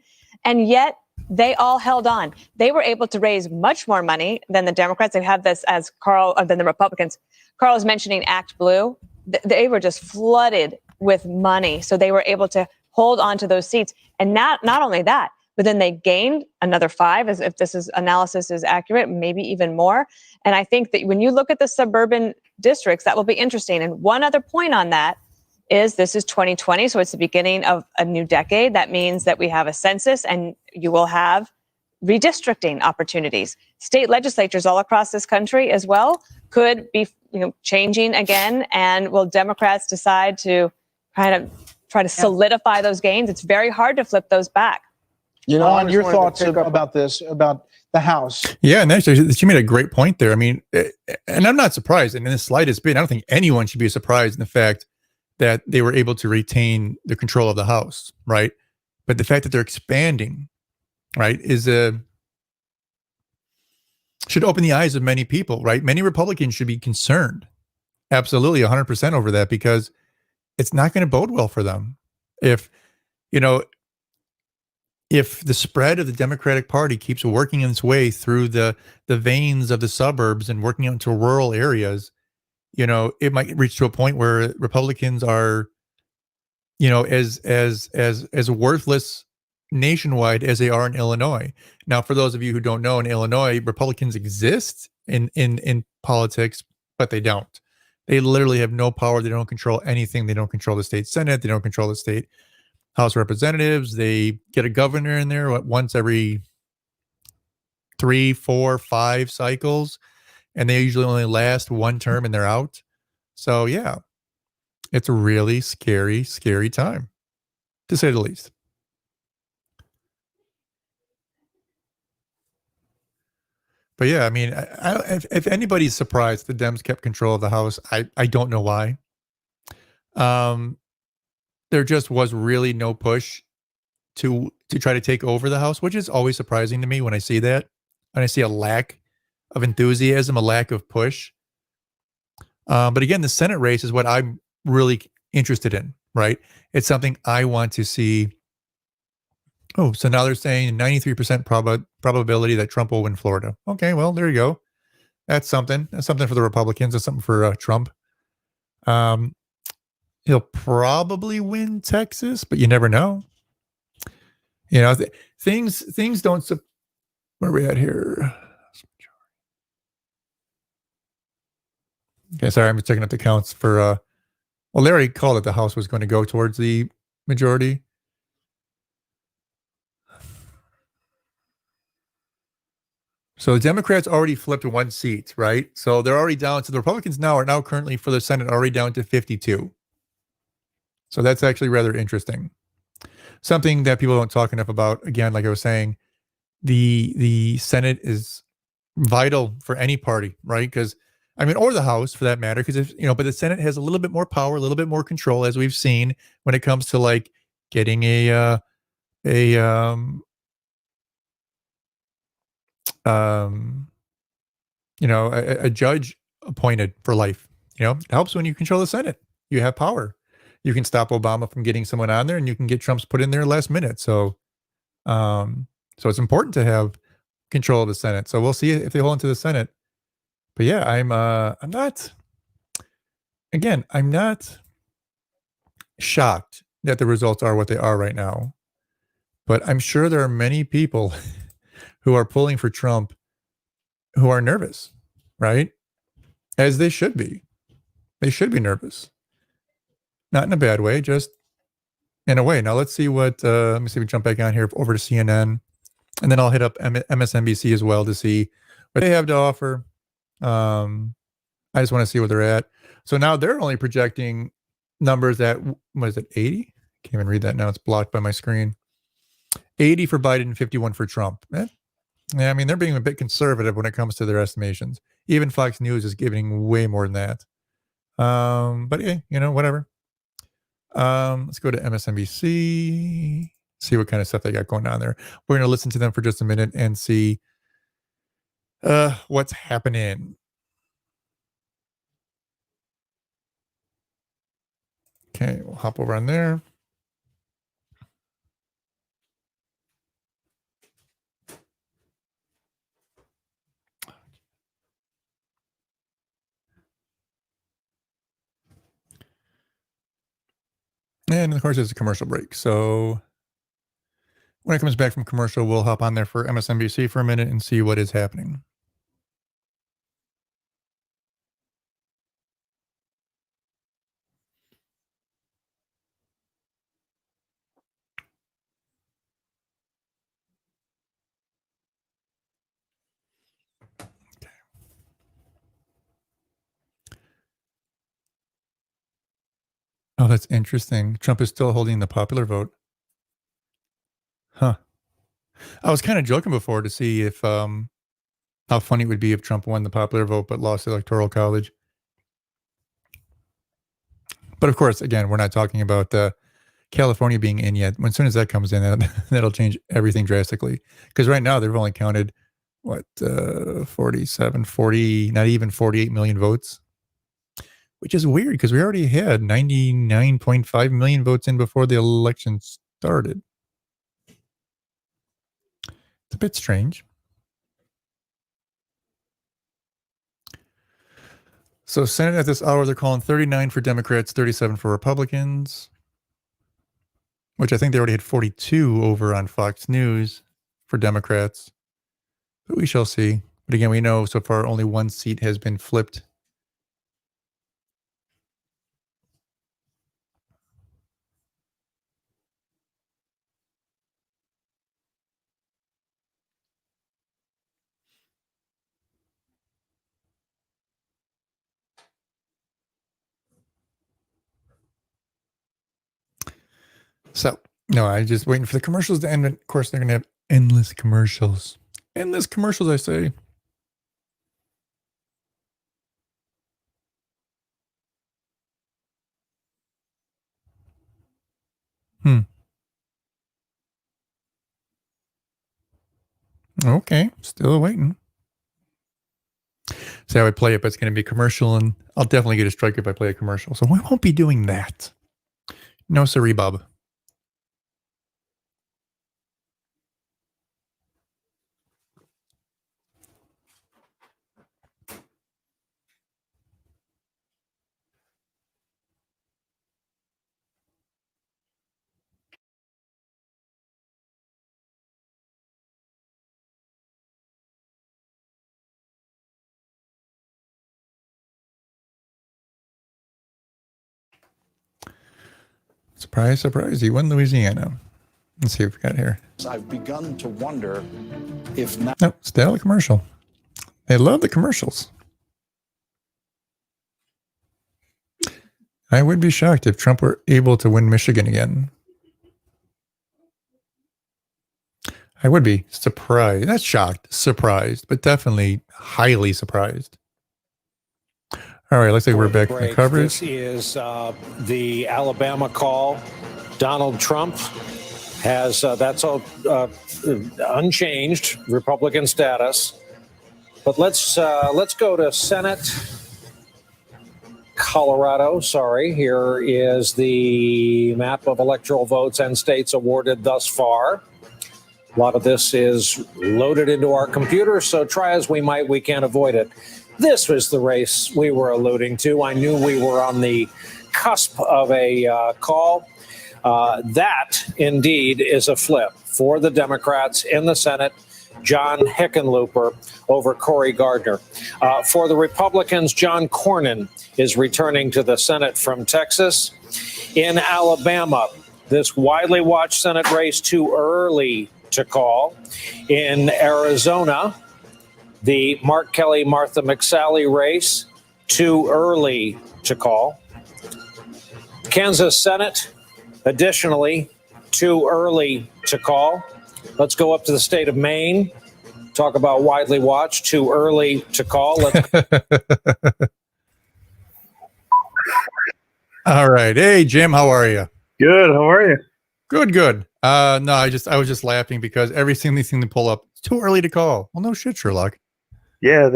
And yet they all held on. They were able to raise much more money than the Democrats. They have this as than the Republicans. Carl was mentioning Act Blue. They were just flooded with money. So they were able to hold on to those seats. And not only that, but then they gained another 5, as if this analysis is accurate, maybe even more. And I think that when you look at the suburban districts, that will be interesting. And one other point on that is this is 2020, so it's the beginning of a new decade. That means that we have a census and you will have redistricting opportunities. State legislatures all across this country as well could be changing again. And will Democrats decide to kind of try to solidify those gains? It's very hard to flip those back. On your thoughts about this, about the House. Yeah, and actually, she made a great point there. I mean, and I'm not surprised. And in the slightest bit, I don't think anyone should be surprised in the fact that they were able to retain the control of the House, right? But the fact that they're expanding, right, should open the eyes of many people, right? Many Republicans should be concerned, absolutely 100% over that, because it's not going to bode well for them. If the spread of the Democratic Party keeps working its way through the veins of the suburbs and working out into rural areas, it might reach to a point where Republicans are, as worthless nationwide as they are in Illinois. Now, for those of you who don't know, in Illinois, Republicans exist in politics, but they don't. They literally have no power. They don't control anything. They don't control the state Senate. They don't control the state House of Representatives. They get a governor in there once every 3, 4, 5 cycles, and they usually only last one term and they're out. So yeah, it's a really scary, scary time, to say the least. But yeah, I mean, if anybody's surprised the Dems kept control of the House, I don't know why. There just was really no push to try to take over the House, which is always surprising to me when I see that. And I see a lack of enthusiasm, a lack of push. But again, the Senate race is what I'm really interested in, right? It's something I want to see. Oh, so now they're saying 93% probability that Trump will win Florida. Okay, well, there you go. That's something. That's something for the Republicans. That's something for Trump. He'll probably win Texas, but you never know. Things don't. Where are we at here? Okay, sorry, I'm just checking up the counts for. Well, Larry called it the House was going to go towards the majority. So the Democrats already flipped 1 seat, right? So they're already down. So the Republicans are now currently for the Senate already down to 52. So that's actually rather interesting. Something that people don't talk enough about. Again, like I was saying, the Senate is vital for any party, right? Because or the House for that matter. Because but the Senate has a little bit more power, a little bit more control, as we've seen when it comes to like getting a judge appointed for life. It helps when you control the Senate. You have power. You can stop Obama from getting someone on there, and you can get Trump's put in there last minute. So it's important to have control of the Senate. So we'll see if they hold into the Senate. But yeah, I'm not shocked that the results are what they are right now. But I'm sure there are many people who are pulling for Trump who are nervous, right? As they should be. They should be nervous. Not in a bad way, just in a way. Now let's see what, let me see if we jump back on here over to CNN, and then I'll hit up MSNBC as well to see what they have to offer. I just want to see where they're at. So now they're only projecting numbers at, what is it, 80? Can't even read that now. It's blocked by my screen. 80 for Biden, 51 for Trump. Yeah, they're being a bit conservative when it comes to their estimations. Even Fox News is giving way more than that. But yeah, whatever. Let's go to MSNBC, see what kind of stuff they got going on there. We're going to listen to them for just a minute and see what's happening. Okay, we'll hop over on there. And of course, it's a commercial break. So when it comes back from commercial, we'll hop on there for MSNBC for a minute and see what is happening. Oh, that's interesting. Trump is still holding the popular vote. Huh. I was kind of joking before to see if how funny it would be if Trump won the popular vote but lost the Electoral College. But of course, again, we're not talking about California being in yet. As soon as that comes in, that'll change everything drastically. Because right now they've only counted, 47, 40, not even 48 million votes. Which is weird because we already had 99.5 million votes in before the election started. It's a bit strange. So Senate at this hour, they're calling 39 for Democrats, 37 for Republicans, which I think they already had 42 over on Fox News for Democrats. But we shall see. But again, we know so far only one seat has been flipped. So, no, I'm just waiting for the commercials to end. Of course, they're going to have endless commercials. Endless commercials, I say. Okay, still waiting. See how I play it, but it's going to be commercial, and I'll definitely get a strike if I play a commercial. So we won't be doing that. No, siree, Bob. Surprise, surprise. He won Louisiana. Let's see what we got here. I've begun to wonder if now. Nope, still a commercial. They love the commercials. I would be shocked if Trump were able to win Michigan again. I would be surprised. Not shocked, surprised, but definitely highly surprised. All right, looks like we're back in the coverage. This is the Alabama call. Donald Trump has, that's all unchanged, Republican status. But let's go to Senate, Colorado. Sorry, here is the map of electoral votes and states awarded thus far. A lot of this is loaded into our computer, so try as we might, we can't avoid it. This was the race we were alluding to. I knew we were on the cusp of a call. That, indeed, is a flip for the Democrats in the Senate. John Hickenlooper over Cory Gardner. For the Republicans, John Cornyn is returning to the Senate from Texas. In Alabama, this widely watched Senate race too early to call. In Arizona, the Mark Kelly, Martha McSally race, too early to call. Kansas Senate, additionally, too early to call. Let's go up to the state of Maine. Talk about widely watched, too early to call. All right. Hey, Jim, how are you? Good. How are you? Good, good. No, I was just laughing because every single thing they pull up, it's too early to call. Well, no shit, Sherlock. Yeah,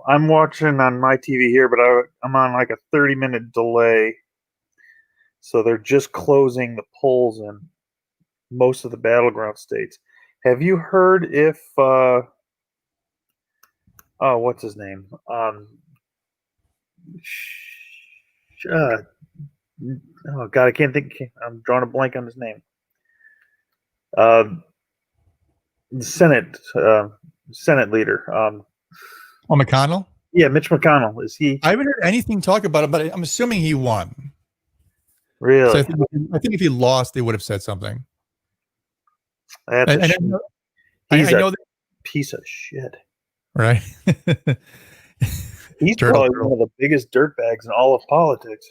I'm watching on my TV here, but I'm on like a 30-minute delay. So they're just closing the polls in most of the battleground states. Have you heard if what's his name? Oh God, I can't think. I'm drawing a blank on his name. The Senate leader. McConnell. Yeah, Mitch McConnell. Is he? I haven't heard anything talk about it, but I'm assuming he won. Really? So I think if he lost, they would have said something. That's And He's I know a that, piece of shit. right? He's Turtle, probably one of the biggest dirtbags in all of politics.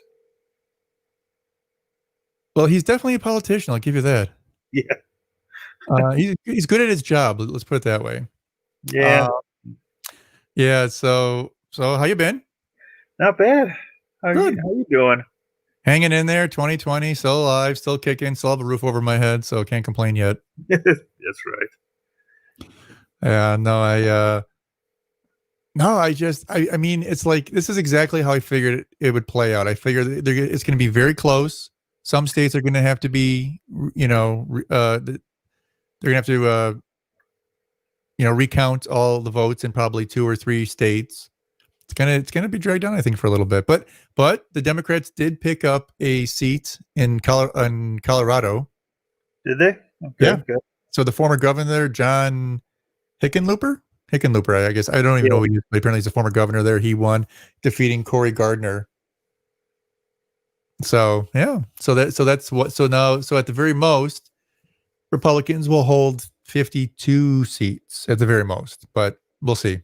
Well, he's definitely a politician. I'll give you that. Yeah. He's good at his job. Let's put it that way. Yeah. Yeah. So how you been? Not bad. How you doing? Hanging in there. 2020, still alive, still kicking, still have a roof over my head, so can't complain yet. That's right. Yeah. I mean, it's like this is exactly how I figured it would play out. I figured it's going to be very close. Some states are going to have to be, they're going to have to, recount all the votes in probably 2 or 3 states. It's gonna be dragged on, I think, for a little bit. But the Democrats did pick up a seat in Colorado. Did they? Okay, yeah. Good. So the former governor, John Hickenlooper, I guess. I don't even know who he is, but apparently he's a former governor there. He won, defeating Cory Gardner. So yeah. So at the very most, Republicans will hold 52 seats at the very most, but we'll see.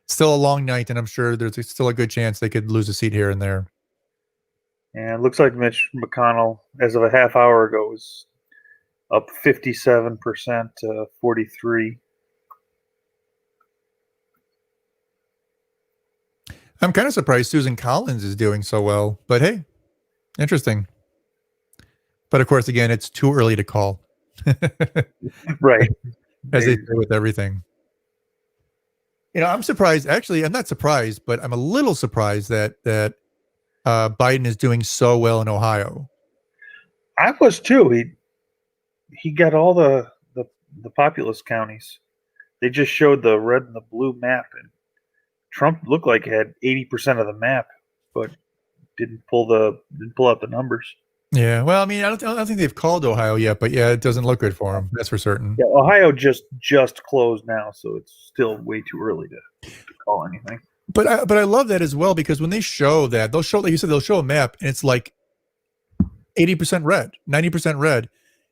Still a long night, and I'm sure there's still a good chance they could lose a seat here and there. And it looks like Mitch McConnell, as of a half hour ago, was up 57% to 43%. I'm kind of surprised Susan Collins is doing so well, but hey, interesting. But of course, again, it's too early to call. Right. As they do with everything. I'm surprised. Actually, I'm not surprised, but I'm a little surprised that Biden is doing so well in Ohio. I was too. He got all the populous counties. They just showed the red and the blue map, and Trump looked like he had 80% of the map, but didn't pull out the numbers. Yeah, well, I mean, I don't think they've called Ohio yet, but yeah, it doesn't look good for them. That's for certain. Yeah, Ohio just closed now, so it's still way too early to call anything. But I love that as well, because when they show that, they'll show, like you said, they'll show a map, and it's like 80% red, 90% red,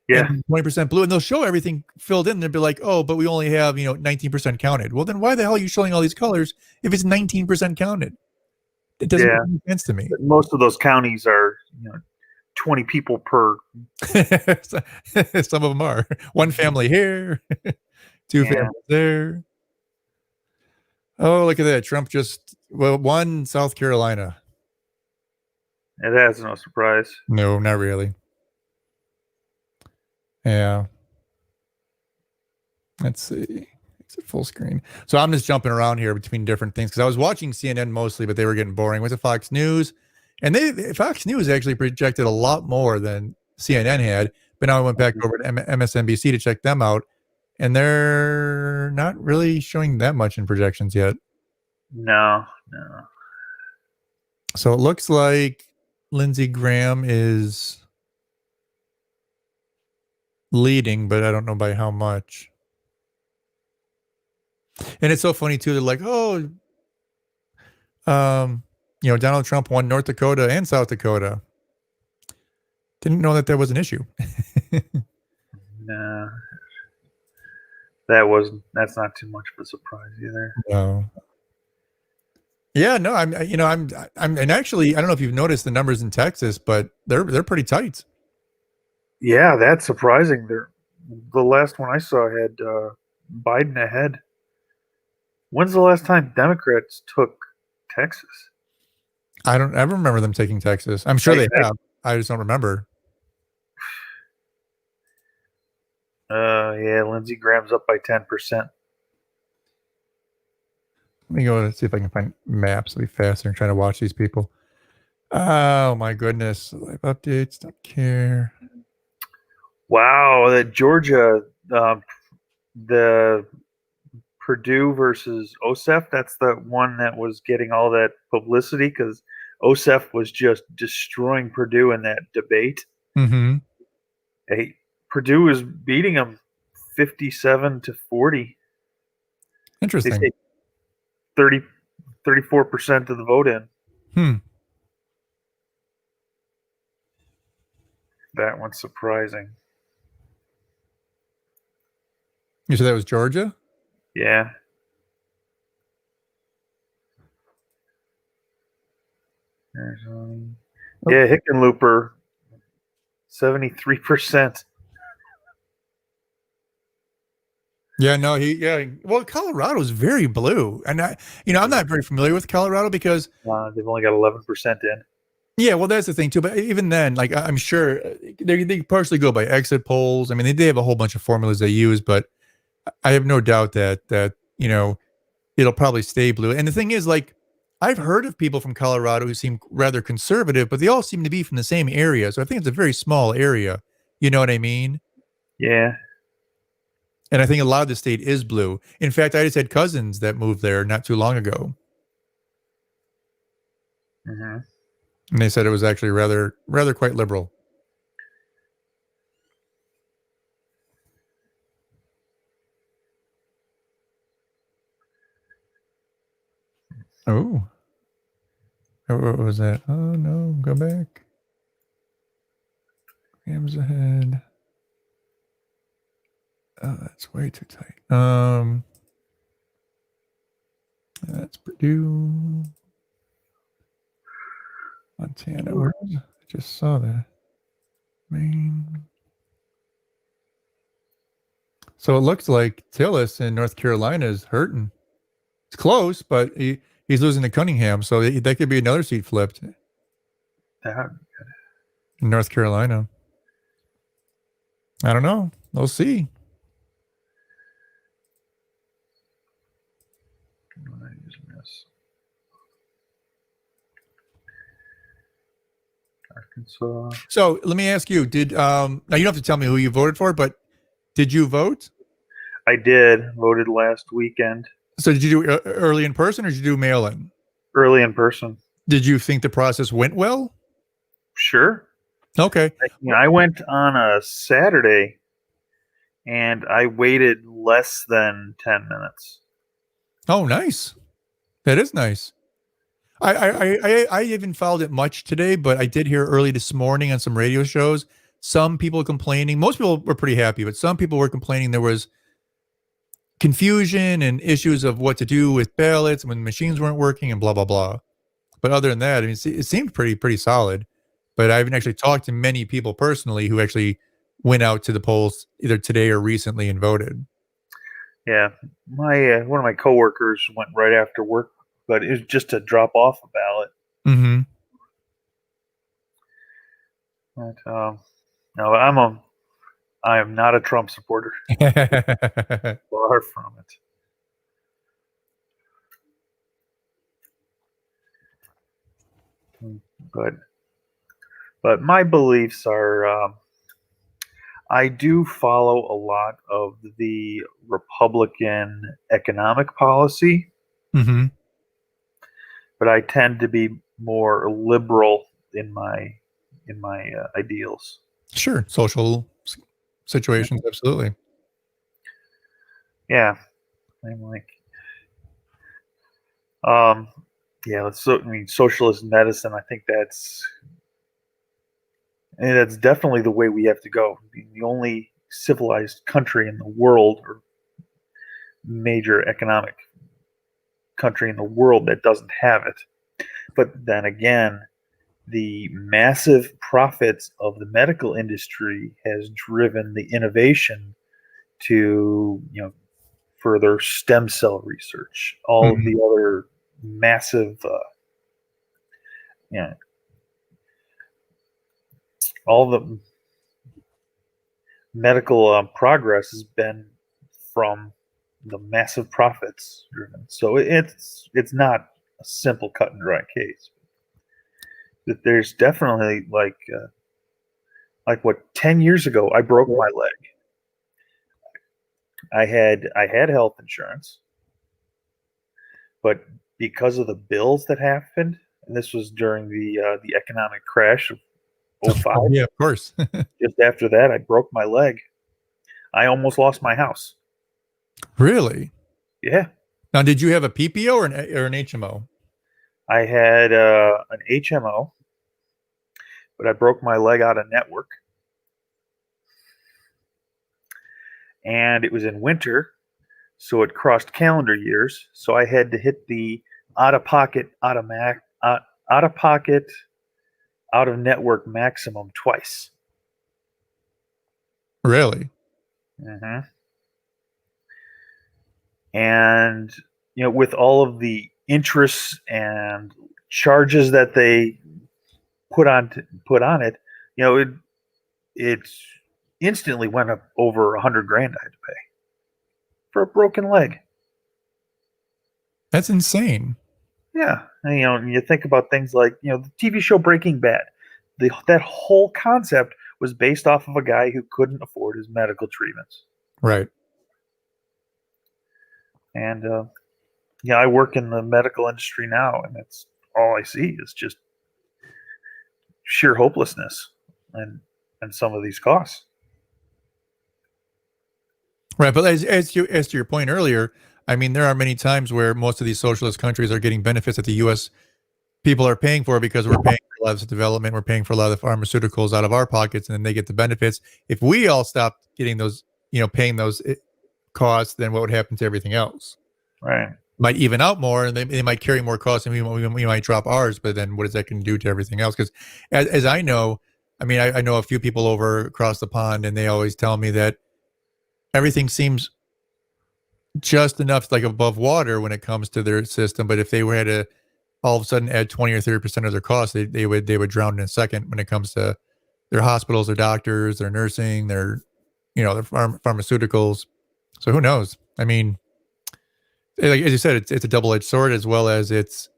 yeah, and 20% blue, and they'll show everything filled in. They'll be like, oh, but we only have 19% counted. Well, then why the hell are you showing all these colors if it's 19% counted? It doesn't make any sense to me. But most of those counties are 20 people per. Some of them are one family here, 2 families there. Oh, look at that. Trump just won South Carolina. And that's no surprise. No, not really. Yeah. Let's see. It's a full screen. So I'm just jumping around here between different things because I was watching CNN mostly, but they were getting boring. Went to Fox News. And Fox News actually projected a lot more than CNN had. But now I went back over to MSNBC to check them out. And they're not really showing that much in projections yet. No. So it looks like Lindsey Graham is leading, but I don't know by how much. And it's so funny too. They're like, oh, Donald Trump won North Dakota and South Dakota. Didn't know that was an issue. No. That's not too much of a surprise either. No. Yeah, no, I'm and actually, I don't know if you've noticed the numbers in Texas, but they're pretty tight. Yeah, that's surprising. The last one I saw had Biden ahead. When's the last time Democrats took Texas? I don't ever remember them taking Texas. I'm sure they have. I just don't remember. Yeah, Lindsey Graham's up by 10%. Let me go and see if I can find maps. It'll be faster. I'm trying to watch these people. Oh my goodness! Live updates. Don't care. Wow, that Georgia, the Purdue versus OSEF. That's the one that was getting all that publicity because OSEF was just destroying Purdue in that debate. Mm-hmm. Hey, Purdue was beating them 57-40. Interesting. They take 34% of the vote in. That one's surprising. You said that was Georgia? Yeah. Yeah, Hickenlooper, 73%. Yeah, no, well, Colorado's very blue. And I'm not very familiar with Colorado because they've only got 11% in. Yeah, well, that's the thing too. But even then, like I'm sure they partially go by exit polls. I mean, they have a whole bunch of formulas they use, but I have no doubt that it'll probably stay blue. And the thing is, like, I've heard of people from Colorado who seem rather conservative, but they all seem to be from the same area. So I think it's a very small area. You know what I mean? Yeah. And I think a lot of the state is blue. In fact, I just had cousins that moved there not too long ago. Mm-hmm. And they said it was actually rather quite liberal. Oh. What was that? Oh, no. Go back. Grams ahead. Oh, that's way too tight. That's Purdue. Montana. Where is it? I just saw that. Maine. So it looks like Tillis in North Carolina is hurting. It's close, but he's losing to Cunningham, so that could be another seat flipped in North Carolina. I don't know. We'll see. Arkansas. So let me ask you: Did now you don't have to tell me who you voted for, but did you vote? I did. Voted last weekend. So did you do early in person or did you do mail-in? Early in person. Did you think the process went well? Sure. Okay. I went on a Saturday, and I waited less than 10 minutes. Oh, nice. That is nice. I haven't followed it much today, but I did hear early this morning on some radio shows, some people complaining. Most people were pretty happy, but some people were complaining there was confusion and issues of what to do with ballots when machines weren't working and blah, blah, blah. But other than that, I mean, it seemed pretty solid. But I haven't actually talked to many people personally who actually went out to the polls either today or recently and voted. Yeah, my one of my coworkers went right after work, but it was just to drop off a ballot. Mm-hmm. But no, I am not a Trump supporter. Far from it. But my beliefs are, I do follow a lot of the Republican economic policy, mm-hmm. but I tend to be more liberal in my ideals. Sure, social situations, absolutely. Yeah, I'm like, socialist medicine. I think that's definitely the way we have to go. The only civilized country in the world, or major economic country in the world, that doesn't have it. But then again, the massive profits of the medical industry has driven the innovation to, further stem cell research, all of the other massive, all the medical progress has been from the massive profits driven. So it's not a simple cut and dry case. that there's definitely like what 10 years ago I broke my leg. I had health insurance, but because of the bills that happened, and this was during the economic crash of 2005. Oh, yeah, of course. Just after that, I broke my leg. I almost lost my house. Really? Yeah. Now, did you have a PPO or an HMO? I had an HMO, but I broke my leg out of network. And it was in winter, so it crossed calendar years. So I had to hit the out of network maximum twice. Really? Mm-hmm. And with all of the interests and charges that they put on it, it instantly went up over $100,000 I had to pay for a broken leg. That's insane. Yeah, and you think about things like the TV show Breaking Bad. That whole concept was based off of a guy who couldn't afford his medical treatments. Right. And I work in the medical industry now, and that's all I see is just sheer hopelessness and some of these costs. Right, but as to your point earlier, I mean, there are many times where most of these socialist countries are getting benefits that the U.S. people are paying for because we're paying for a lot of development, we're paying for a lot of the pharmaceuticals out of our pockets, and then they get the benefits. If we all stopped getting those, paying those costs, then what would happen to everything else? Right. Might even out more, and they might carry more costs, and we might drop ours. But then, what is that going to do to everything else? Because as I know, I mean, I know a few people over across the pond, and they always tell me that everything seems just enough like above water when it comes to their system. But if they were to all of a sudden add 20 or 30% of their costs, they would drown in a second when it comes to their hospitals, their doctors, their nursing, their their pharmaceuticals. So who knows? I mean, like as you said, it's a double-edged sword as well as it's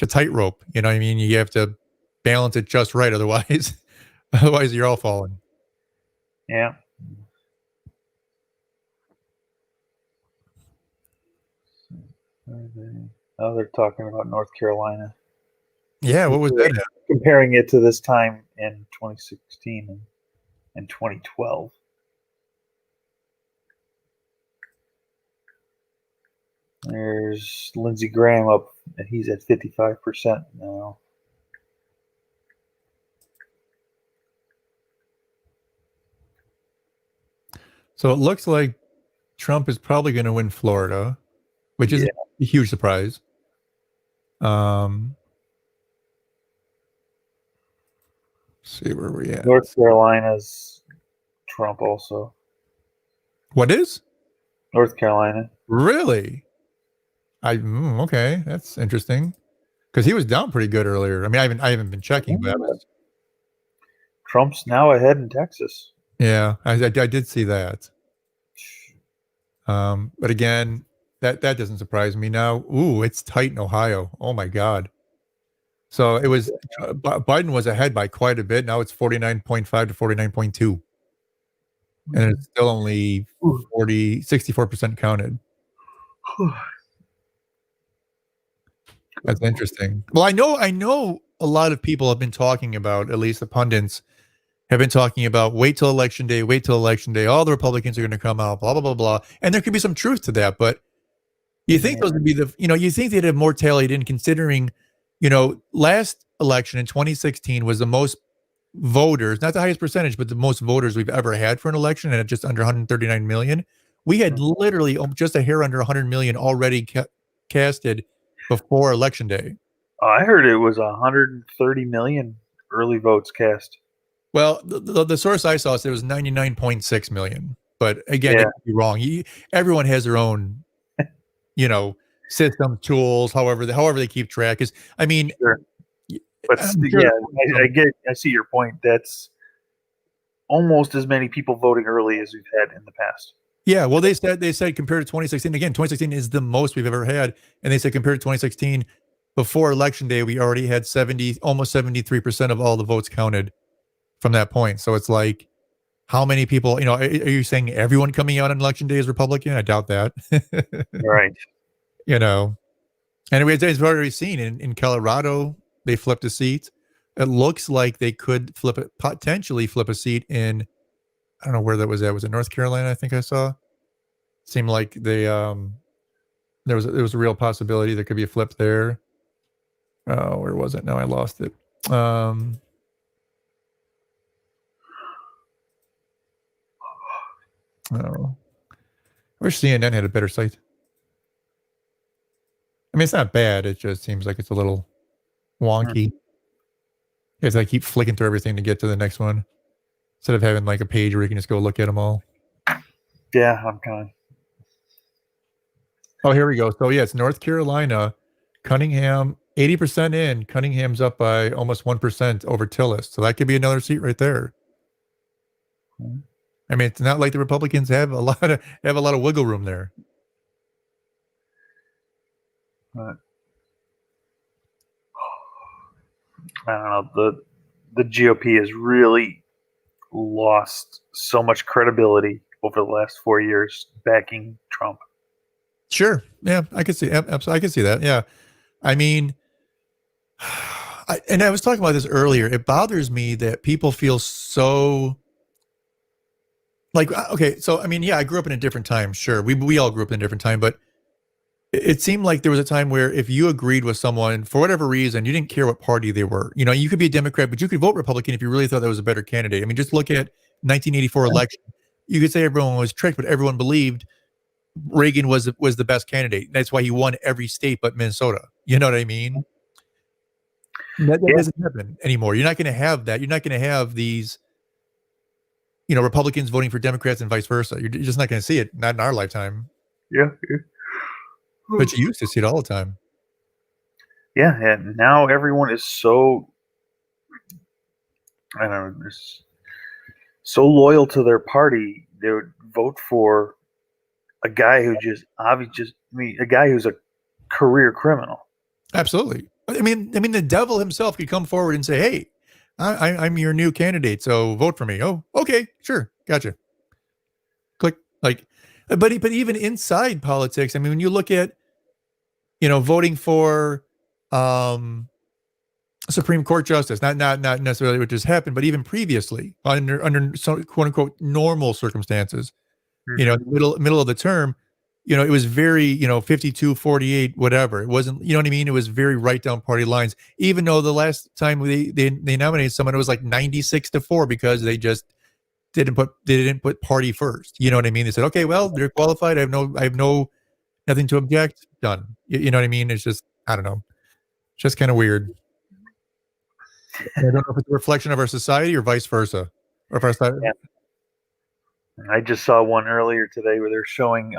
a tightrope. You know what I mean? You have to balance it just right, otherwise you're all falling. Yeah. Oh, they're talking about North Carolina. Yeah, what was that? Comparing it to this time in 2016 and 2012. There's Lindsey Graham up, and he's at 55% now. So it looks like Trump is probably going to win Florida, which is a huge surprise. See where we at. North Carolina's Trump also. What is? North Carolina. Really? Okay, that's interesting. Because he was down pretty good earlier. I mean, I haven't been checking, but Trump's now ahead in Texas. Yeah, I did see that. But again, that doesn't surprise me now. Ooh, it's tight in Ohio. Oh my God. So it was Biden was ahead by quite a bit. Now it's 49.5 to 49.2. And it's still only 64% counted. That's interesting. Well, I know a lot of people have been talking about, at least the pundits have been talking about wait till election day. All the Republicans are going to come out, blah, blah, blah, blah. And there could be some truth to that, but you think those would be you think they'd have more tallied in, considering, last election in 2016 was the most voters, not the highest percentage, but the most voters we've ever had for an election, and at just under 139 million. We had literally just a hair under 100 million already casted before election day. I heard it was 130 million early votes cast. Well, the source I saw said it was 99.6 million. But again, that could be wrong. Everyone has their own, system, tools, however they keep track. I mean, sure. But I see your point. That's almost as many people voting early as we've had in the past. Yeah, well, they said compared to 2016, again, 2016 is the most we've ever had, and they said compared to 2016, before election day, we already had almost 73% of all the votes counted from that point. So it's like, how many people, are you saying everyone coming out on election day is Republican? I doubt that. Right. Anyway, it's already seen in Colorado, they flipped a seat. It looks like they could potentially flip a seat in, I don't know where that was at. Was it North Carolina? I think I saw. Seemed like they there was a real possibility there could be a flip there. Oh, where was it? Now I lost it. I wish CNN had a better site. I mean, it's not bad. It just seems like it's a little wonky. Because I keep flicking through everything to get to the next one, instead of having like a page where you can just go look at them all. Yeah, I'm kind of. Oh, here we go. So yeah, it's North Carolina, Cunningham, 80% in. Cunningham's up by almost 1% over Tillis. So that could be another seat right there. I mean, it's not like the Republicans have a lot of wiggle room there. I don't know. The GOP has really lost so much credibility over the last 4 years backing Trump. Sure. Yeah, I could see. Absolutely, I could see that. Yeah. I mean, I was talking about this earlier. It bothers me that people feel so like, okay, so I mean, yeah, I grew up in a different time. Sure, we all grew up in a different time, but it seemed like there was a time where if you agreed with someone for whatever reason, you didn't care what party they were. You could be a Democrat, but you could vote Republican if you really thought that was a better candidate. I mean, just look at 1984 election. You could say everyone was tricked, but everyone believed Reagan was the best candidate. That's why he won every state but Minnesota. You know what I mean? That doesn't happen anymore. You're not going to have that. You're not going to have these, Republicans voting for Democrats and vice versa. You're just not going to see it. Not in our lifetime. Yeah. But you used to see it all the time. Yeah, and now everyone is so, I don't know, so loyal to their party. They would vote for a guy who a guy who's a career criminal. Absolutely. I mean, the devil himself could come forward and say, "Hey, I'm your new candidate, so vote for me." Oh, okay, sure, gotcha. Click. But even inside politics, I mean, when you look at, voting for Supreme Court justice, not necessarily what just happened, but even previously under some quote unquote normal circumstances, middle of the term, it was very, 52, 48, whatever. It wasn't, you know what I mean? It was very right down party lines, even though the last time they nominated someone, it was like 96-4 because they just didn't put party first. You know what I mean? They said, okay, well, they're qualified. I have nothing to object. Done. You know what I mean? It's just, I don't know. It's just kind of weird. I don't know if it's a reflection of our society or vice versa. Or if our society. Yeah. I just saw one earlier today where they're showing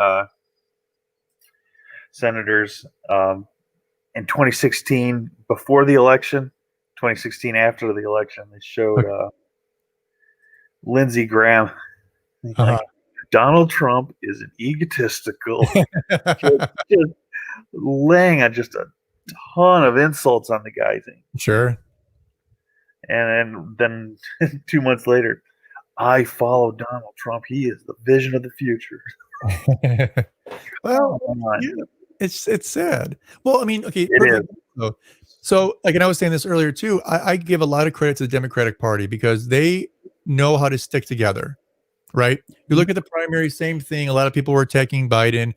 senators in 2016 before the election, 2016 after the election. They showed Lindsey Graham. Like, Donald Trump is an egotistical, just laying a ton of insults on the guy thing. Sure. And then 2 months later, I follow Donald Trump. He is the vision of the future. Well, it's sad. Well, I mean, okay. It is. So, like, and I was saying this earlier too, I give a lot of credit to the Democratic Party because they know how to stick together, right? You look at the primary, same thing. A lot of people were attacking Biden.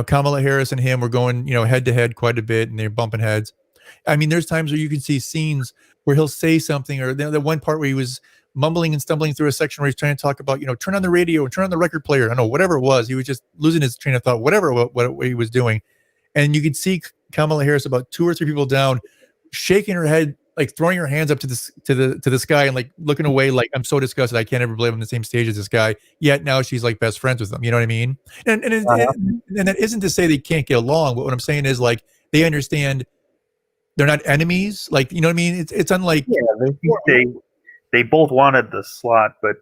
Kamala Harris and him were going, head to head quite a bit, and they're bumping heads. I mean, there's times where you can see scenes where he'll say something, or the one part where he was mumbling and stumbling through a section where he's trying to talk about, turn on the radio and turn on the record player. I don't know, whatever it was. He was just losing his train of thought, whatever what he was doing. And you could see Kamala Harris about 2 or 3 people down, shaking her head, like throwing her hands up to the sky and like looking away, like, I'm so disgusted. I can't ever believe I'm on the same stage as this guy. Yet now she's like best friends with him. You know what I mean? And that isn't to say they can't get along, but what I'm saying is, like, they understand they're not enemies. Like, you know what I mean? It's unlike they both wanted the slot, but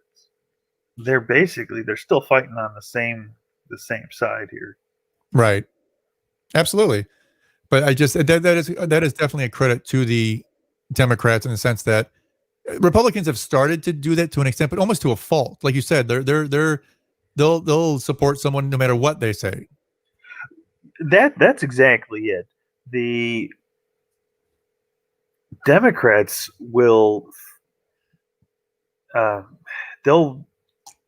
they're still fighting on the same side here. Right. Absolutely. But I just that is definitely a credit to the Democrats in the sense that Republicans have started to do that to an extent, but almost to a fault. Like you said, they'll support someone no matter what they say. That's exactly it. The Democrats will they'll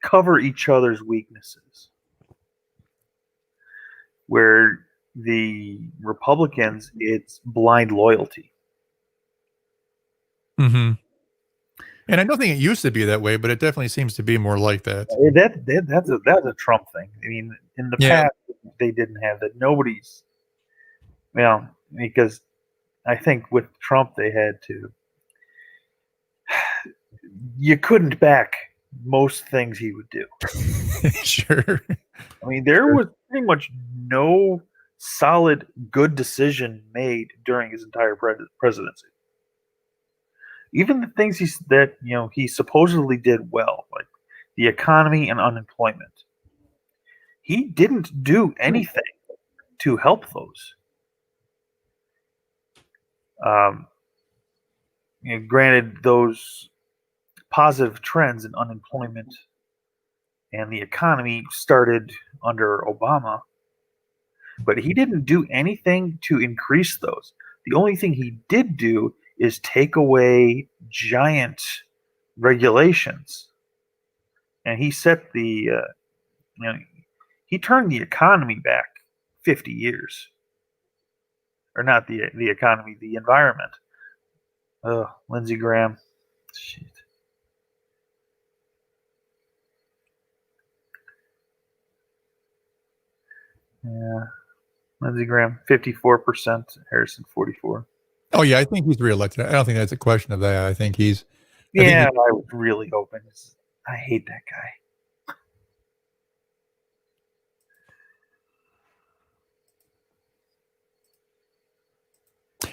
cover each other's weaknesses, where the Republicans, it's blind loyalty. Mm-hmm. And I don't think it used to be that way, but it definitely seems to be more like that. That's a Trump thing. I mean, in the past, they didn't have that. Nobody's, well, because I think with Trump, they had to, you couldn't back most things he would do. Sure. I mean, there was pretty much no solid, good decision made during his entire presidency. Even the things he supposedly did well, like the economy and unemployment, he didn't do anything to help those. Granted, those positive trends in unemployment and the economy started under Obama, but he didn't do anything to increase those. The only thing he did do is take away giant regulations, and he set the he turned the economy back 50 years, or not the economy, the environment. Oh, Lindsey Graham, shit. Yeah, Lindsey Graham 54%, Harrison 44%. Oh yeah, I think he's reelected. I don't think that's a question of that. I think he's. I was really hoping. I hate that guy.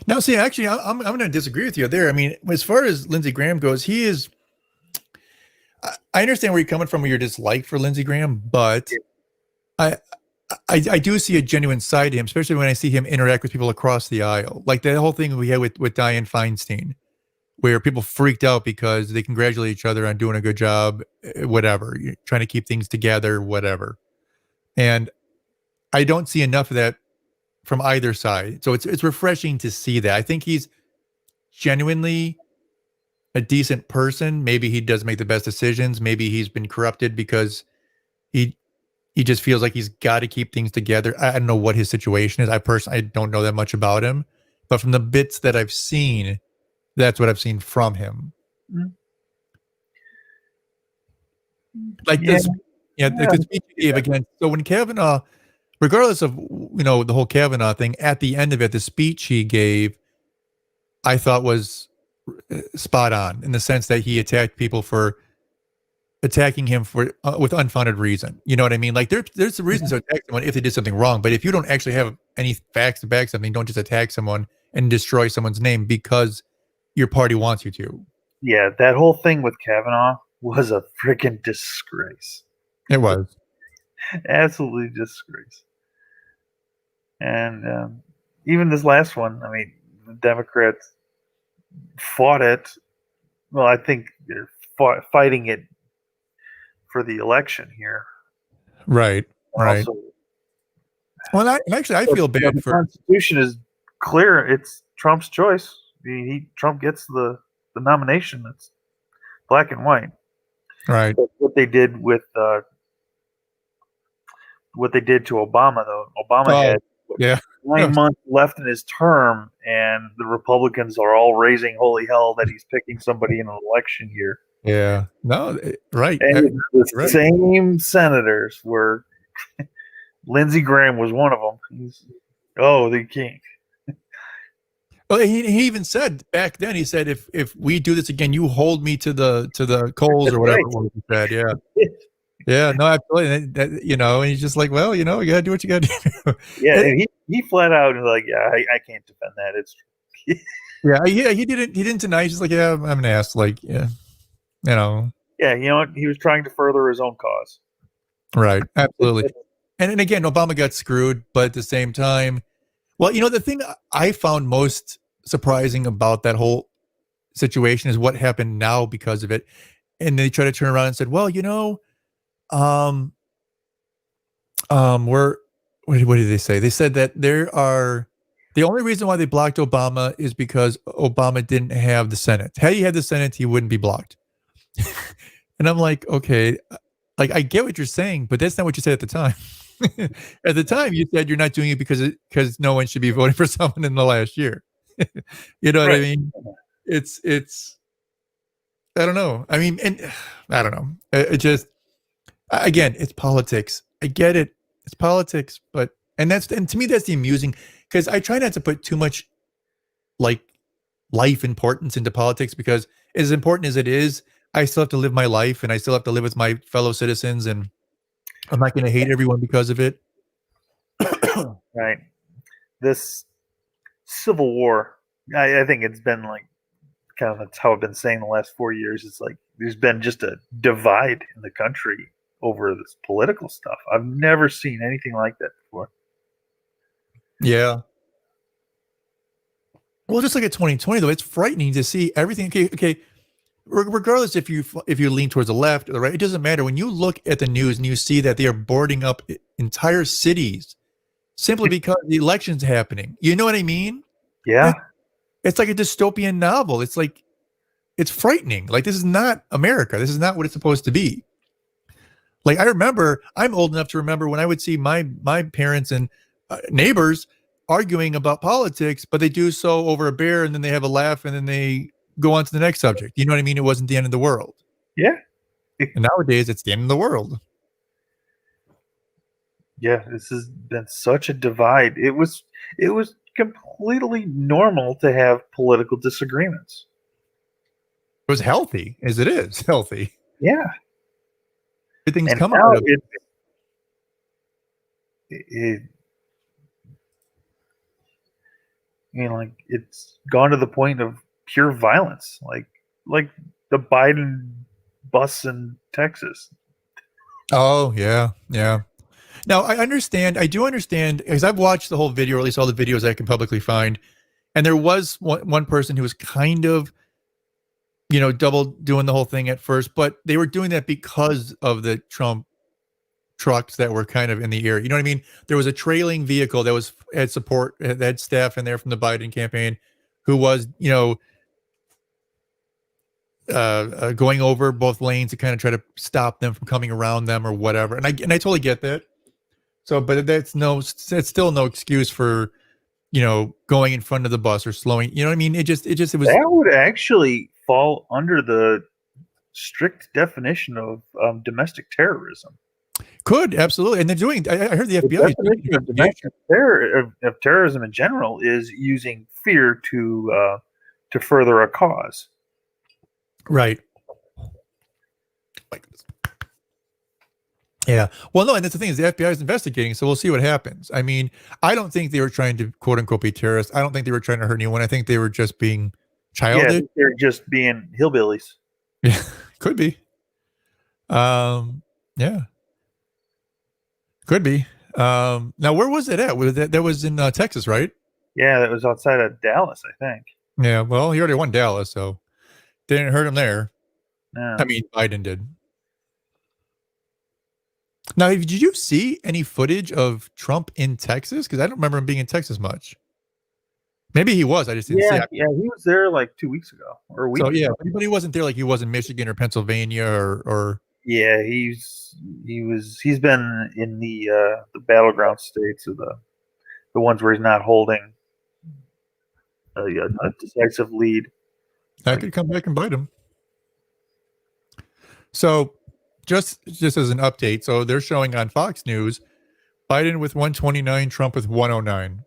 Now, see, actually, I'm going to disagree with you there. I mean, as far as Lindsey Graham goes, he is. I understand where you're coming from with your dislike for Lindsey Graham, but I do see a genuine side to him, especially when I see him interact with people across the aisle. Like the whole thing we had with Dianne Feinstein, where people freaked out because they congratulate each other on doing a good job, whatever, you're trying to keep things together, whatever. And I don't see enough of that from either side. So it's refreshing to see that. I think he's genuinely a decent person. Maybe he doesn't make the best decisions. Maybe he's been corrupted because he just feels like he's got to keep things together. I don't know what his situation is. I don't know that much about him, but from the bits that I've seen, that's what I've seen from him. Mm-hmm. Like this, the speech he gave again. So when Kavanaugh, regardless of the whole Kavanaugh thing, at the end of it, the speech he gave, I thought was spot on in the sense that he attacked people for attacking him for with unfounded reason. You know what I mean? Like there's a reason to attack someone if they did something wrong, but if you don't actually have any facts to back something, don't just attack someone and destroy someone's name because your party wants you to. Yeah, that whole thing with Kavanaugh was a freaking disgrace. It was. Absolutely disgrace. And even this last one, I mean, the Democrats fought it. Well, I think they're fighting it for the election here. Right. Right. Also, well, I feel bad the for. Constitution is clear. It's Trump's choice. Trump gets the nomination. It's black and white. Right. But what they did to Obama, though, Obama had 9 months left in his term, and the Republicans are all raising holy hell that he's picking somebody in an election year. Yeah. No. Right. And the same senators were. Lindsey Graham was one of them. The king. Well, he even said back then. He said, "If we do this again, you hold me to the coals or whatever." It was he said. Yeah. Yeah. No, absolutely. That, and he's just like, well, you got to do what you got to do. Yeah. He flat out was like, yeah, I can't defend that. It's. Yeah. He didn't deny. He's just like, yeah, I'm an ass. Like, yeah. Yeah, you know what? He was trying to further his own cause. Right. Absolutely. And again, Obama got screwed, but at the same time, Well, the thing I found most surprising about that whole situation is what happened now because of it. And they try to turn around and said, well, we're, what did they say? They said that the only reason why they blocked Obama is because Obama didn't have the Senate. Had he had the Senate, he wouldn't be blocked. And I'm like, okay, like I get what you're saying, but that's not what you said at the time. At the time, you said you're not doing it because no one should be voting for someone in the last year. You know what I mean? It's I don't know. I mean, and I don't know. It just, again, it's politics. I get it. It's politics, and to me that's the amusing, because I try not to put too much like life importance into politics, because as important as it is, I still have to live my life and I still have to live with my fellow citizens, and I'm not going to hate everyone because of it. Right. This civil war, I think it's been like kind of, that's how I've been saying the last 4 years. It's like there's been just a divide in the country over this political stuff. I've never seen anything like that before. Yeah. Well, just like at 2020, though, it's frightening to see everything. Okay. Regardless if you lean towards the left or the right, it doesn't matter. When you look at the news and you see that they are boarding up entire cities simply because the election's happening. You know what I mean? Yeah. It's like a dystopian novel. It's like, it's frightening. Like, this is not America. This is not what it's supposed to be. Like, I remember, I'm old enough to remember when I would see my parents and neighbors arguing about politics, but they do so over a beer and then they have a laugh and then they go on to the next subject. You know what I mean? It wasn't the end of the world. Yeah. And nowadays it's the end of the world. Yeah, this has been such a divide. It was completely normal to have political disagreements. It was healthy, as it is healthy. Yeah. Everything's come out of it. Like it's gone to the point of pure violence, like the Biden bus in Texas. Oh yeah. Now I do understand, because I've watched the whole video, or at least all the videos I can publicly find, and there was one person who was kind of, double doing the whole thing at first, but they were doing that because of the Trump trucks that were kind of in the air. You know what I mean? There was a trailing vehicle that had support, that had staff in there from the Biden campaign, who was, going over both lanes to kind of try to stop them from coming around them or whatever. And I totally get that. So, but it's still no excuse for, going in front of the bus or slowing. You know what I mean? It was. That would actually fall under the strict definition of domestic terrorism. Could, absolutely. And they're doing, I heard the FBI. Definition of domestic of terrorism in general is using fear to further a cause. Right. Yeah. Well, no, and that's the thing, is the FBI is investigating, so we'll see what happens. I mean, I don't think they were trying to quote unquote be terrorists. I don't think they were trying to hurt anyone. I think they were just being childish. Yeah, they're just being hillbillies. Yeah, could be. Yeah. Could be. Now, where was it at? That was in Texas, right? Yeah, that was outside of Dallas, I think. Yeah, well, he already won Dallas, so didn't hurt him there. No. I mean, Biden did. Now, did you see any footage of Trump in Texas? Because I don't remember him being in Texas much. Maybe he was. I just didn't see it. Yeah, he was there like 2 weeks ago or a week ago. But he wasn't there like he was in Michigan or Pennsylvania or. Yeah, he's been in the battleground states, or the ones where he's not holding a decisive lead. That could come back and bite him. So, just as an update, so they're showing on Fox News, Biden with 129, Trump with 109.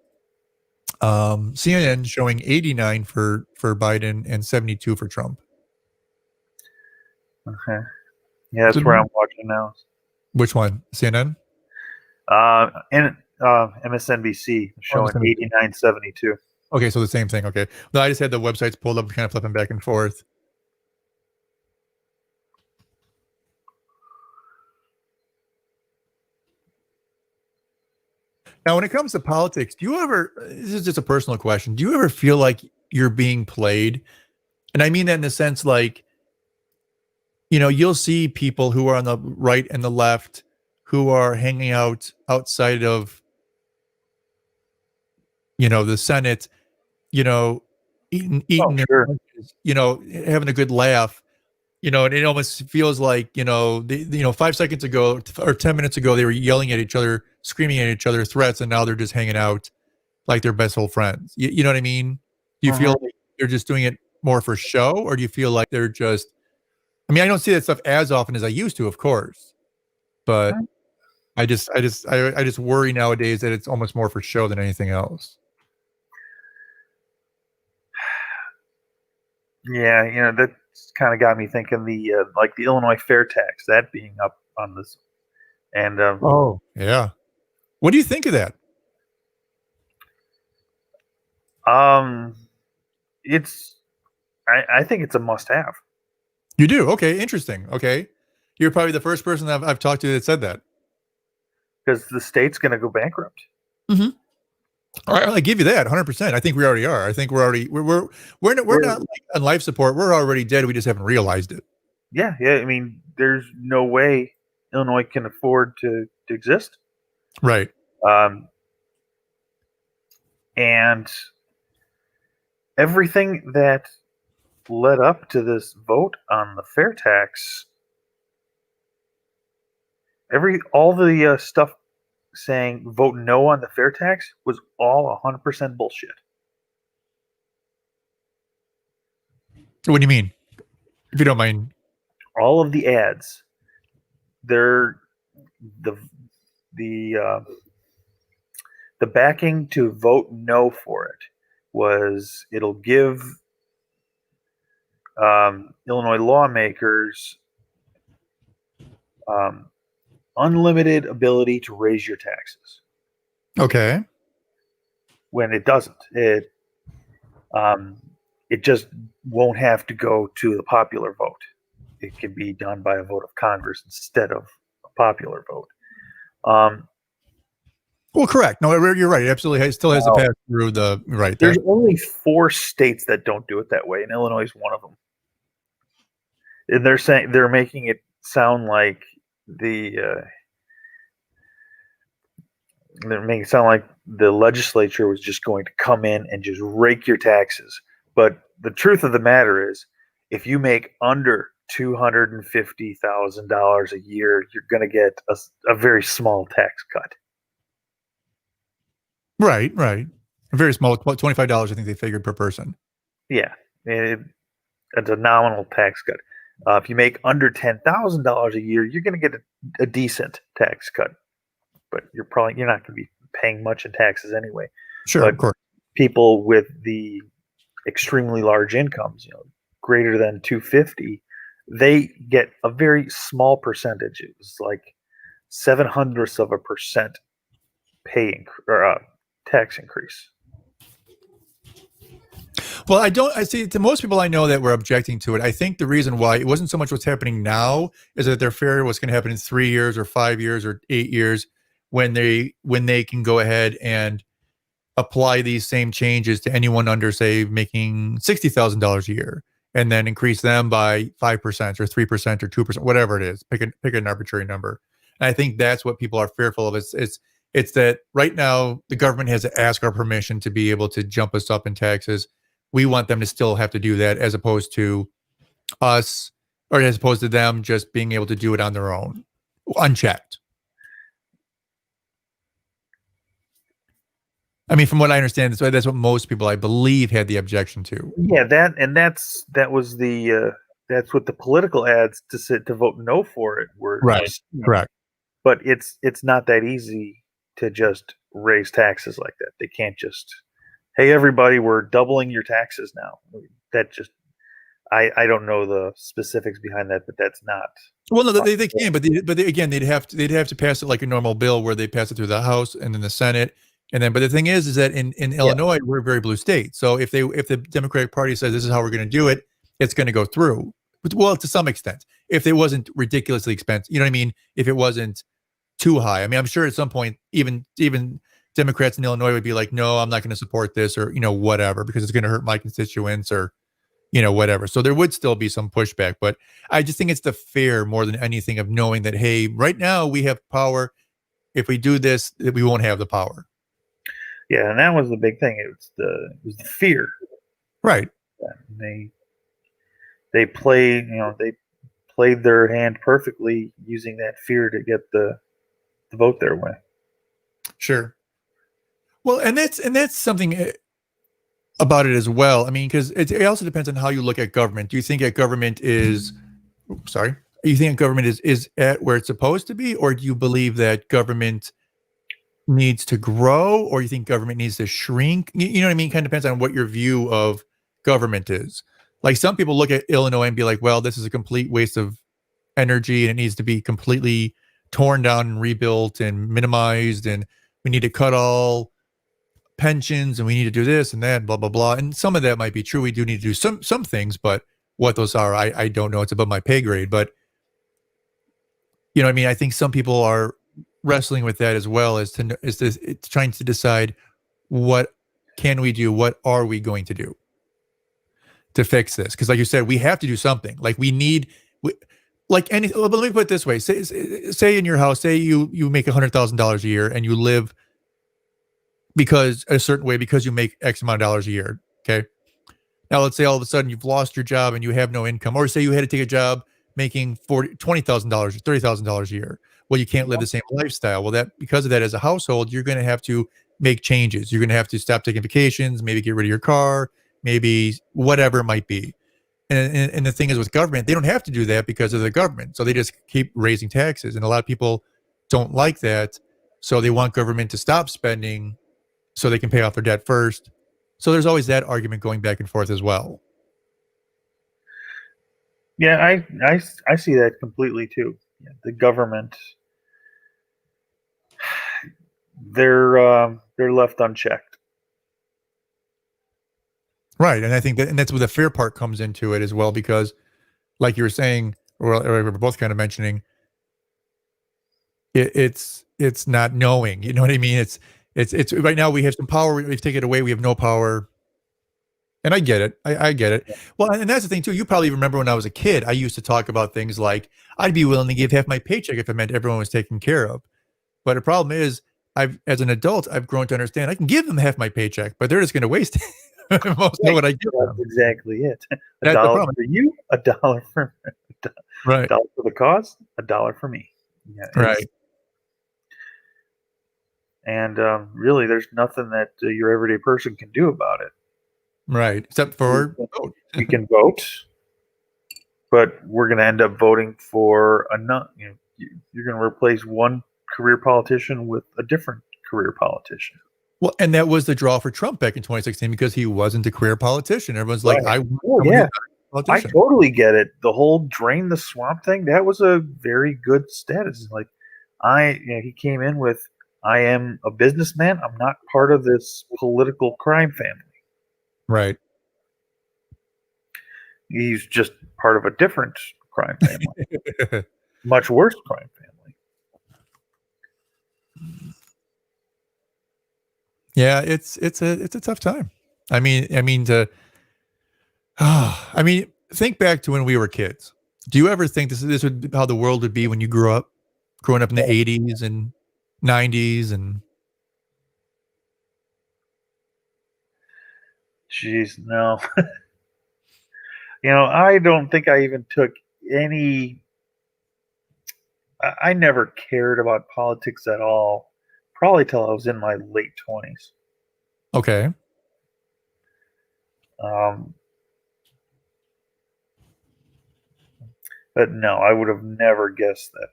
CNN showing 89 for Biden and 72 for Trump. Okay. Yeah, that's where I'm watching now. Which one? CNN? And MSNBC showing 89-72. Okay, so the same thing. Okay. No, I just had the websites pulled up, kind of flipping back and forth. Now, when it comes to politics, do you ever, this is just a personal question, do you ever feel like you're being played? And I mean that in the sense like, you know, you'll see people who are on the right and the left who are hanging out outside of, you know, the Senate, you know, eating their lunches, you know, having a good laugh, you know, and it almost feels like, you know, 5 seconds ago or 10 minutes ago, they were yelling at each other, screaming at each other, threats, and now they're just hanging out like they're best old friends. You know what I mean? Do you feel like they're just doing it more for show, or do you feel like they're just, I mean, I don't see that stuff as often as I used to, of course, but I just worry nowadays that it's almost more for show than anything else. Yeah, you know, that's kind of got me thinking the like the Illinois fair tax, that being up on this, and oh yeah, what do you think of that? I think it's a must-have. You do? Okay, interesting. Okay, you're probably the first person I've talked to that said that. Because the state's going to go bankrupt. Mm-hmm. All right, I give you that 100%. I think we already are. I think we're not like on life support. We're already dead. We just haven't realized it. Yeah. I mean, there's no way Illinois can afford to exist. Right. And everything that led up to this vote on the fair tax, all the stuff saying vote no on the fair tax was all 100% bullshit. What do you mean? If you don't mind. All of the ads, they're the backing to vote no for it was it'll give Illinois lawmakers unlimited ability to raise your taxes. Okay. When it doesn't, it just won't have to go to the popular vote. It can be done by a vote of Congress instead of a popular vote. Well, correct. No, you're right. It absolutely still has to pass through the right. There's only 4 states that don't do it that way, and Illinois is one of them. And they're making it sound like they're making it sound like the legislature was just going to come in and just rake your taxes. But the truth of the matter is, if you make under $250,000 a year, you're going to get a very small tax cut. Right. A very small, $25, I think they figured per person. Yeah, it's a nominal tax cut. If you make under $10,000 a year, you're going to get a decent tax cut, but you're not going to be paying much in taxes anyway. Sure, but of course. People with the extremely large incomes, greater than 250, they get a very small percentage. It was like 0.07% tax increase. Well, I see to most people I know that were objecting to it. I think the reason why it wasn't so much what's happening now is that they're fearing what's going to happen in 3 years or 5 years or 8 years when they can go ahead and apply these same changes to anyone under, say, making $60,000 a year, and then increase them by 5% or 3% or 2%, whatever it is. Pick an arbitrary number. And I think that's what people are fearful of. It's that right now the government has to ask our permission to be able to jump us up in taxes. We want them to still have to do that, as opposed to us, or as opposed to them just being able to do it on their own, unchecked. I mean, from what I understand, that's what most people, I believe, had the objection to. Yeah, that's what the political ads to vote no for it were. Right. Correct. But it's not that easy to just raise taxes like that. They can't just, hey, everybody, we're doubling your taxes now. That just, I don't know the specifics behind that, but that's not. Well, no, they can, but again, they'd have to pass it like a normal bill, where they pass it through the House and then the Senate, and then. But the thing is that in Illinois, we're a very blue state. So if the Democratic Party says this is how we're going to do it, it's going to go through. Well, to some extent, if it wasn't ridiculously expensive, you know what I mean? If it wasn't too high. I mean, I'm sure at some point, even Democrats in Illinois would be like, no, I'm not going to support this, or, whatever, because it's going to hurt my constituents, or, whatever. So there would still be some pushback, but I just think it's the fear more than anything of knowing that, hey, right now we have power. If we do this, we won't have the power. Yeah, and that was the big thing. It was the fear. Right. And they played their hand perfectly, using that fear to get the vote their way. Sure. Well, and that's something about it as well. I mean, because it also depends on how you look at government. Do you think that government is, you think government is at where it's supposed to be, or do you believe that government needs to grow, or you think government needs to shrink? You know what I mean? Kind of depends on what your view of government is. Like, some people look at Illinois and be like, well, this is a complete waste of energy and it needs to be completely torn down and rebuilt and minimized, and we need to cut all pensions, and we need to do this and that, blah, blah, blah. And some of that might be true. We do need to do some things, but what those are, I don't know. It's above my pay grade. But, you know what I mean? I think some people are wrestling with that as well, as it's trying to decide, what can we do? What are we going to do to fix this? Because like you said, we have to do something. Like, let me put it this way. Say in your house, say you make $100,000 a year and you live because you make X amount of dollars a year. Okay. Now let's say all of a sudden you've lost your job and you have no income, or say you had to take a job making $20,000 or $30,000 a year. Well, you can't live the same lifestyle. Well, because of that, as a household, you're going to have to make changes. You're going to have to stop taking vacations, maybe get rid of your car, maybe whatever it might be. And the thing is, with government, they don't have to do that because of the government. So they just keep raising taxes. And a lot of people don't like that. So they want government to stop spending so they can pay off their debt first. So there's always that argument going back and forth as well. Yeah, I see that completely too. Yeah, the government, they're left unchecked. Right. And I think that's where the fear part comes into it as well, because like you were saying, or we were both kind of mentioning, it's not knowing, you know what I mean? It's right now we have some power, we've taken it away, we have no power. And I get it. I get it. Well, and that's the thing too. You probably remember when I was a kid, I used to talk about things like, I'd be willing to give half my paycheck if it meant everyone was taken care of. But the problem is, as an adult, I've grown to understand I can give them half my paycheck, but they're just going to waste most of what I give them. That's exactly it. A dollar for you, a dollar for me. Right. A dollar for the cause, a dollar for me. Yeah, right. And really, there's nothing that your everyday person can do about it. Right. Except for vote. We can vote, but we're going to end up voting for another. You're going to replace one career politician with a different career politician. Well, and that was the draw for Trump back in 2016, because he wasn't a career politician. Everyone's like, I totally get it. The whole drain the swamp thing, that was a very good status. Like, he came in with, I am a businessman. I'm not part of this political crime family. Right. He's just part of a different crime family. Much worse crime family. Yeah, it's a tough time. I mean, think back to when we were kids. Do you ever think this would be how the world would be when you growing up in the 80s and 90s and Jeez, no. I don't think I even took any. I never cared about politics at all, probably till I was in my late 20s. Okay. But no, I would have never guessed that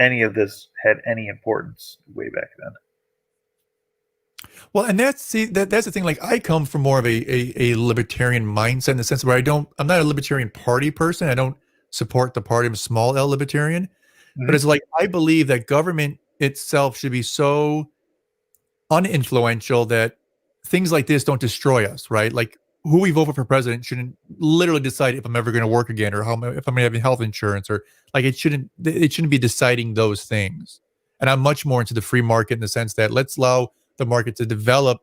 any of this had any importance way back then. Well, and that's the thing. Like, I come from more of a libertarian mindset, in the sense where I'm not a libertarian party person. I don't support the party. I'm a small L libertarian. Mm-hmm. But it's like, I believe that government itself should be so uninfluential that things like this don't destroy us, right? Like, who we vote for president shouldn't literally decide if I'm ever going to work again, or if I'm going to have health insurance, or like, it shouldn't be deciding those things. And I'm much more into the free market in the sense that let's allow the market to develop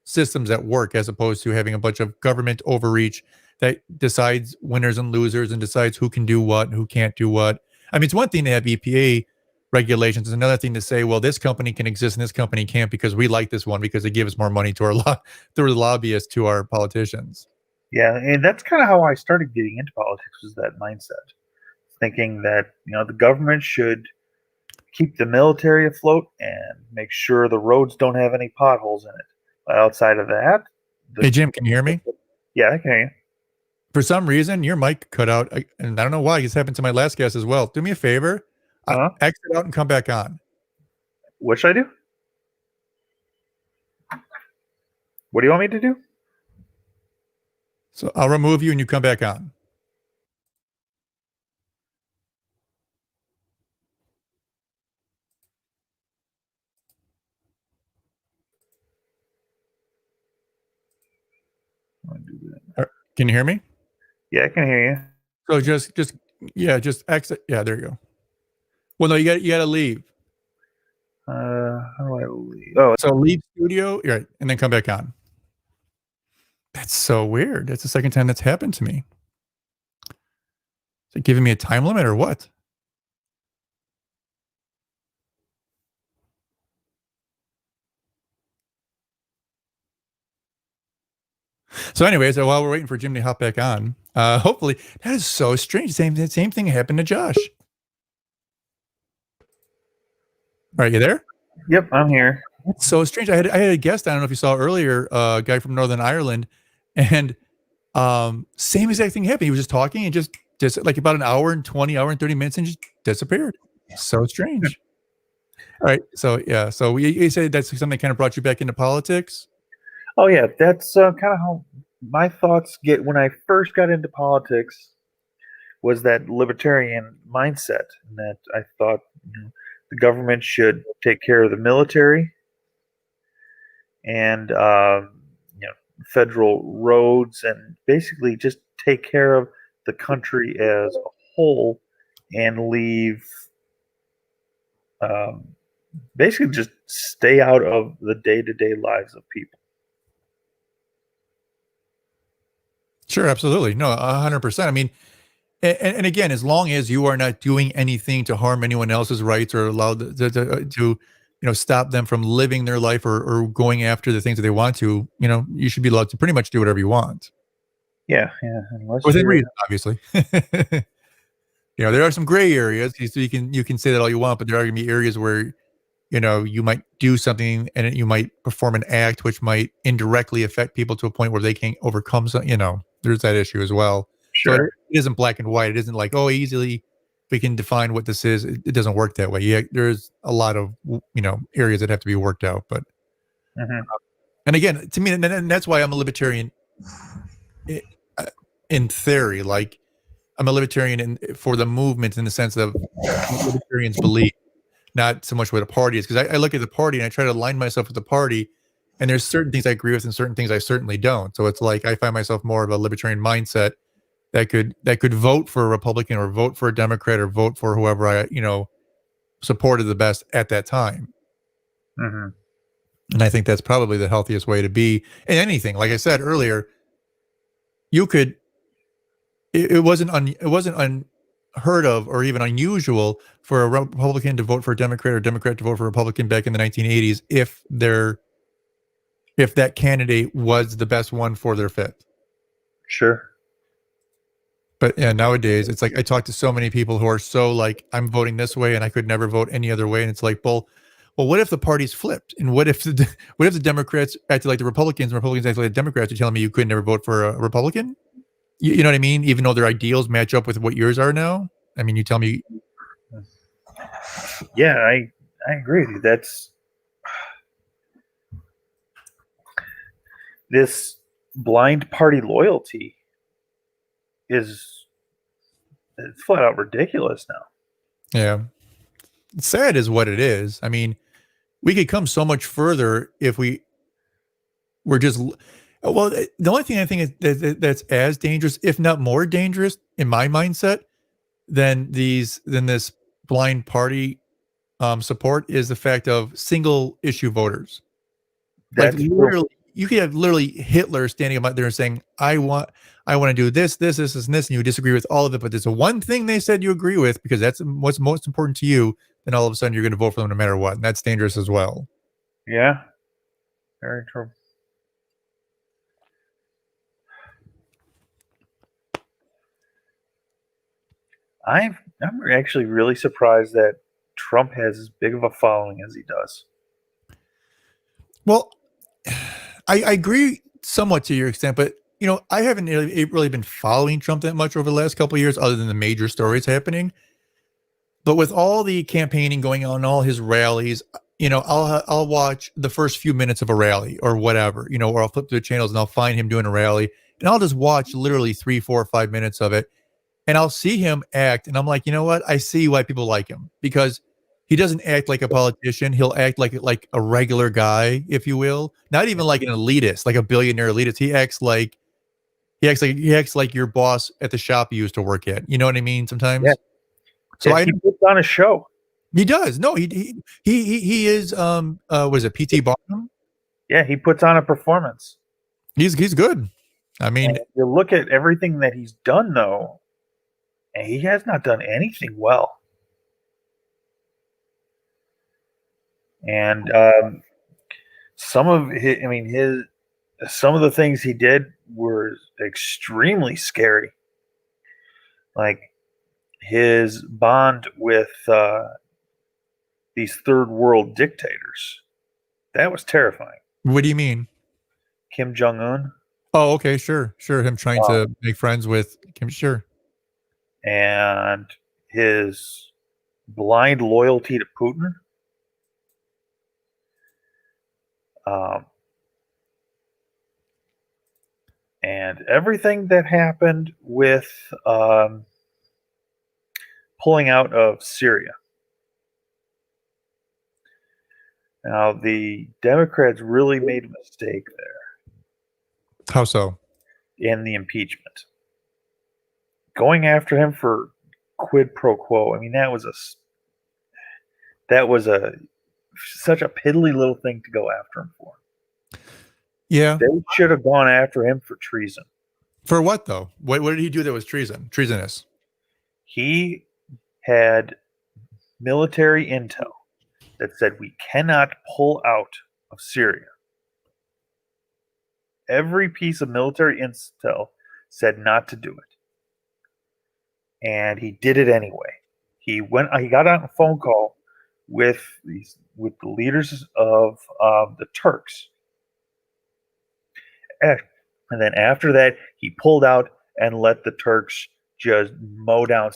systems that work as opposed to having a bunch of government overreach that decides winners and losers and decides who can do what and who can't do what. I mean, it's one thing to have EPA regulations. It's another thing to say, well, this company can exist and this company can't because we like this one because they give us more money to our through the lobbyists to our politicians. Yeah, and that's kind of how I started getting into politics, was that mindset, thinking that the government should keep the military afloat and make sure the roads don't have any potholes in it. But outside of that, hey Jim, can you hear me? Yeah, I can hear you. For some reason, your mic cut out, and I don't know why. This happened to my last guest as well. Do me a favor, exit out and come back on. What should I do? What do you want me to do? So I'll remove you and you come back on. Can you hear me? Yeah, I can hear you. So just exit. Yeah, there you go. Well, no, you got to leave. How do I leave? Oh, so leave studio, right, and then come back on. That's so weird. That's the second time that's happened to me. Is it giving me a time limit or what? So anyways, while we're waiting for Jim to hop back on, hopefully, that is so strange. Same thing happened to Josh. All right, you there? Yep, I'm here. It's so strange. I had a guest, I don't know if you saw earlier, a guy from Northern Ireland, and same exact thing happened. He was just talking and just like about an hour and 30 minutes and just disappeared. So strange. All right, so yeah, so you said that's something that kind of brought you back into politics? Oh yeah, that's kind of how my thoughts get when I first got into politics. Was that libertarian mindset, and that I thought the government should take care of the military and federal roads, and basically just take care of the country as a whole, and leave basically just stay out of the day-to-day lives of people. Sure, absolutely. No, 100%. I mean, and again, as long as you are not doing anything to harm anyone else's rights or allowed to stop them from living their life or going after the things that they want to, you should be allowed to pretty much do whatever you want. Yeah. Within reason, obviously. There are some gray areas. So you can say that all you want, but there are going to be areas where you might do something and you might perform an act which might indirectly affect people to a point where they can't overcome there's that issue as well. Sure. So it isn't black and white. It isn't like, easily we can define what this is. It doesn't work that way. Yeah, there's a lot of areas that have to be worked out. But and again, to me, and that's why I'm a libertarian in theory. Like, I'm a libertarian for the movement in the sense of libertarians believe, not so much what a party is. Because I look at the party and I try to align myself with the party, and there's certain things I agree with and certain things I certainly don't. So it's like I find myself more of a libertarian mindset that could vote for a Republican or vote for a Democrat or vote for whoever I supported the best at that time. Mm-hmm. And I think that's probably the healthiest way to be in anything. Like I said earlier, it wasn't unheard of or even unusual for a Republican to vote for a Democrat or a Democrat to vote for a Republican back in the 1980s if that candidate was the best one for their fit. Sure. But yeah, nowadays it's like I talk to so many people who are so like, I'm voting this way and I could never vote any other way. And it's like, well, what if the parties flipped? And what if the Democrats acted like the Republicans and Republicans acted like the Democrats? You're telling me you could never vote for a Republican? You know what I mean? Even though their ideals match up with what yours are now? I mean, you tell me. Yeah, I agree with you. That's this blind party loyalty is flat out ridiculous now. Yeah. It's sad is what it is. I mean, we could come so much further if we were just, well, the only thing I think is that's as dangerous, if not more dangerous in my mindset than this blind party support is the fact of single issue voters. That's like literally, you could have literally Hitler standing up there and saying, I want to do this, and this, and you disagree with all of it, but there's a one thing they said you agree with because that's what's most important to you, then all of a sudden you're going to vote for them no matter what. And that's dangerous as well. Yeah. Very true. I'm actually really surprised that Trump has as big of a following as he does. Well, I agree somewhat to your extent, but I haven't really been following Trump that much over the last couple of years, other than the major stories happening. But with all the campaigning going on, all his rallies, I'll watch the first few minutes of a rally or whatever, or I'll flip through the channels and I'll find him doing a rally, and I'll just watch literally 3, 4, 5 minutes of it, and I'll see him act, and I'm like, you know what? I see why people like him, because he doesn't act like a politician. He'll act like a regular guy, if you will. Not even like an elitist, like a billionaire elitist. He acts like your boss at the shop you used to work at. You know what I mean? Sometimes. Yeah. So he puts on a show. He does. No, he is. Was it P.T. Barnum? Yeah, he puts on a performance. He's good. I mean, and you look at everything that he's done, though, and he has not done anything well. And some of the things he did were extremely scary. Like his bond with these third world dictators. That was terrifying. What do you mean? Kim Jong-un. Oh, okay, sure. Him trying to make friends with Kim, sure. And his blind loyalty to Putin. And everything that happened with pulling out of Syria. Now, the Democrats really made a mistake there. How so? In the impeachment. Going after him for quid pro quo. I mean, that was such a piddly little thing to go after him for. Yeah. They should have gone after him for treason. For what, though? What did he do that was treasonous? He had military intel that said we cannot pull out of Syria. Every piece of military intel said not to do it. And he did it anyway. He got on a phone call with the leaders of the Turks. And then after that, he pulled out and let the Turks just mow down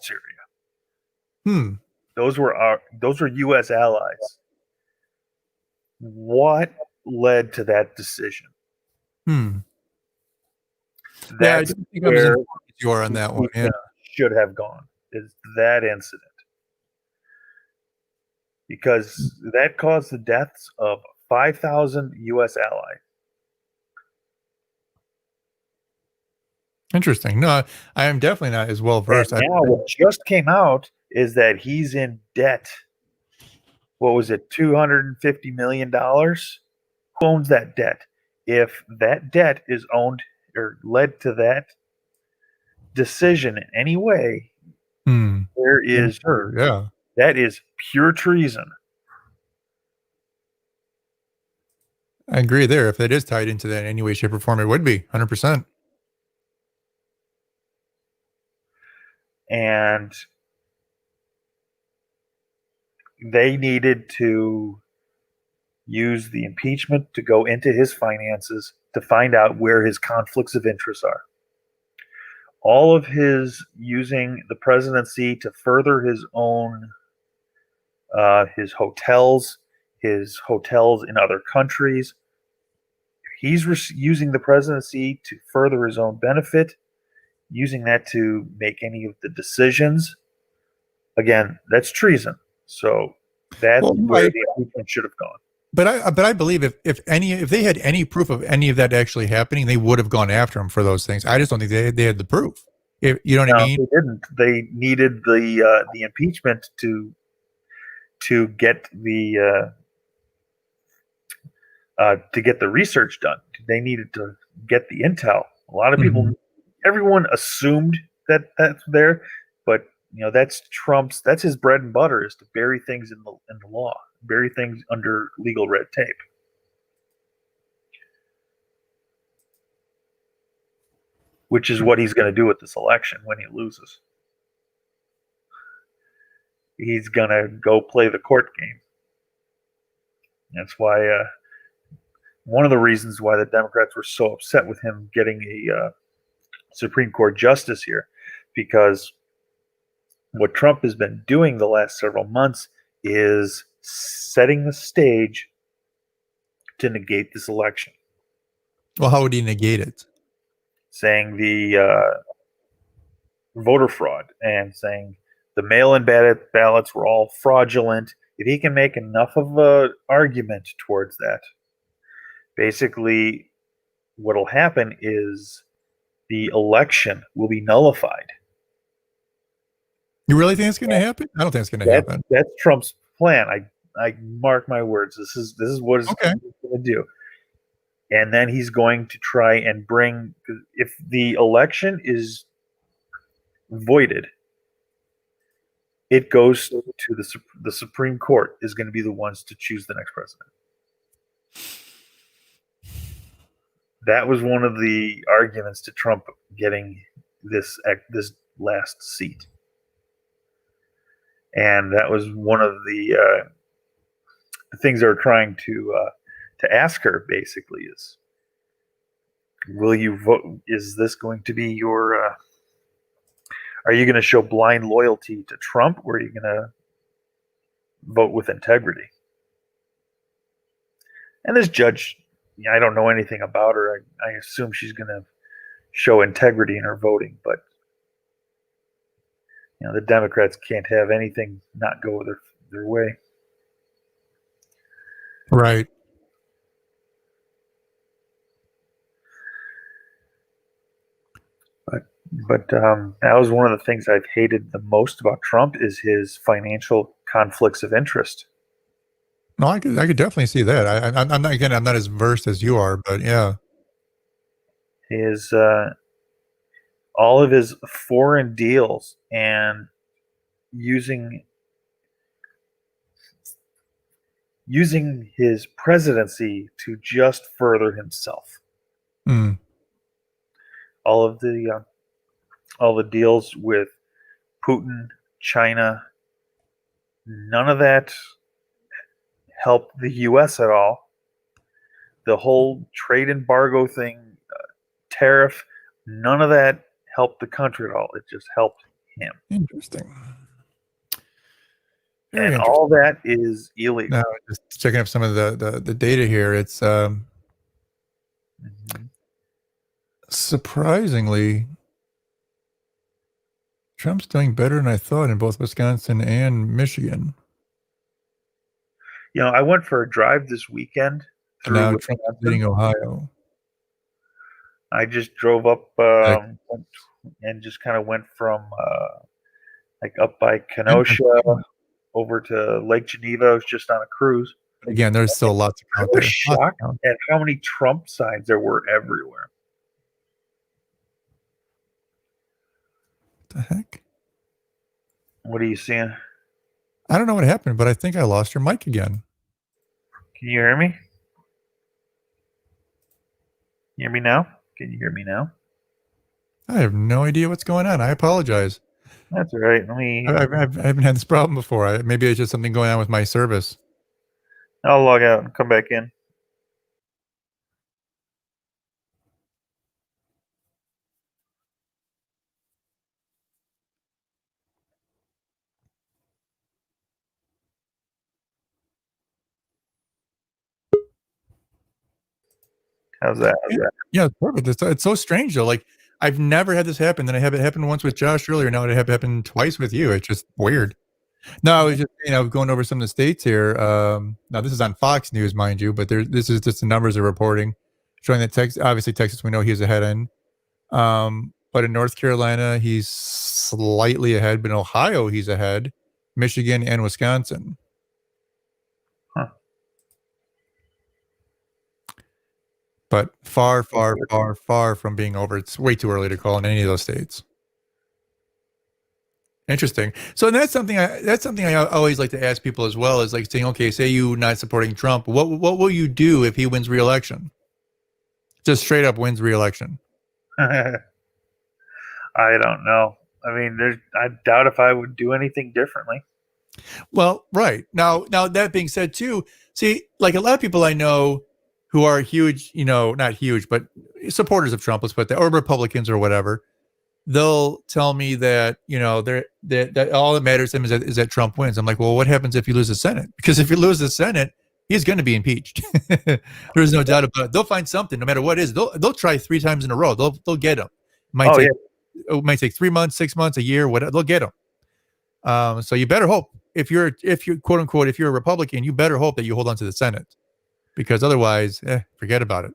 Syria. Those were U.S. allies. What led to that decision? That's where you are on that one. Yeah. Should have gone, is that incident. Because that caused the deaths of 5,000 U.S. allies. Interesting. No, I am definitely not as well versed. Now, what just came out is that he's in debt. What was it, $250 million? Who owns that debt? If that debt is owned or led to that decision in any way, there is that is pure treason. I agree there. If that is tied into that in any way, shape, or form, it would be 100%. And they needed to use the impeachment to go into his finances to find out where his conflicts of interest are. All of his using the presidency to further his own, his hotels in other countries. He's using the presidency to further his own benefit, using that to make any of the decisions. Again, that's treason. So that's where the impeachment should have gone. But I believe if they had any proof of any of that actually happening, they would have gone after him for those things. I just don't think they had the proof. You know what I mean? They didn't. They needed the impeachment to to get the research done. They needed to get the intel. A lot of people, everyone assumed that that's there, but that's his bread and butter, is to bury things in the law, bury things under legal red tape. Which is what he's going to do with this election when he loses. He's going to go play the court game. That's why one of the reasons why the Democrats were so upset with him getting a Supreme Court justice here, because what Trump has been doing the last several months is setting the stage to negate this election. Well, how would he negate it? Saying the voter fraud and saying the mail-in ballots were all fraudulent. If he can make enough of an argument towards that, basically what will happen is the election will be nullified. You really think it's going to happen? I don't think it's going to happen. That's Trump's plan. I mark my words. This is what he's going to do. And then he's going to try and bring, if the election is voided, it goes to the Supreme Court is going to be the ones to choose the next president. That was one of the arguments to Trump getting this last seat. And that was one of the things they're trying to ask her, basically, is, will you vote? Is this going to be your, are you going to show blind loyalty to Trump, or are you going to vote with integrity? And this judge, I don't know anything about her. I assume she's going to show integrity in her voting, but the Democrats can't have anything not go their way. Right. But that was one of the things I've hated the most about Trump, is his financial conflicts of interest. No, I could definitely see that. I'm not as versed as you are, but yeah. His all of his foreign deals and using his presidency to just further himself. Mm. All the deals with Putin, China, none of that helped the U.S. at all. The whole trade embargo thing, tariff, none of that helped the country at all. It just helped him. Interesting. And all that is illegal. Now, just checking up some of the data here, it's surprisingly, Trump's doing better than I thought in both Wisconsin and Michigan. I went for a drive this weekend. And now Trump's leading Ohio. I just drove up and just kind of went from up by Kenosha over to Lake Geneva. I was just on a cruise. Again, there's still lots of I was shocked at how many Trump signs there were everywhere. What the heck? What are you seeing? I don't know what happened, but I think I lost your mic again. Can you hear me? Can you hear me now? Can you hear me now? I have no idea what's going on. I apologize. That's all right. I haven't had this problem before. Maybe it's just something going on with my service. I'll log out and come back in. How's that? Yeah, it's perfect. It's so strange though. Like, I've never had this happen. Then I have it happen once with Josh earlier. Now it happened twice with you. It's just weird. No, I was just going over some of the states here. Now this is on Fox News, mind you, but this is just the numbers are reporting, showing that Texas, we know he's ahead in. But in North Carolina, he's slightly ahead. But in Ohio, he's ahead. Michigan and Wisconsin. But far from being over. It's way too early to call in any of those states. Interesting. So that's something I always like to ask people as well, is like saying, okay, say you not supporting Trump, what will you do if he wins re-election? Just straight up wins re-election. I don't know. I mean, I doubt if I would do anything differently. Well, right. Now that being said too, see, like a lot of people I know who are huge, not huge, but supporters of Trump, let's put that, or Republicans or whatever, they'll tell me that, that all that matters to them is that Trump wins. I'm like, well, what happens if you lose the Senate? Because if you lose the Senate, he's going to be impeached. There's no doubt about it. They'll find something, no matter what it is. They'll try 3 times in a row. They'll get him. It might take 3 months, 6 months, a year, whatever. They'll get him. So you better hope, if you're quote unquote, if you're a Republican, you better hope that you hold on to the Senate, because otherwise, forget about it.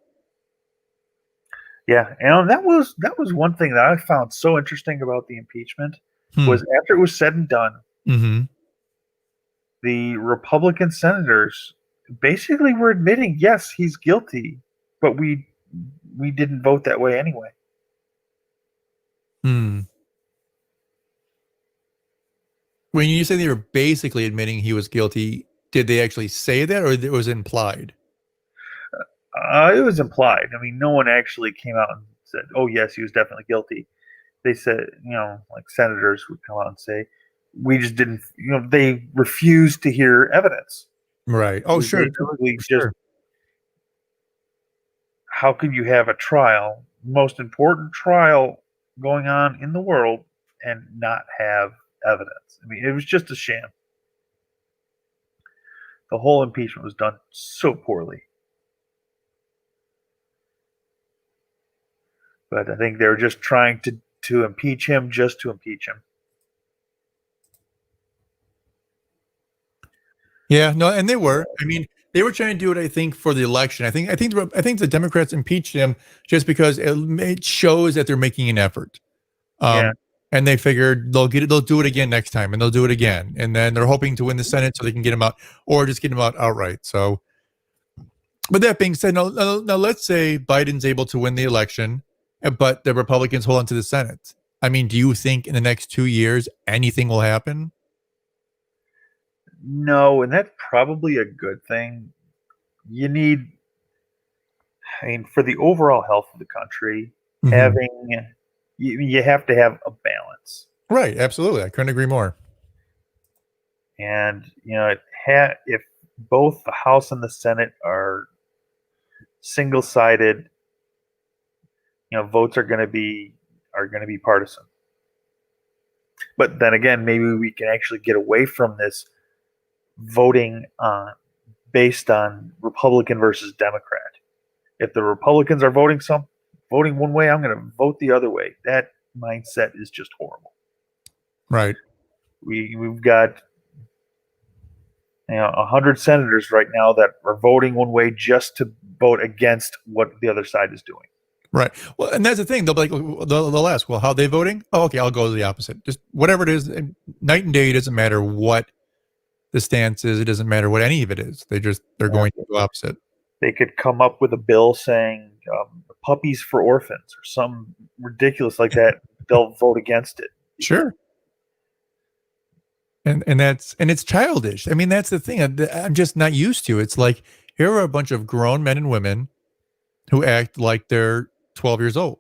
Yeah, and that was one thing that I found so interesting about the impeachment was after it was said and done, the Republican senators basically were admitting, yes, he's guilty, but we didn't vote that way anyway. When you say they were basically admitting he was guilty, did they actually say that, or it was implied? It was implied. I mean, no one actually came out and said, "Oh, yes, he was definitely guilty." They said, like senators would come out and say, "We just didn't." They refused to hear evidence. Right. Oh, sure. Just, how could you have a trial, most important trial going on in the world, and not have evidence? I mean, it was just a sham. The whole impeachment was done so poorly. But I think they were just trying to impeach him just to impeach him. Yeah, no, and they were. I mean, they were trying to do it, I think, for the election. I think the Democrats impeached him just because it shows that they're making an effort. And they figured they'll do it again next time, and they'll do it again. And then they're hoping to win the Senate so they can get him out, or just get him out outright. So, but that being said, now let's say Biden's able to win the election, but the Republicans hold on to the Senate. I mean, do you think in the next 2 years anything will happen? No, and that's probably a good thing. For the overall health of the country, you have to have a balance. Right, absolutely. I couldn't agree more. And if both the House and the Senate are single-sided, votes are going to be partisan. But then again, maybe we can actually get away from this voting based on Republican versus Democrat. If the Republicans are voting one way, I'm going to vote the other way. That mindset is just horrible. Right. We've got 100 senators right now that are voting one way just to vote against what the other side is doing. Right. Well, and that's the thing. They'll be like, they'll ask, well, how are they voting? Oh, okay, I'll go to the opposite. Just whatever it is, night and day. It doesn't matter what the stance is. It doesn't matter what any of it is. They're going to go opposite. They could come up with a bill saying puppies for orphans or some ridiculous like that. They'll vote against it. Sure. And it's childish. I mean, that's the thing. I'm just not used to. It's like, here are a bunch of grown men and women who act like they're 12 years old.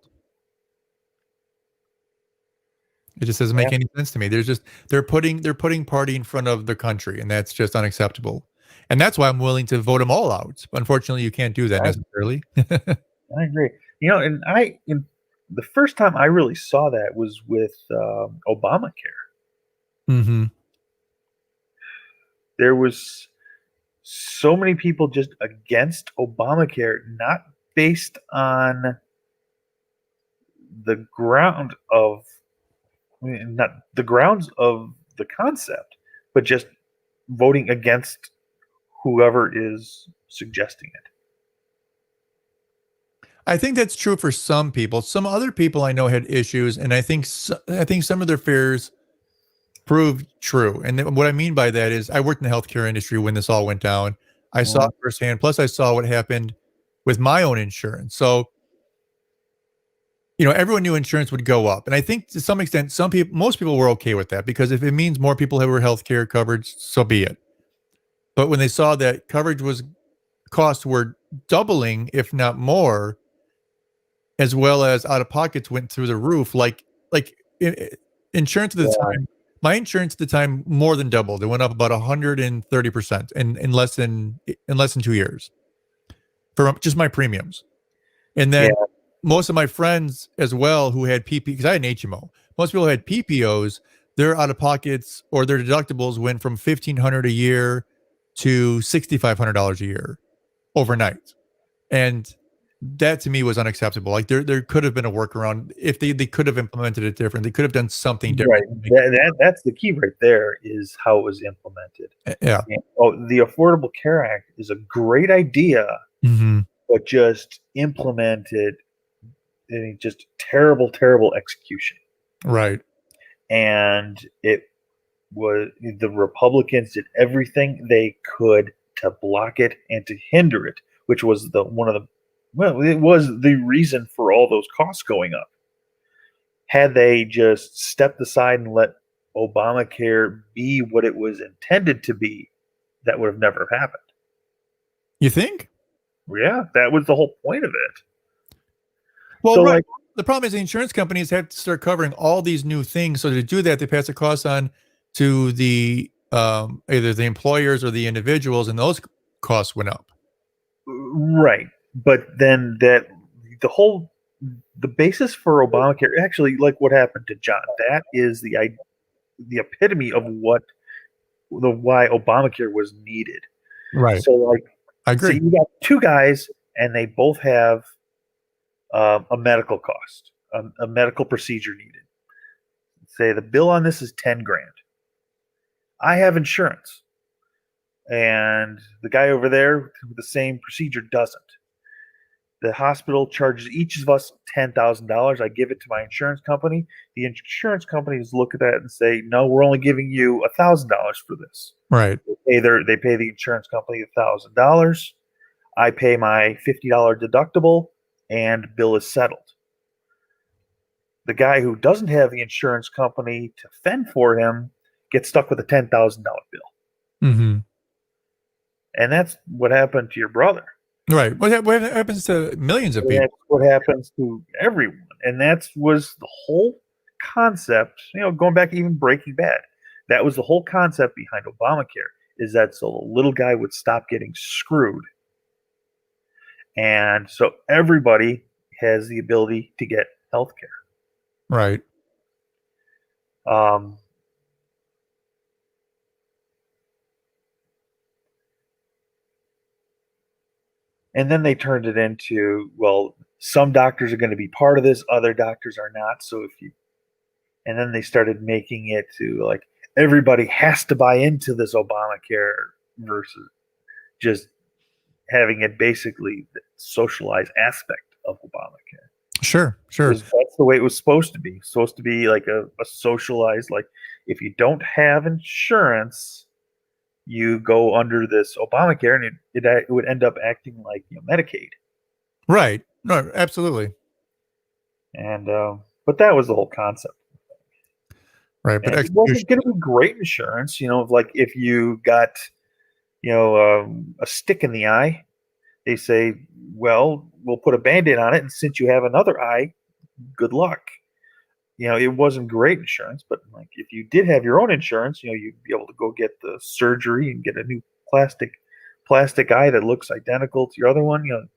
It just doesn't make any sense to me. They're putting party in front of the country, and that's just unacceptable. And that's why I'm willing to vote them all out. But unfortunately, you can't do that necessarily. I agree. And the first time I really saw that was with Obamacare. Mm-hmm. There was so many people just against Obamacare, not based on the grounds of the concept, but just voting against whoever is suggesting it. I think that's true for some people. Some other people I know had issues, and I think some of their fears proved true. And what I mean by that is, I worked in the healthcare industry when this all went down. I saw it firsthand. Plus, I saw what happened with my own insurance. So, everyone knew insurance would go up. And I think to some extent, most people were okay with that, because if it means more people have healthcare coverage, so be it. But when they saw that costs were doubling, if not more, as well as out of pockets went through the roof, insurance at the time, my insurance at the time more than doubled. It went up about 130% in less than 2 years for just my premiums. And then most of my friends as well who had PP, because I had an HMO, most people who had PPOs, their out of pockets or their deductibles went from $1,500 a year to $6,500 a year overnight. And that to me was unacceptable. Like there could have been a workaround if they could have implemented it different. They could have done something different. Right. That's the key right there, is how it was implemented. Yeah. And, the Affordable Care Act is a great idea, but just implemented, just terrible, terrible execution. Right. And it was, the Republicans did everything they could to block it and to hinder it, which was it was the reason for all those costs going up. Had they just stepped aside and let Obamacare be what it was intended to be, that would have never happened. You think? Yeah, that was the whole point of it. Well, So, right. The problem is the insurance companies have to start covering all these new things. So to do that, they pass the cost on to the either the employers or the individuals, and those costs went up. Right. But then the basis for Obamacare, actually, like what happened to John, that is the epitome of why Obamacare was needed. Right. So, I agree. So you got two guys, and they both have a medical cost, a medical procedure needed. Say the bill on this is $10,000. I have insurance, and the guy over there with the same procedure doesn't. The hospital charges each of us $10,000. I give it to my insurance company. The insurance companies look at that and say, "No, we're only giving you $1,000 for this." Right. They pay the insurance company $1,000. I pay my $50 deductible, and bill is settled. The guy who doesn't have the insurance company to fend for him gets stuck with a $10,000 bill. Mm-hmm. And that's what happened to your brother. Right. What happens to millions of people? That's what happens to everyone. And that was the whole concept, going back even Breaking Bad. That was the whole concept behind Obamacare, is that so the little guy would stop getting screwed. And so everybody has the ability to get health care. Right. And then they turned it into, well, some doctors are going to be part of this, other doctors are not. So and then they started making it to like everybody has to buy into this Obamacare versus just having it basically the socialized aspect of Obamacare. Sure. That's the way it was supposed to be. It's supposed to be like a socialized, like if you don't have insurance, you go under this Obamacare, and it would end up acting like Medicaid. Right. No, absolutely. And but that was the whole concept. Right. But it wasn't going to be great insurance, like if you got, a stick in the eye, they say, well, we'll put a Band-Aid on it, and since you have another eye, good luck. It wasn't great insurance, but like if you did have your own insurance, you'd be able to go get the surgery and get a new plastic eye that looks identical to your other one.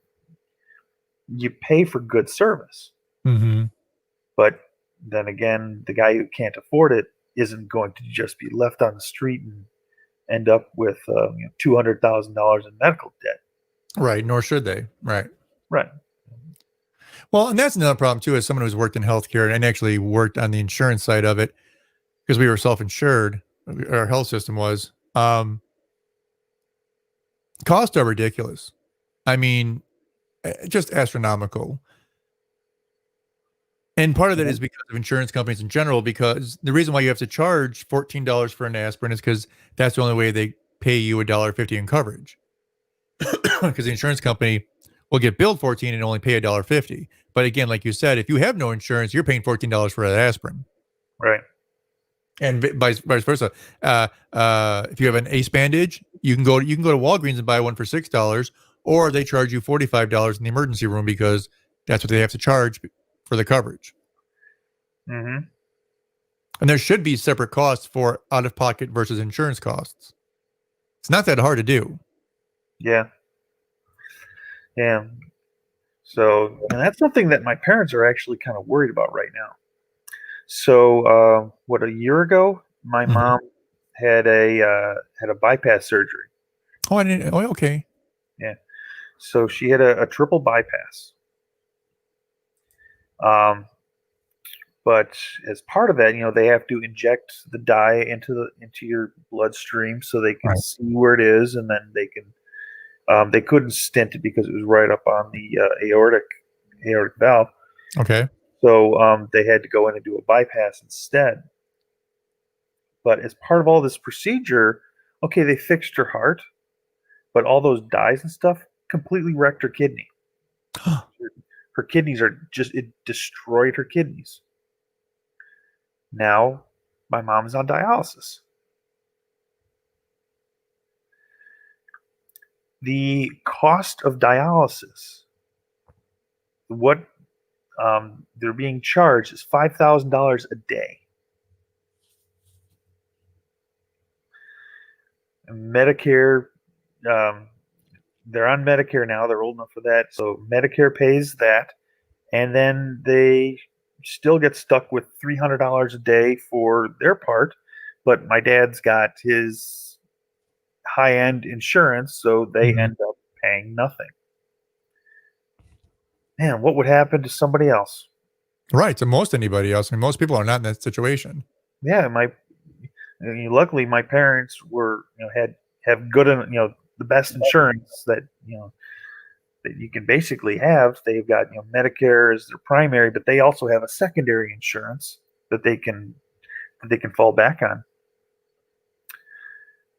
You pay for good service. Mm-hmm. But then again, the guy who can't afford it isn't going to just be left on the street and end up with $200,000 in medical debt. Right. Nor should they. Right. Right. Well, and that's another problem too, as someone who's worked in healthcare and actually worked on the insurance side of it, because we were self-insured, our health system was, costs are ridiculous. I mean, just astronomical. And part of that is because of insurance companies in general, because the reason why you have to charge $14 for an aspirin is because that's the only way they pay you $1.50 in coverage. Because the insurance company will get billed $14 and only pay $1.50. But again, like you said, if you have no insurance, you're paying $14 for that aspirin. Right. And vice versa. If you have an ace bandage, you can go to Walgreens and buy one for $6, or they charge you $45 in the emergency room because that's what they have to charge for the coverage. Mm-hmm. And there should be separate costs for out-of-pocket versus insurance costs. It's not that hard to do. Yeah. Yeah. So, and that's something that my parents are actually kind of worried about right now. So, a year ago, my mom had a bypass surgery. Oh, I didn't. Oh, okay. Yeah. So she had a triple bypass. But as part of that, they have to inject the dye into your bloodstream so they can see where it is, and then they couldn't stent it because it was right up on the aortic valve. Okay. So they had to go in and do a bypass instead. But as part of all this procedure, okay, they fixed her heart, but all those dyes and stuff completely wrecked her kidney. Her kidneys it destroyed her kidneys. Now, my mom is on dialysis. The cost of dialysis, what they're being charged, is $5,000 a day. Medicare, they're on Medicare now. They're old enough for that. So Medicare pays that. And then they still get stuck with $300 a day for their part. But my dad's got his high-end insurance, so they end up paying nothing. Man, what would happen to somebody else? Right, to most anybody else. I mean, most people are not in that situation. Yeah, luckily my parents were, have good, the best insurance that you can basically have. They've got Medicare as their primary, but they also have a secondary insurance that they can fall back on.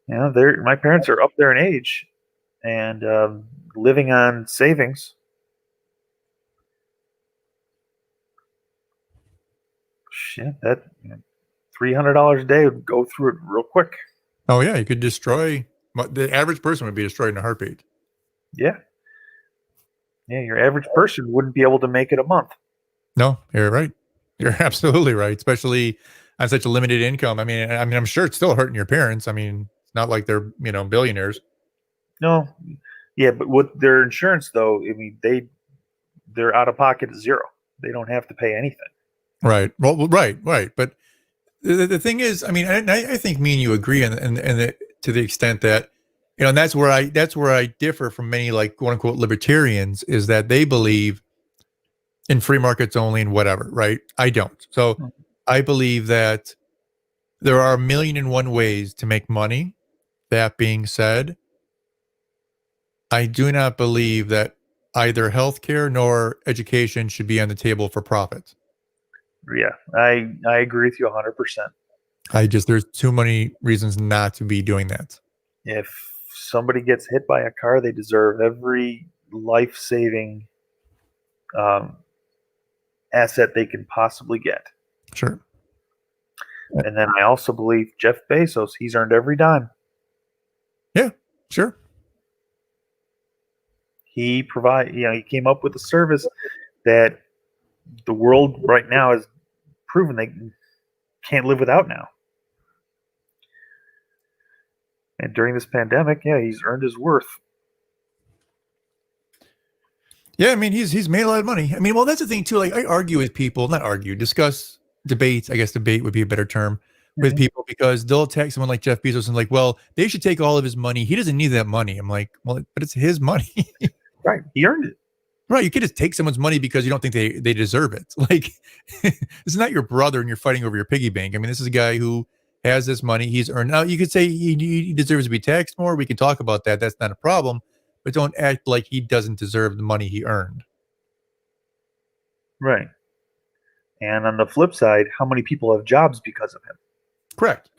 My parents are up there in age and living on savings. Shit, that $300 a day would go through it real quick. Oh yeah, you could destroy. The average person would be destroyed in a heartbeat. Yeah. Yeah, your average person wouldn't be able to make it a month. No, you're right. You're absolutely right, especially on such a limited income. I mean, I'm sure it's still hurting your parents. I mean, it's not like they're, billionaires. No. Yeah, but with their insurance though, I mean, they're out of pocket zero. They don't have to pay anything. Right. Well, right. But the thing is, I mean, I think me and you agree and to the extent that, and that's where I differ from many, like, quote unquote libertarians, is that they believe in free markets only and whatever, right? I don't. So I believe that there are 1,000,001 ways to make money. That being said, I do not believe that either healthcare nor education should be on the table for profit. Yeah, I agree with you 100%. There's too many reasons not to be doing that. If somebody gets hit by a car, they deserve every life-saving asset they can possibly get. Sure. And then I also believe Jeff Bezos, he's earned every dime. Yeah, sure. He he came up with a service that the world right now has proven they can't live without now. And during this pandemic, yeah, he's earned his worth. Yeah, I mean, he's made a lot of money. I mean, well, that's the thing too. Like, I argue with people, discuss, debate. I guess debate would be a better term with people, because they'll attack someone like Jeff Bezos and like, well, they should take all of his money. He doesn't need that money. I'm like, well, but it's his money. Right. He earned it. Right. You could just take someone's money because you don't think they deserve it. Like, it's not your brother and you're fighting over your piggy bank. I mean, this is a guy who has this money he's earned. Now, you could say he deserves to be taxed more. We can talk about that. That's not a problem. But don't act like he doesn't deserve the money he earned. Right. And on the flip side, how many people have jobs because of him? Correct.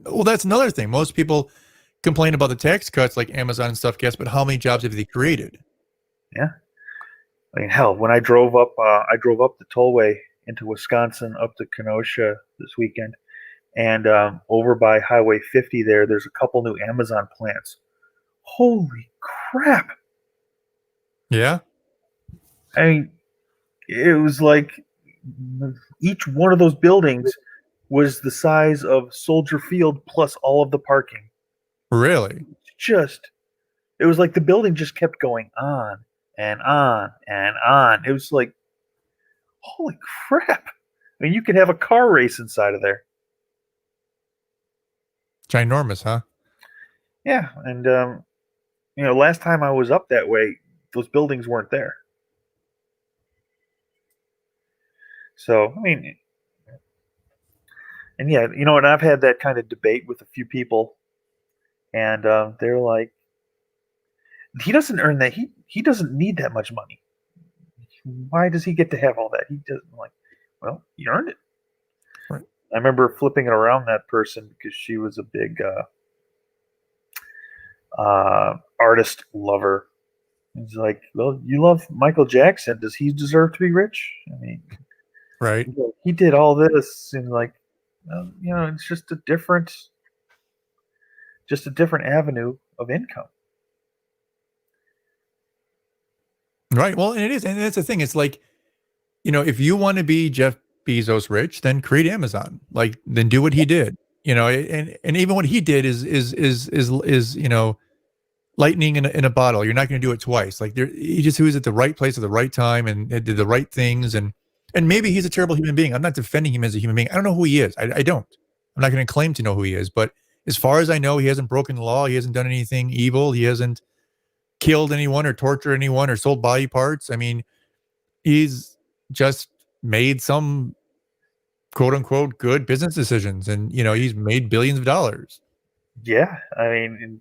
Well, that's another thing. Most people complain about the tax cuts like Amazon and stuff, but how many jobs have they created? Yeah. I mean, hell, when I drove up the tollway into Wisconsin up to Kenosha this weekend, and over by Highway 50 there's a couple new Amazon plants. Holy crap! Yeah. I mean, it was like each one of those buildings was the size of Soldier Field plus all of the parking. Really? It was like the building just kept going on and on and on. It was like, holy crap. I mean, you could have a car race inside of there. Ginormous, huh? Yeah. And, last time I was up that way, those buildings weren't there. So, I mean, and yeah, and I've had that kind of debate with a few people, and they're like, he doesn't earn that. He doesn't need that much money. Why does he get to have all that? He doesn't. Like, well, he earned it. Right. I remember flipping it around that person because she was a big artist lover. He's like, well, you love Michael Jackson. Does he deserve to be rich? I mean, right. He did all this, and like, it's just a different avenue of income. Right. Well, and it is. And that's the thing. It's like, if you want to be Jeff Bezos rich, then create Amazon. Like, then do what he did. And even what he did is lightning in a bottle. You're not going to do it twice. Like, he was at the right place at the right time and did the right things. And maybe he's a terrible human being. I'm not defending him as a human being. I don't know who he is. I don't. I'm not going to claim to know who he is. But as far as I know, he hasn't broken the law. He hasn't done anything evil. He hasn't killed anyone or tortured anyone or sold body parts. I mean, he's just made some quote unquote good business decisions, and he's made billions of dollars. Yeah, I mean,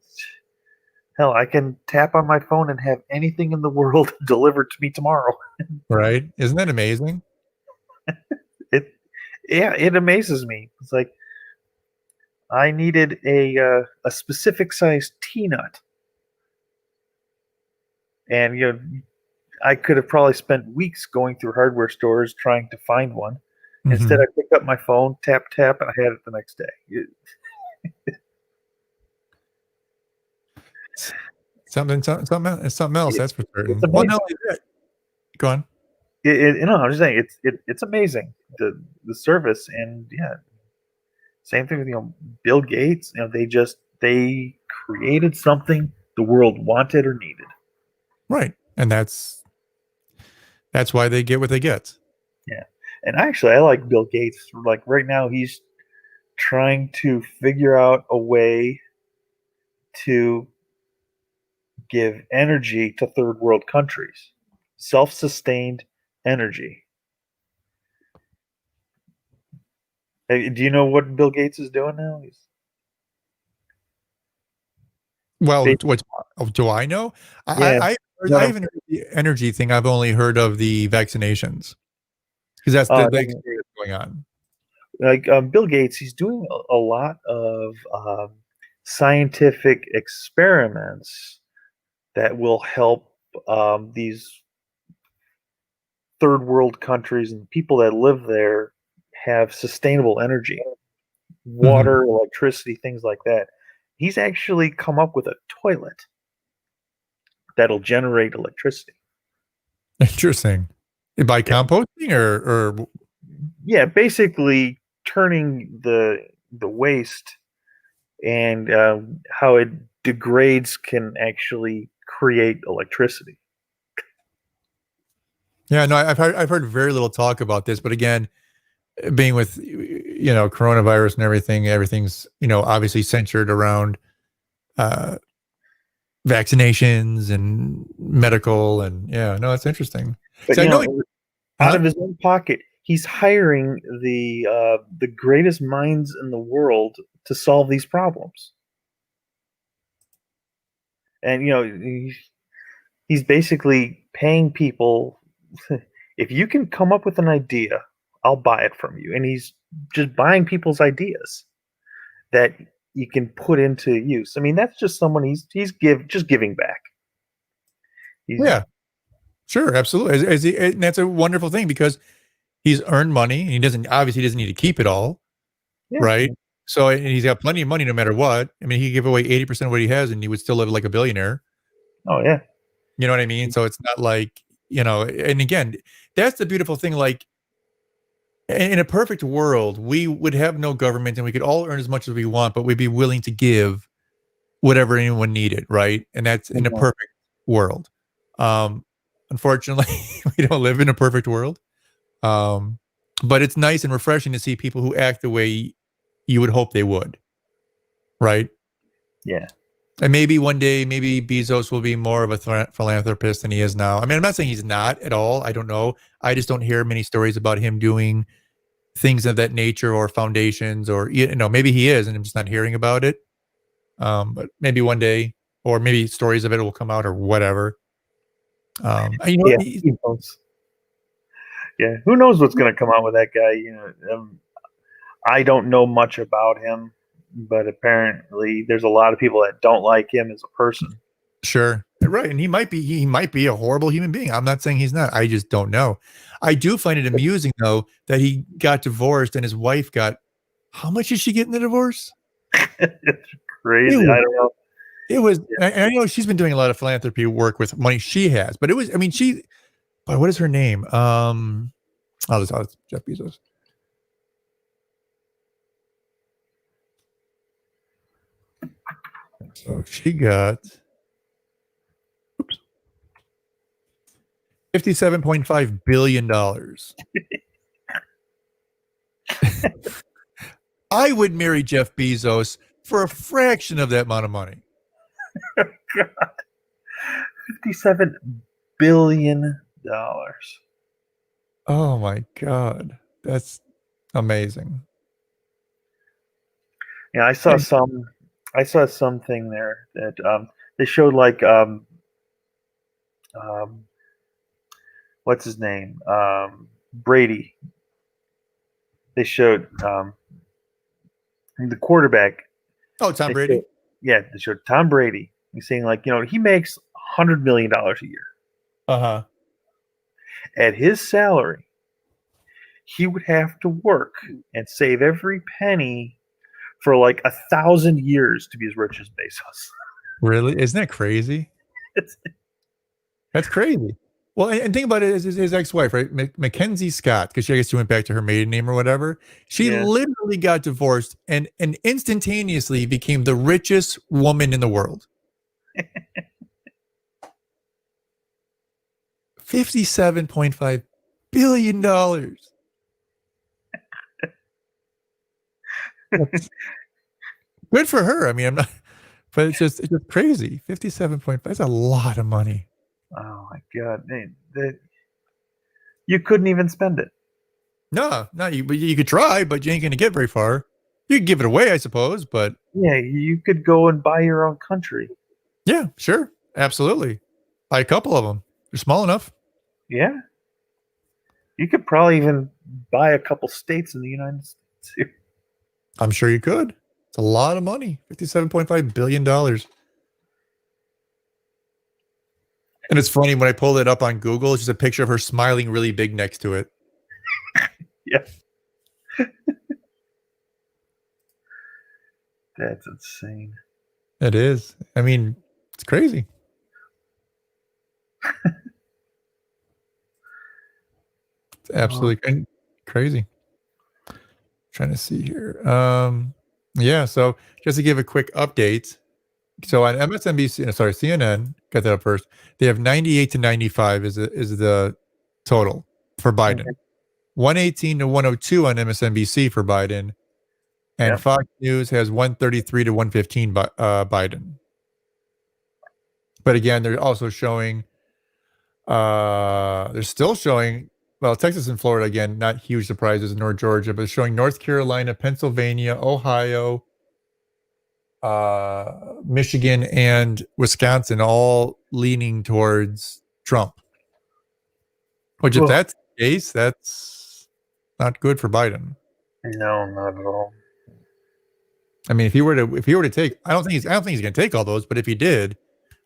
hell, I can tap on my phone and have anything in the world delivered to me tomorrow. Right? Isn't that amazing? It amazes me. It's like I needed a specific size tea nut. And I could have probably spent weeks going through hardware stores trying to find one. Mm-hmm. Instead, I picked up my phone, tap, and I had it the next day. Something else. That's for certain. Well, no, go on. I'm just saying it's amazing the service, and yeah, same thing with Bill Gates. They created something the world wanted or needed. Right. And that's why they get what they get. Yeah. And actually, I like Bill Gates. Like right now, he's trying to figure out a way to give energy to third world countries. Self-sustained energy. Hey, do you know what Bill Gates is doing now? Do I know? Yeah. I haven't heard the energy thing. I've only heard of the vaccinations because that's the big thing that's going on. Like Bill Gates, he's doing a lot of scientific experiments that will help these third world countries and people that live there have sustainable energy, water, electricity, things like that. He's actually come up with a toilet that'll generate electricity. Interesting. By composting or yeah, basically turning the waste and how it degrades can actually create electricity. Yeah, no, I've heard very little talk about this, but again, being with coronavirus and everything's obviously centered around vaccinations and medical, and yeah, no, that's interesting. But out of his own pocket, he's hiring the greatest minds in the world to solve these problems. And he's basically paying people. If you can come up with an idea, I'll buy it from you. And he's just buying people's ideas that you can put into use. I mean, that's just someone he's giving back. Yeah, Sure, absolutely. And that's a wonderful thing because he's earned money and he doesn't need to keep it all, right? So and he's got plenty of money no matter what. I mean, he could give away 80% of what he has and he would still live like a billionaire. Oh yeah. You know what I mean? So it's not like, and again, that's the beautiful thing. Like in a perfect world, we would have no government and we could all earn as much as we want, but we'd be willing to give whatever anyone needed, right? And that's in a perfect world. Unfortunately, we don't live in a perfect world. But it's nice and refreshing to see people who act the way you would hope they would, right? Yeah. And maybe one day, maybe Bezos will be more of a philanthropist than he is now. I mean, I'm not saying he's not at all. I don't know. I just don't hear many stories about him doing things of that nature or foundations or, maybe he is and I'm just not hearing about it. But maybe one day, or maybe stories of it will come out or whatever. Who knows? Yeah, who knows what's going to come out with that guy? I don't know much about him, but apparently there's a lot of people that don't like him as a person. Sure, right, and he might be a horrible human being. I'm not saying he's not. I just don't know. I do find it amusing though that he got divorced and his wife got. How much did she get in the divorce? It's crazy. I don't know. It was. I know she's been doing a lot of philanthropy work with money she has, but it was. I mean, but what is her name? It's Jeff Bezos. So she got $57.5 billion. I would marry Jeff Bezos for a fraction of that amount of money. God. $57 billion. Oh my God. That's amazing. Yeah, I saw something there that they showed like what's his name? Brady. They showed the quarterback. Oh, Tom Brady. They showed Tom Brady. He's saying like, he makes $100 million a year. Uh-huh. At his salary, he would have to work and save every penny for like 1,000 years to be as rich as Bezos. Really? Isn't that crazy? That's crazy. Well, and think about it, his ex-wife, right? Mackenzie Scott, because I guess she went back to her maiden name or whatever. She literally got divorced and instantaneously became the richest woman in the world. $57.5 billion. Good for her. I mean, I'm not, but it's just crazy. 57.5. That's a lot of money. Oh my God. You couldn't even spend it. No, you could try, but you ain't going to get very far. You could give it away, I suppose, but. Yeah, you could go and buy your own country. Yeah, sure. Absolutely. Buy a couple of them. They're small enough. Yeah. You could probably even buy a couple states in the United States. I'm sure you could. It's a lot of money. $57.5 billion. And it's funny, when I pulled it up on Google, it's just a picture of her smiling really big next to it. Yeah. That's insane. It is. I mean, it's crazy. It's absolutely crazy. Trying to see here. So just to give a quick update. So on CNN, got that up first. They have 98 to 95 is the total for Biden. Okay. 118 to 102 on MSNBC for Biden. And Fox News has 133 to 115 Biden. But again, they're also showing, they're still showing, well, Texas and Florida, again, not huge surprises, nor Georgia, but showing North Carolina, Pennsylvania, Ohio, Michigan, and Wisconsin all leaning towards Trump. Which, if that's the case, that's not good for Biden. No, not at all. I mean, if he were to take, I don't think he's going to take all those, but if he did,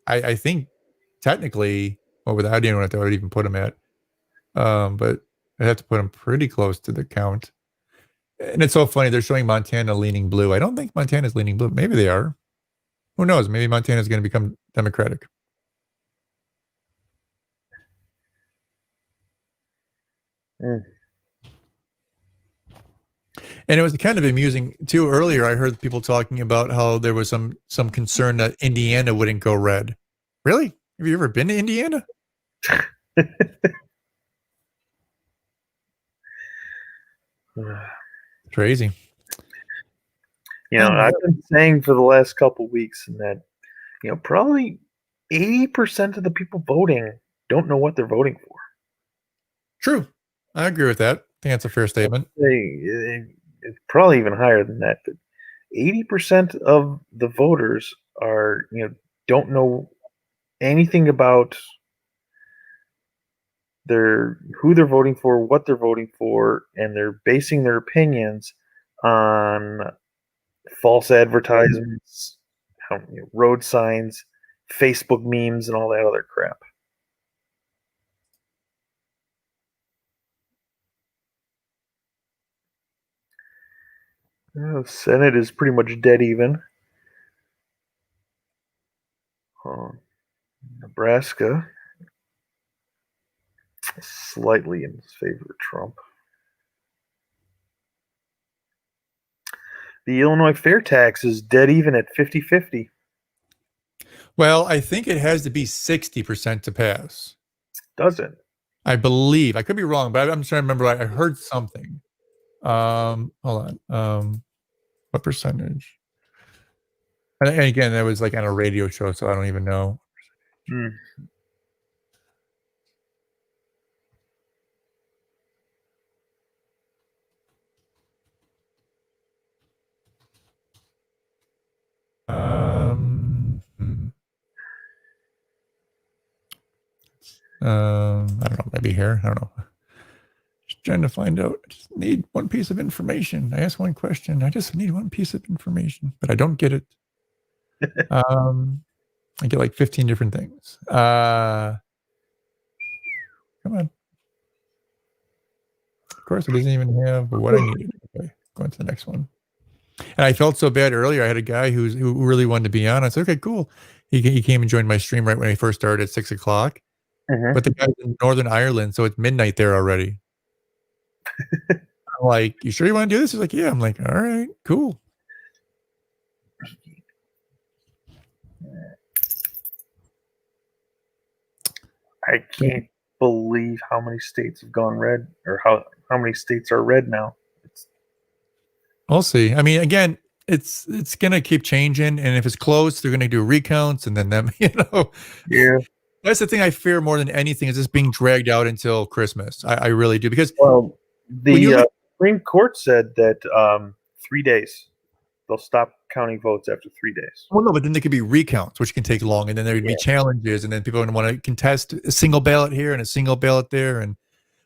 I think technically, Well, without, I didn't know what that would even put him at. But I'd have to put him pretty close to the count. And it's so funny. They're showing Montana leaning blue. I don't think Montana's leaning blue. Maybe they are. Who knows? Maybe Montana's going to become Democratic. Mm. And it was kind of amusing too. Earlier, I heard people talking about how there was some concern that Indiana wouldn't go red. Really? Have you ever been to Indiana? Crazy. You know, I've been saying for the last couple weeks that, you know, probably 80% of the people voting don't know what they're voting for. True. I agree with that. I think that's a fair statement. It's probably even higher than that. But 80% of the voters are, you know, don't know anything about who they're voting for, what they're voting for, and they're basing their opinions on false advertisements, road signs, Facebook memes, and all that other crap. Senate is pretty much dead even. Nebraska slightly in favor of Trump. The Illinois fair tax is dead even at 50-50. Well, I think it has to be 60% to pass. Does it? I believe. I could be wrong, but I'm trying to remember. I heard something. Hold on. What percentage? And again, that was like on a radio show, so I don't even know. Hmm. I don't know, maybe here. I don't know. Just trying to find out. I just need one piece of information. I ask one question. I just need one piece of information, but I don't get it. I get like 15 different things. Come on. Of course, it doesn't even have what I needed. Okay, going to the next one. And I felt so bad earlier. I had a guy who really wanted to be on. I said, okay, cool. He came and joined my stream right when I first started at 6 o'clock. But the guy's in Northern Ireland, so it's midnight there already. I'm like, you sure you want to do this? He's like, yeah. I'm like, all right, cool. I can't believe how many states have gone red, or how many states are red now. We'll see. I mean, again, it's gonna keep changing, and if it's close, they're gonna do recounts, and then them, Yeah. That's the thing I fear more than anything, is this being dragged out until Christmas. I really do, because the Supreme Court said that 3 days. They'll stop counting votes after 3 days. Well, no, but then there could be recounts, which can take long, and then there would be challenges, and then people would want to contest a single ballot here and a single ballot there. And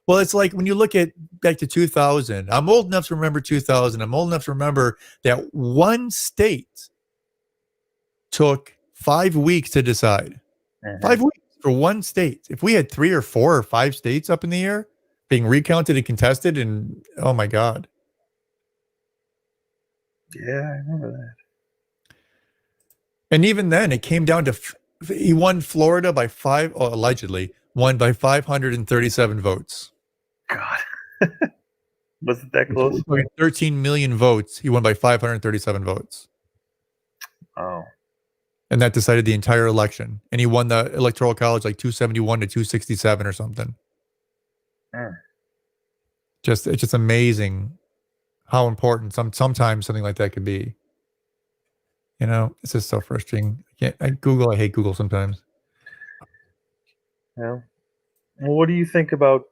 well, it's like when you look at back to 2000. I'm old enough to remember 2000. I'm old enough to remember that one state took 5 weeks to decide. 5 weeks for one state. If we had 3 or 4 or 5 states up in the air being recounted and contested, and oh my God. Yeah, I remember that. And even then, it came down to he won Florida by allegedly won by 537 votes. God, was it that close? 13 million votes. He won by 537 votes. Oh, and that decided the entire election. And he won the Electoral College like 271 to 267 or something. It's just amazing how important sometimes something like that could be. It's just so frustrating. I hate Google sometimes. Yeah. Well, what do you think about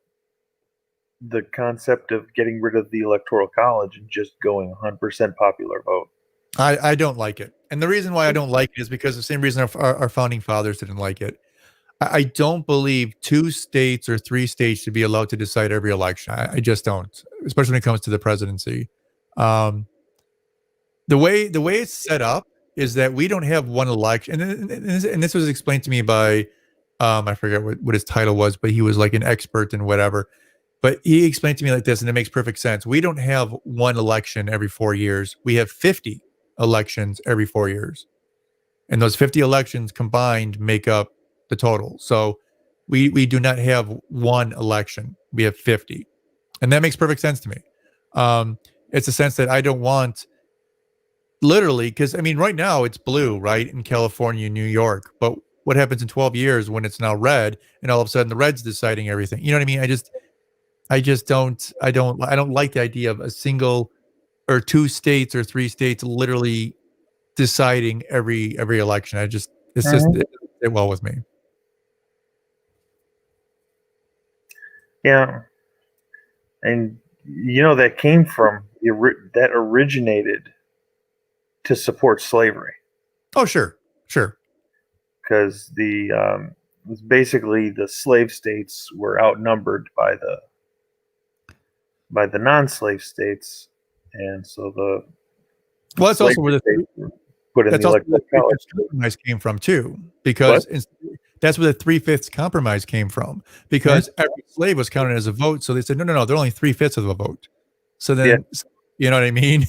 the concept of getting rid of the Electoral College and just going 100% popular vote? I don't like it. And the reason why I don't like it is because the same reason our founding fathers didn't like it. I don't believe 2 states or 3 states should be allowed to decide every election. I just don't, especially when it comes to the presidency. The way it's set up is that we don't have one election. And this was explained to me by I forget what his title was, but he was like an expert in whatever. But he explained to me like this, and it makes perfect sense. We don't have one election every 4 years. We have 50 elections every 4 years. And those 50 elections combined make up the total. So we do not have one election. We have 50. And that makes perfect sense to me. It's a sense that I don't want literally, because I mean, right now it's blue, right? In California, New York. But what happens in 12 years when it's now red and all of a sudden the red's deciding everything? You know what I mean? I don't like the idea of a single or 2 states or 3 states literally deciding every election. It's just it sit well with me. Yeah, and that came from that originated to support slavery. Oh, sure. Because basically the slave states were outnumbered by the non-slave states, and so that's also where the put in the electoral college compromise came from too, because that's where the 3/5 compromise came from, because every slave was counted as a vote. So they said, no, they're only 3/5 of a vote. So then, you know what I mean?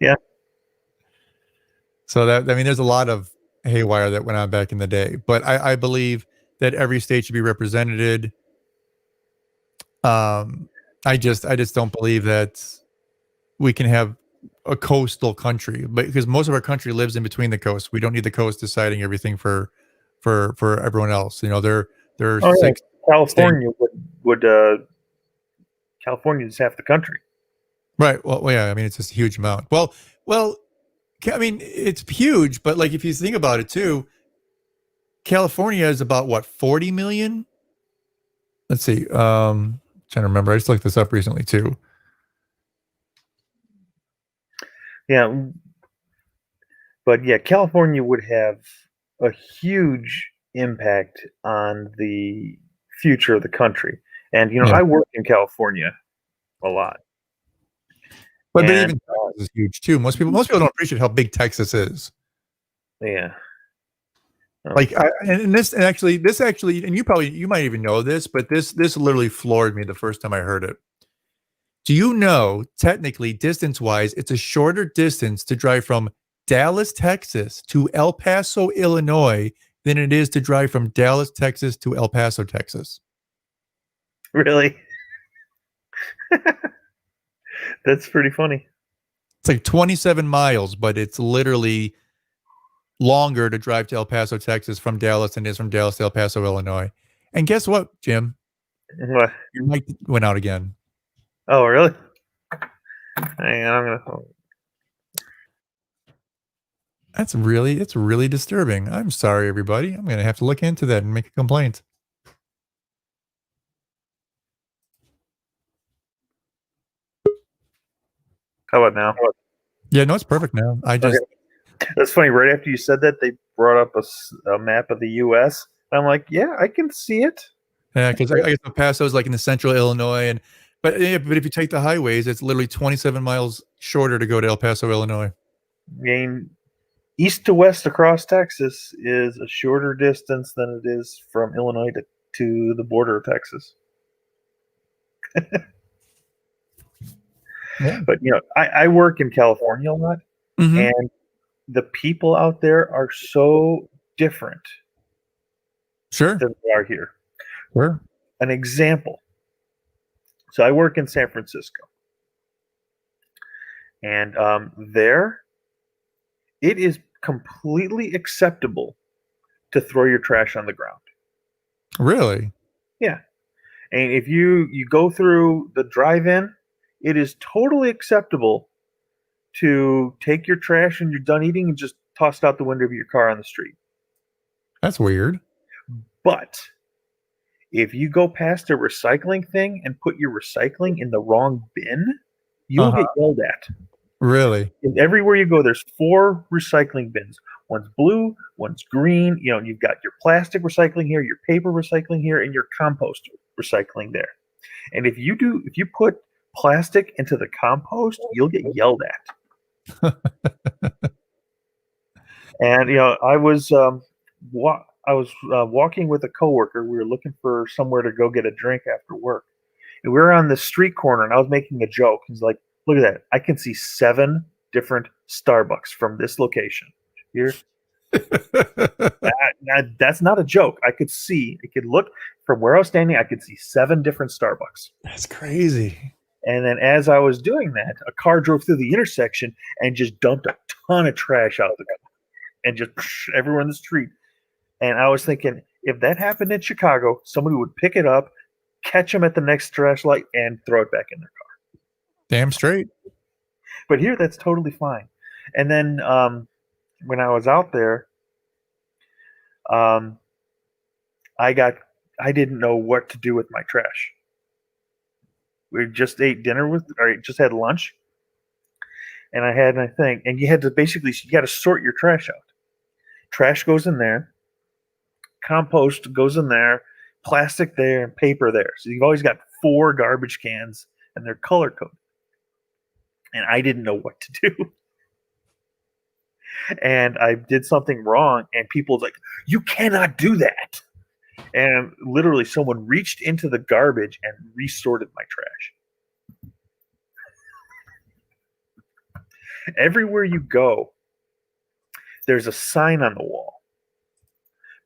Yeah. So there's a lot of haywire that went on back in the day, but I believe that every state should be represented. I just don't believe that we can have a coastal country, but because most of our country lives in between the coasts. We don't need the coast deciding everything for everyone else. There are 6 California would California is half the country. Right. Well, yeah. I mean, it's just a huge amount. Well, I mean, it's huge, but like if you think about it too, California is about what, 40 million? Let's see. Trying to remember. I just looked this up recently too. Yeah. But yeah, California would have a huge impact on the future of the country. And I work in California a lot. But even Texas is huge too. Most people don't appreciate how big Texas is. Yeah. Like, this actually, and you might even know this, but this literally floored me the first time I heard it. Do you know, technically, distance-wise, it's a shorter distance to drive from Dallas, Texas to El Paso, Illinois, than it is to drive from Dallas, Texas to El Paso, Texas. Really? That's pretty funny. It's like 27 miles, but it's literally longer to drive to El Paso, Texas from Dallas than it is from Dallas to El Paso, Illinois. And guess what, Jim? What? Your mic went out again. Oh, really? Hang on, I'm gonna. It's really disturbing. I'm sorry, everybody. I'm gonna have to look into that and make a complaint. How about now? Yeah, no, it's perfect now. That's funny. Right after you said that, they brought up a map of the U.S. I'm like, yeah, I can see it. Yeah, because I guess El Paso is like in the central Illinois, but if you take the highways, it's literally 27 miles shorter to go to El Paso, Illinois. I mean, east to west across Texas is a shorter distance than it is from Illinois to the border of Texas. Yeah. But I work in California a lot, and the people out there are so different. Sure. Than they are here. Sure. An example. So I work in San Francisco, and there, it is completely acceptable to throw your trash on the ground. Really? Yeah. And if you go through the drive-in, it is totally acceptable to take your trash and you're done eating and just toss it out the window of your car on the street. That's weird. But if you go past a recycling thing and put your recycling in the wrong bin, you'll get yelled at. Really? And everywhere you go, there's 4 recycling bins. One's blue, one's green. You've got your plastic recycling here, your paper recycling here, and your compost recycling there. And if you put plastic into the compost, you'll get yelled at. And I was walking with a coworker. We were looking for somewhere to go get a drink after work, and we were on the street corner. And I was making a joke. He's like, "Look at that! I can see 7 different Starbucks from this location here." That's not a joke. I could look from where I was standing. I could see 7 different Starbucks. That's crazy. And then as I was doing that, a car drove through the intersection and just dumped a ton of trash out of the car and just everywhere in the street. And I was thinking, if that happened in Chicago, somebody would pick it up, catch them at the next trash light, and throw it back in their car. Damn straight. But here, that's totally fine. And then when I was out there, I didn't know what to do with my trash. We just ate dinner just had lunch, and I had my thing, and you got to sort your trash out. Trash goes in there, compost goes in there, plastic there, and paper there. So you've always got 4 garbage cans, and they're color coded. And I didn't know what to do. And I did something wrong, and people was like, "You cannot do that." And literally someone reached into the garbage and resorted my trash. Everywhere you go, there's a sign on the wall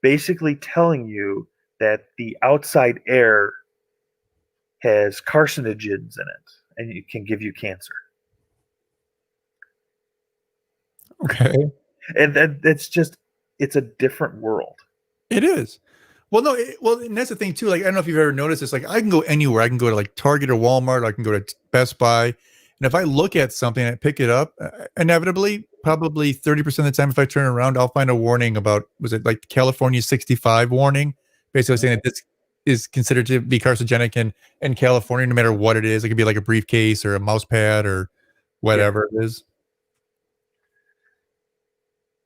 basically telling you that the outside air has carcinogens in it and it can give you cancer. Okay. And it's a different world. It is. Well, no, and that's the thing too. Like, I don't know if you've ever noticed this. Like, I can go anywhere. I can go to like Target or Walmart. I can go to Best Buy, and if I look at something and I pick it up, inevitably, probably 30% of the time, if I turn around, I'll find a warning about, was it like California 65 warning, basically saying that this is considered to be carcinogenic in California, no matter what it is. It could be like a briefcase or a mouse pad or whatever it is.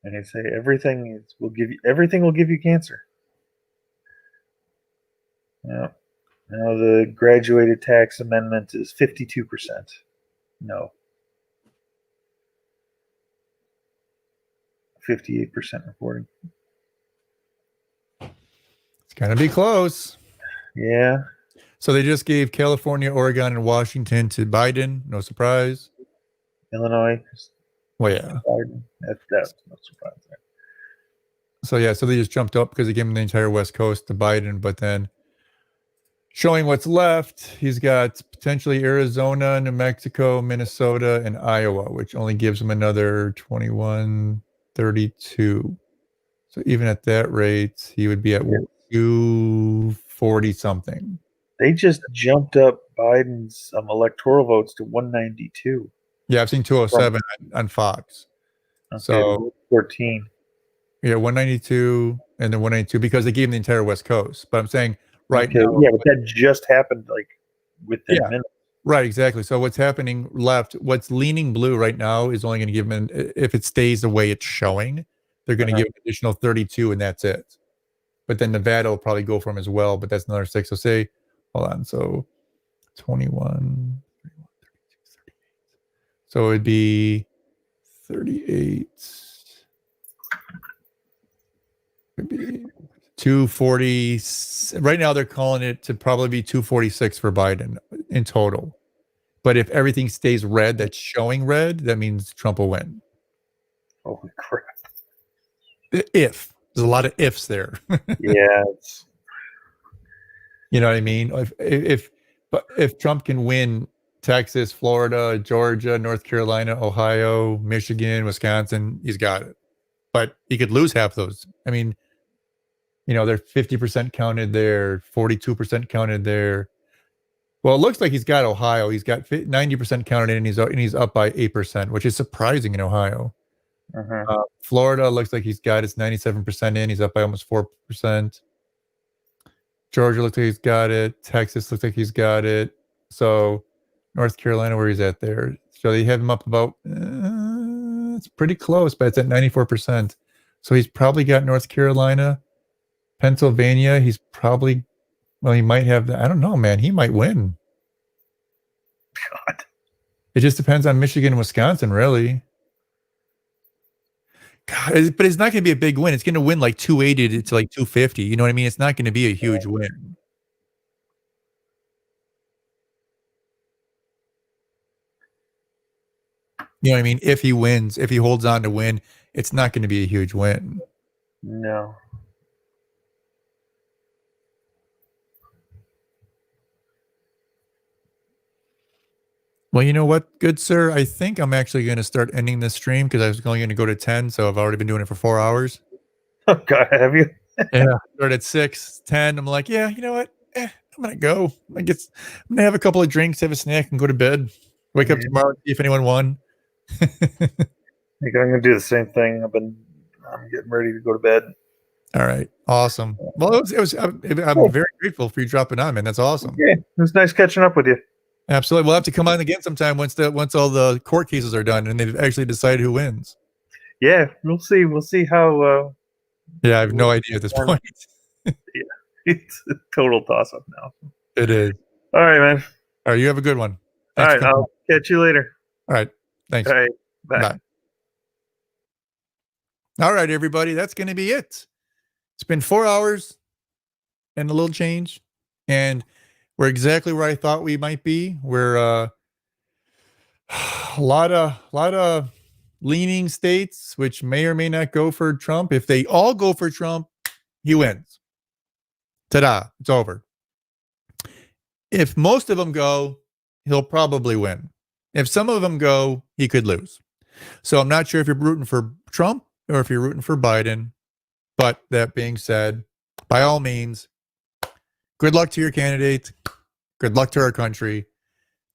And they say everything will give you cancer. Yeah. Now the graduated tax amendment is 52%. No. 58% reporting. It's gonna be close. Yeah. So they just gave California, Oregon, and Washington to Biden. No surprise. Illinois. Well, yeah. Biden. That's no surprise there. So yeah, so they just jumped up because they gave him the entire West Coast to Biden, but then showing what's left, he's got potentially Arizona, New Mexico, Minnesota, and Iowa, which only gives him another 21, 32. So even at that rate, he would be at 240 something. They just jumped up Biden's electoral votes to 192. Yeah, I've seen 207 on Fox. Okay, so 14. Yeah, 192 and then 192 because they gave him the entire West Coast. But I'm saying now, yeah, but that just happened like within minutes. Right, exactly. So what's happening left, what's leaning blue right now is only going to give him, if it stays the way it's showing, they're going to give an additional 32 and that's it. But then Nevada will probably go for him as well, but that's another 6. So say, hold on, so 21, 31, 32, 38. So it'd be 38. It'd be 240. Right now they're calling it to probably be 246 for Biden in total. But if everything stays red, that's showing red, that means Trump will win. Holy crap. If. There's a lot of ifs there. Yeah. You know what I mean? If Trump can win Texas, Florida, Georgia, North Carolina, Ohio, Michigan, Wisconsin, he's got it. But he could lose half those. I mean, you know, they're 50% counted there, 42% counted there. Well, it looks like he's got Ohio. He's got 90% counted in, and he's up by 8%, which is surprising in Ohio. Florida looks like he's got it's 97% in. He's up by almost 4%. Georgia looks like he's got it. Texas looks like he's got it. So North Carolina, where he's at there. So they have him up about, it's pretty close, but it's at 94%. So he's probably got North Carolina. Pennsylvania, he's probably, well, he might have, I don't know, man. He might win. God. It just depends on Michigan and Wisconsin, really. God, but it's not going to be a big win. It's going to win like 280 to like 250. You know what I mean? It's not going to be a huge win. You know what I mean? If he wins, if he holds on to win, it's not going to be a huge win. No. Well, you know what, good sir? I think I'm actually going to start ending this stream because I was only going to go to 10, so I've already been doing it for 4 hours. Oh, God, have you? Yeah. Start at 6, 10. I'm like, yeah, you know what? I'm going to go. I'm going to have a couple of drinks, have a snack, and go to bed. Wake up tomorrow and see if anyone won. I think I'm going to do the same thing. I'm getting ready to go to bed. All right. Awesome. Well, I'm very grateful for you dropping on, man. That's awesome. Yeah, it was nice catching up with you. Absolutely. We'll have to come on again sometime once all the court cases are done and they've actually decided who wins. Yeah, we'll see. We'll see how. Yeah, I have no idea at this point. Yeah, it's a total toss up now. It is. All right, man. All right, you have a good one. All Thanks right, I'll catch you later. All right. Thanks. All right, bye. All right, everybody. That's going to be it. It's been 4 hours and a little change. And we're exactly where I thought we might be. We're a lot of leaning states, which may or may not go for Trump. If they all go for Trump, he wins. Ta-da. It's over. If most of them go, he'll probably win. If some of them go, he could lose. So I'm not sure if you're rooting for Trump or if you're rooting for Biden. But that being said, by all means, good luck to your candidate. Good luck to our country.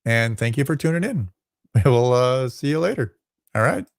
And thank you for tuning in. We'll see you later. All right.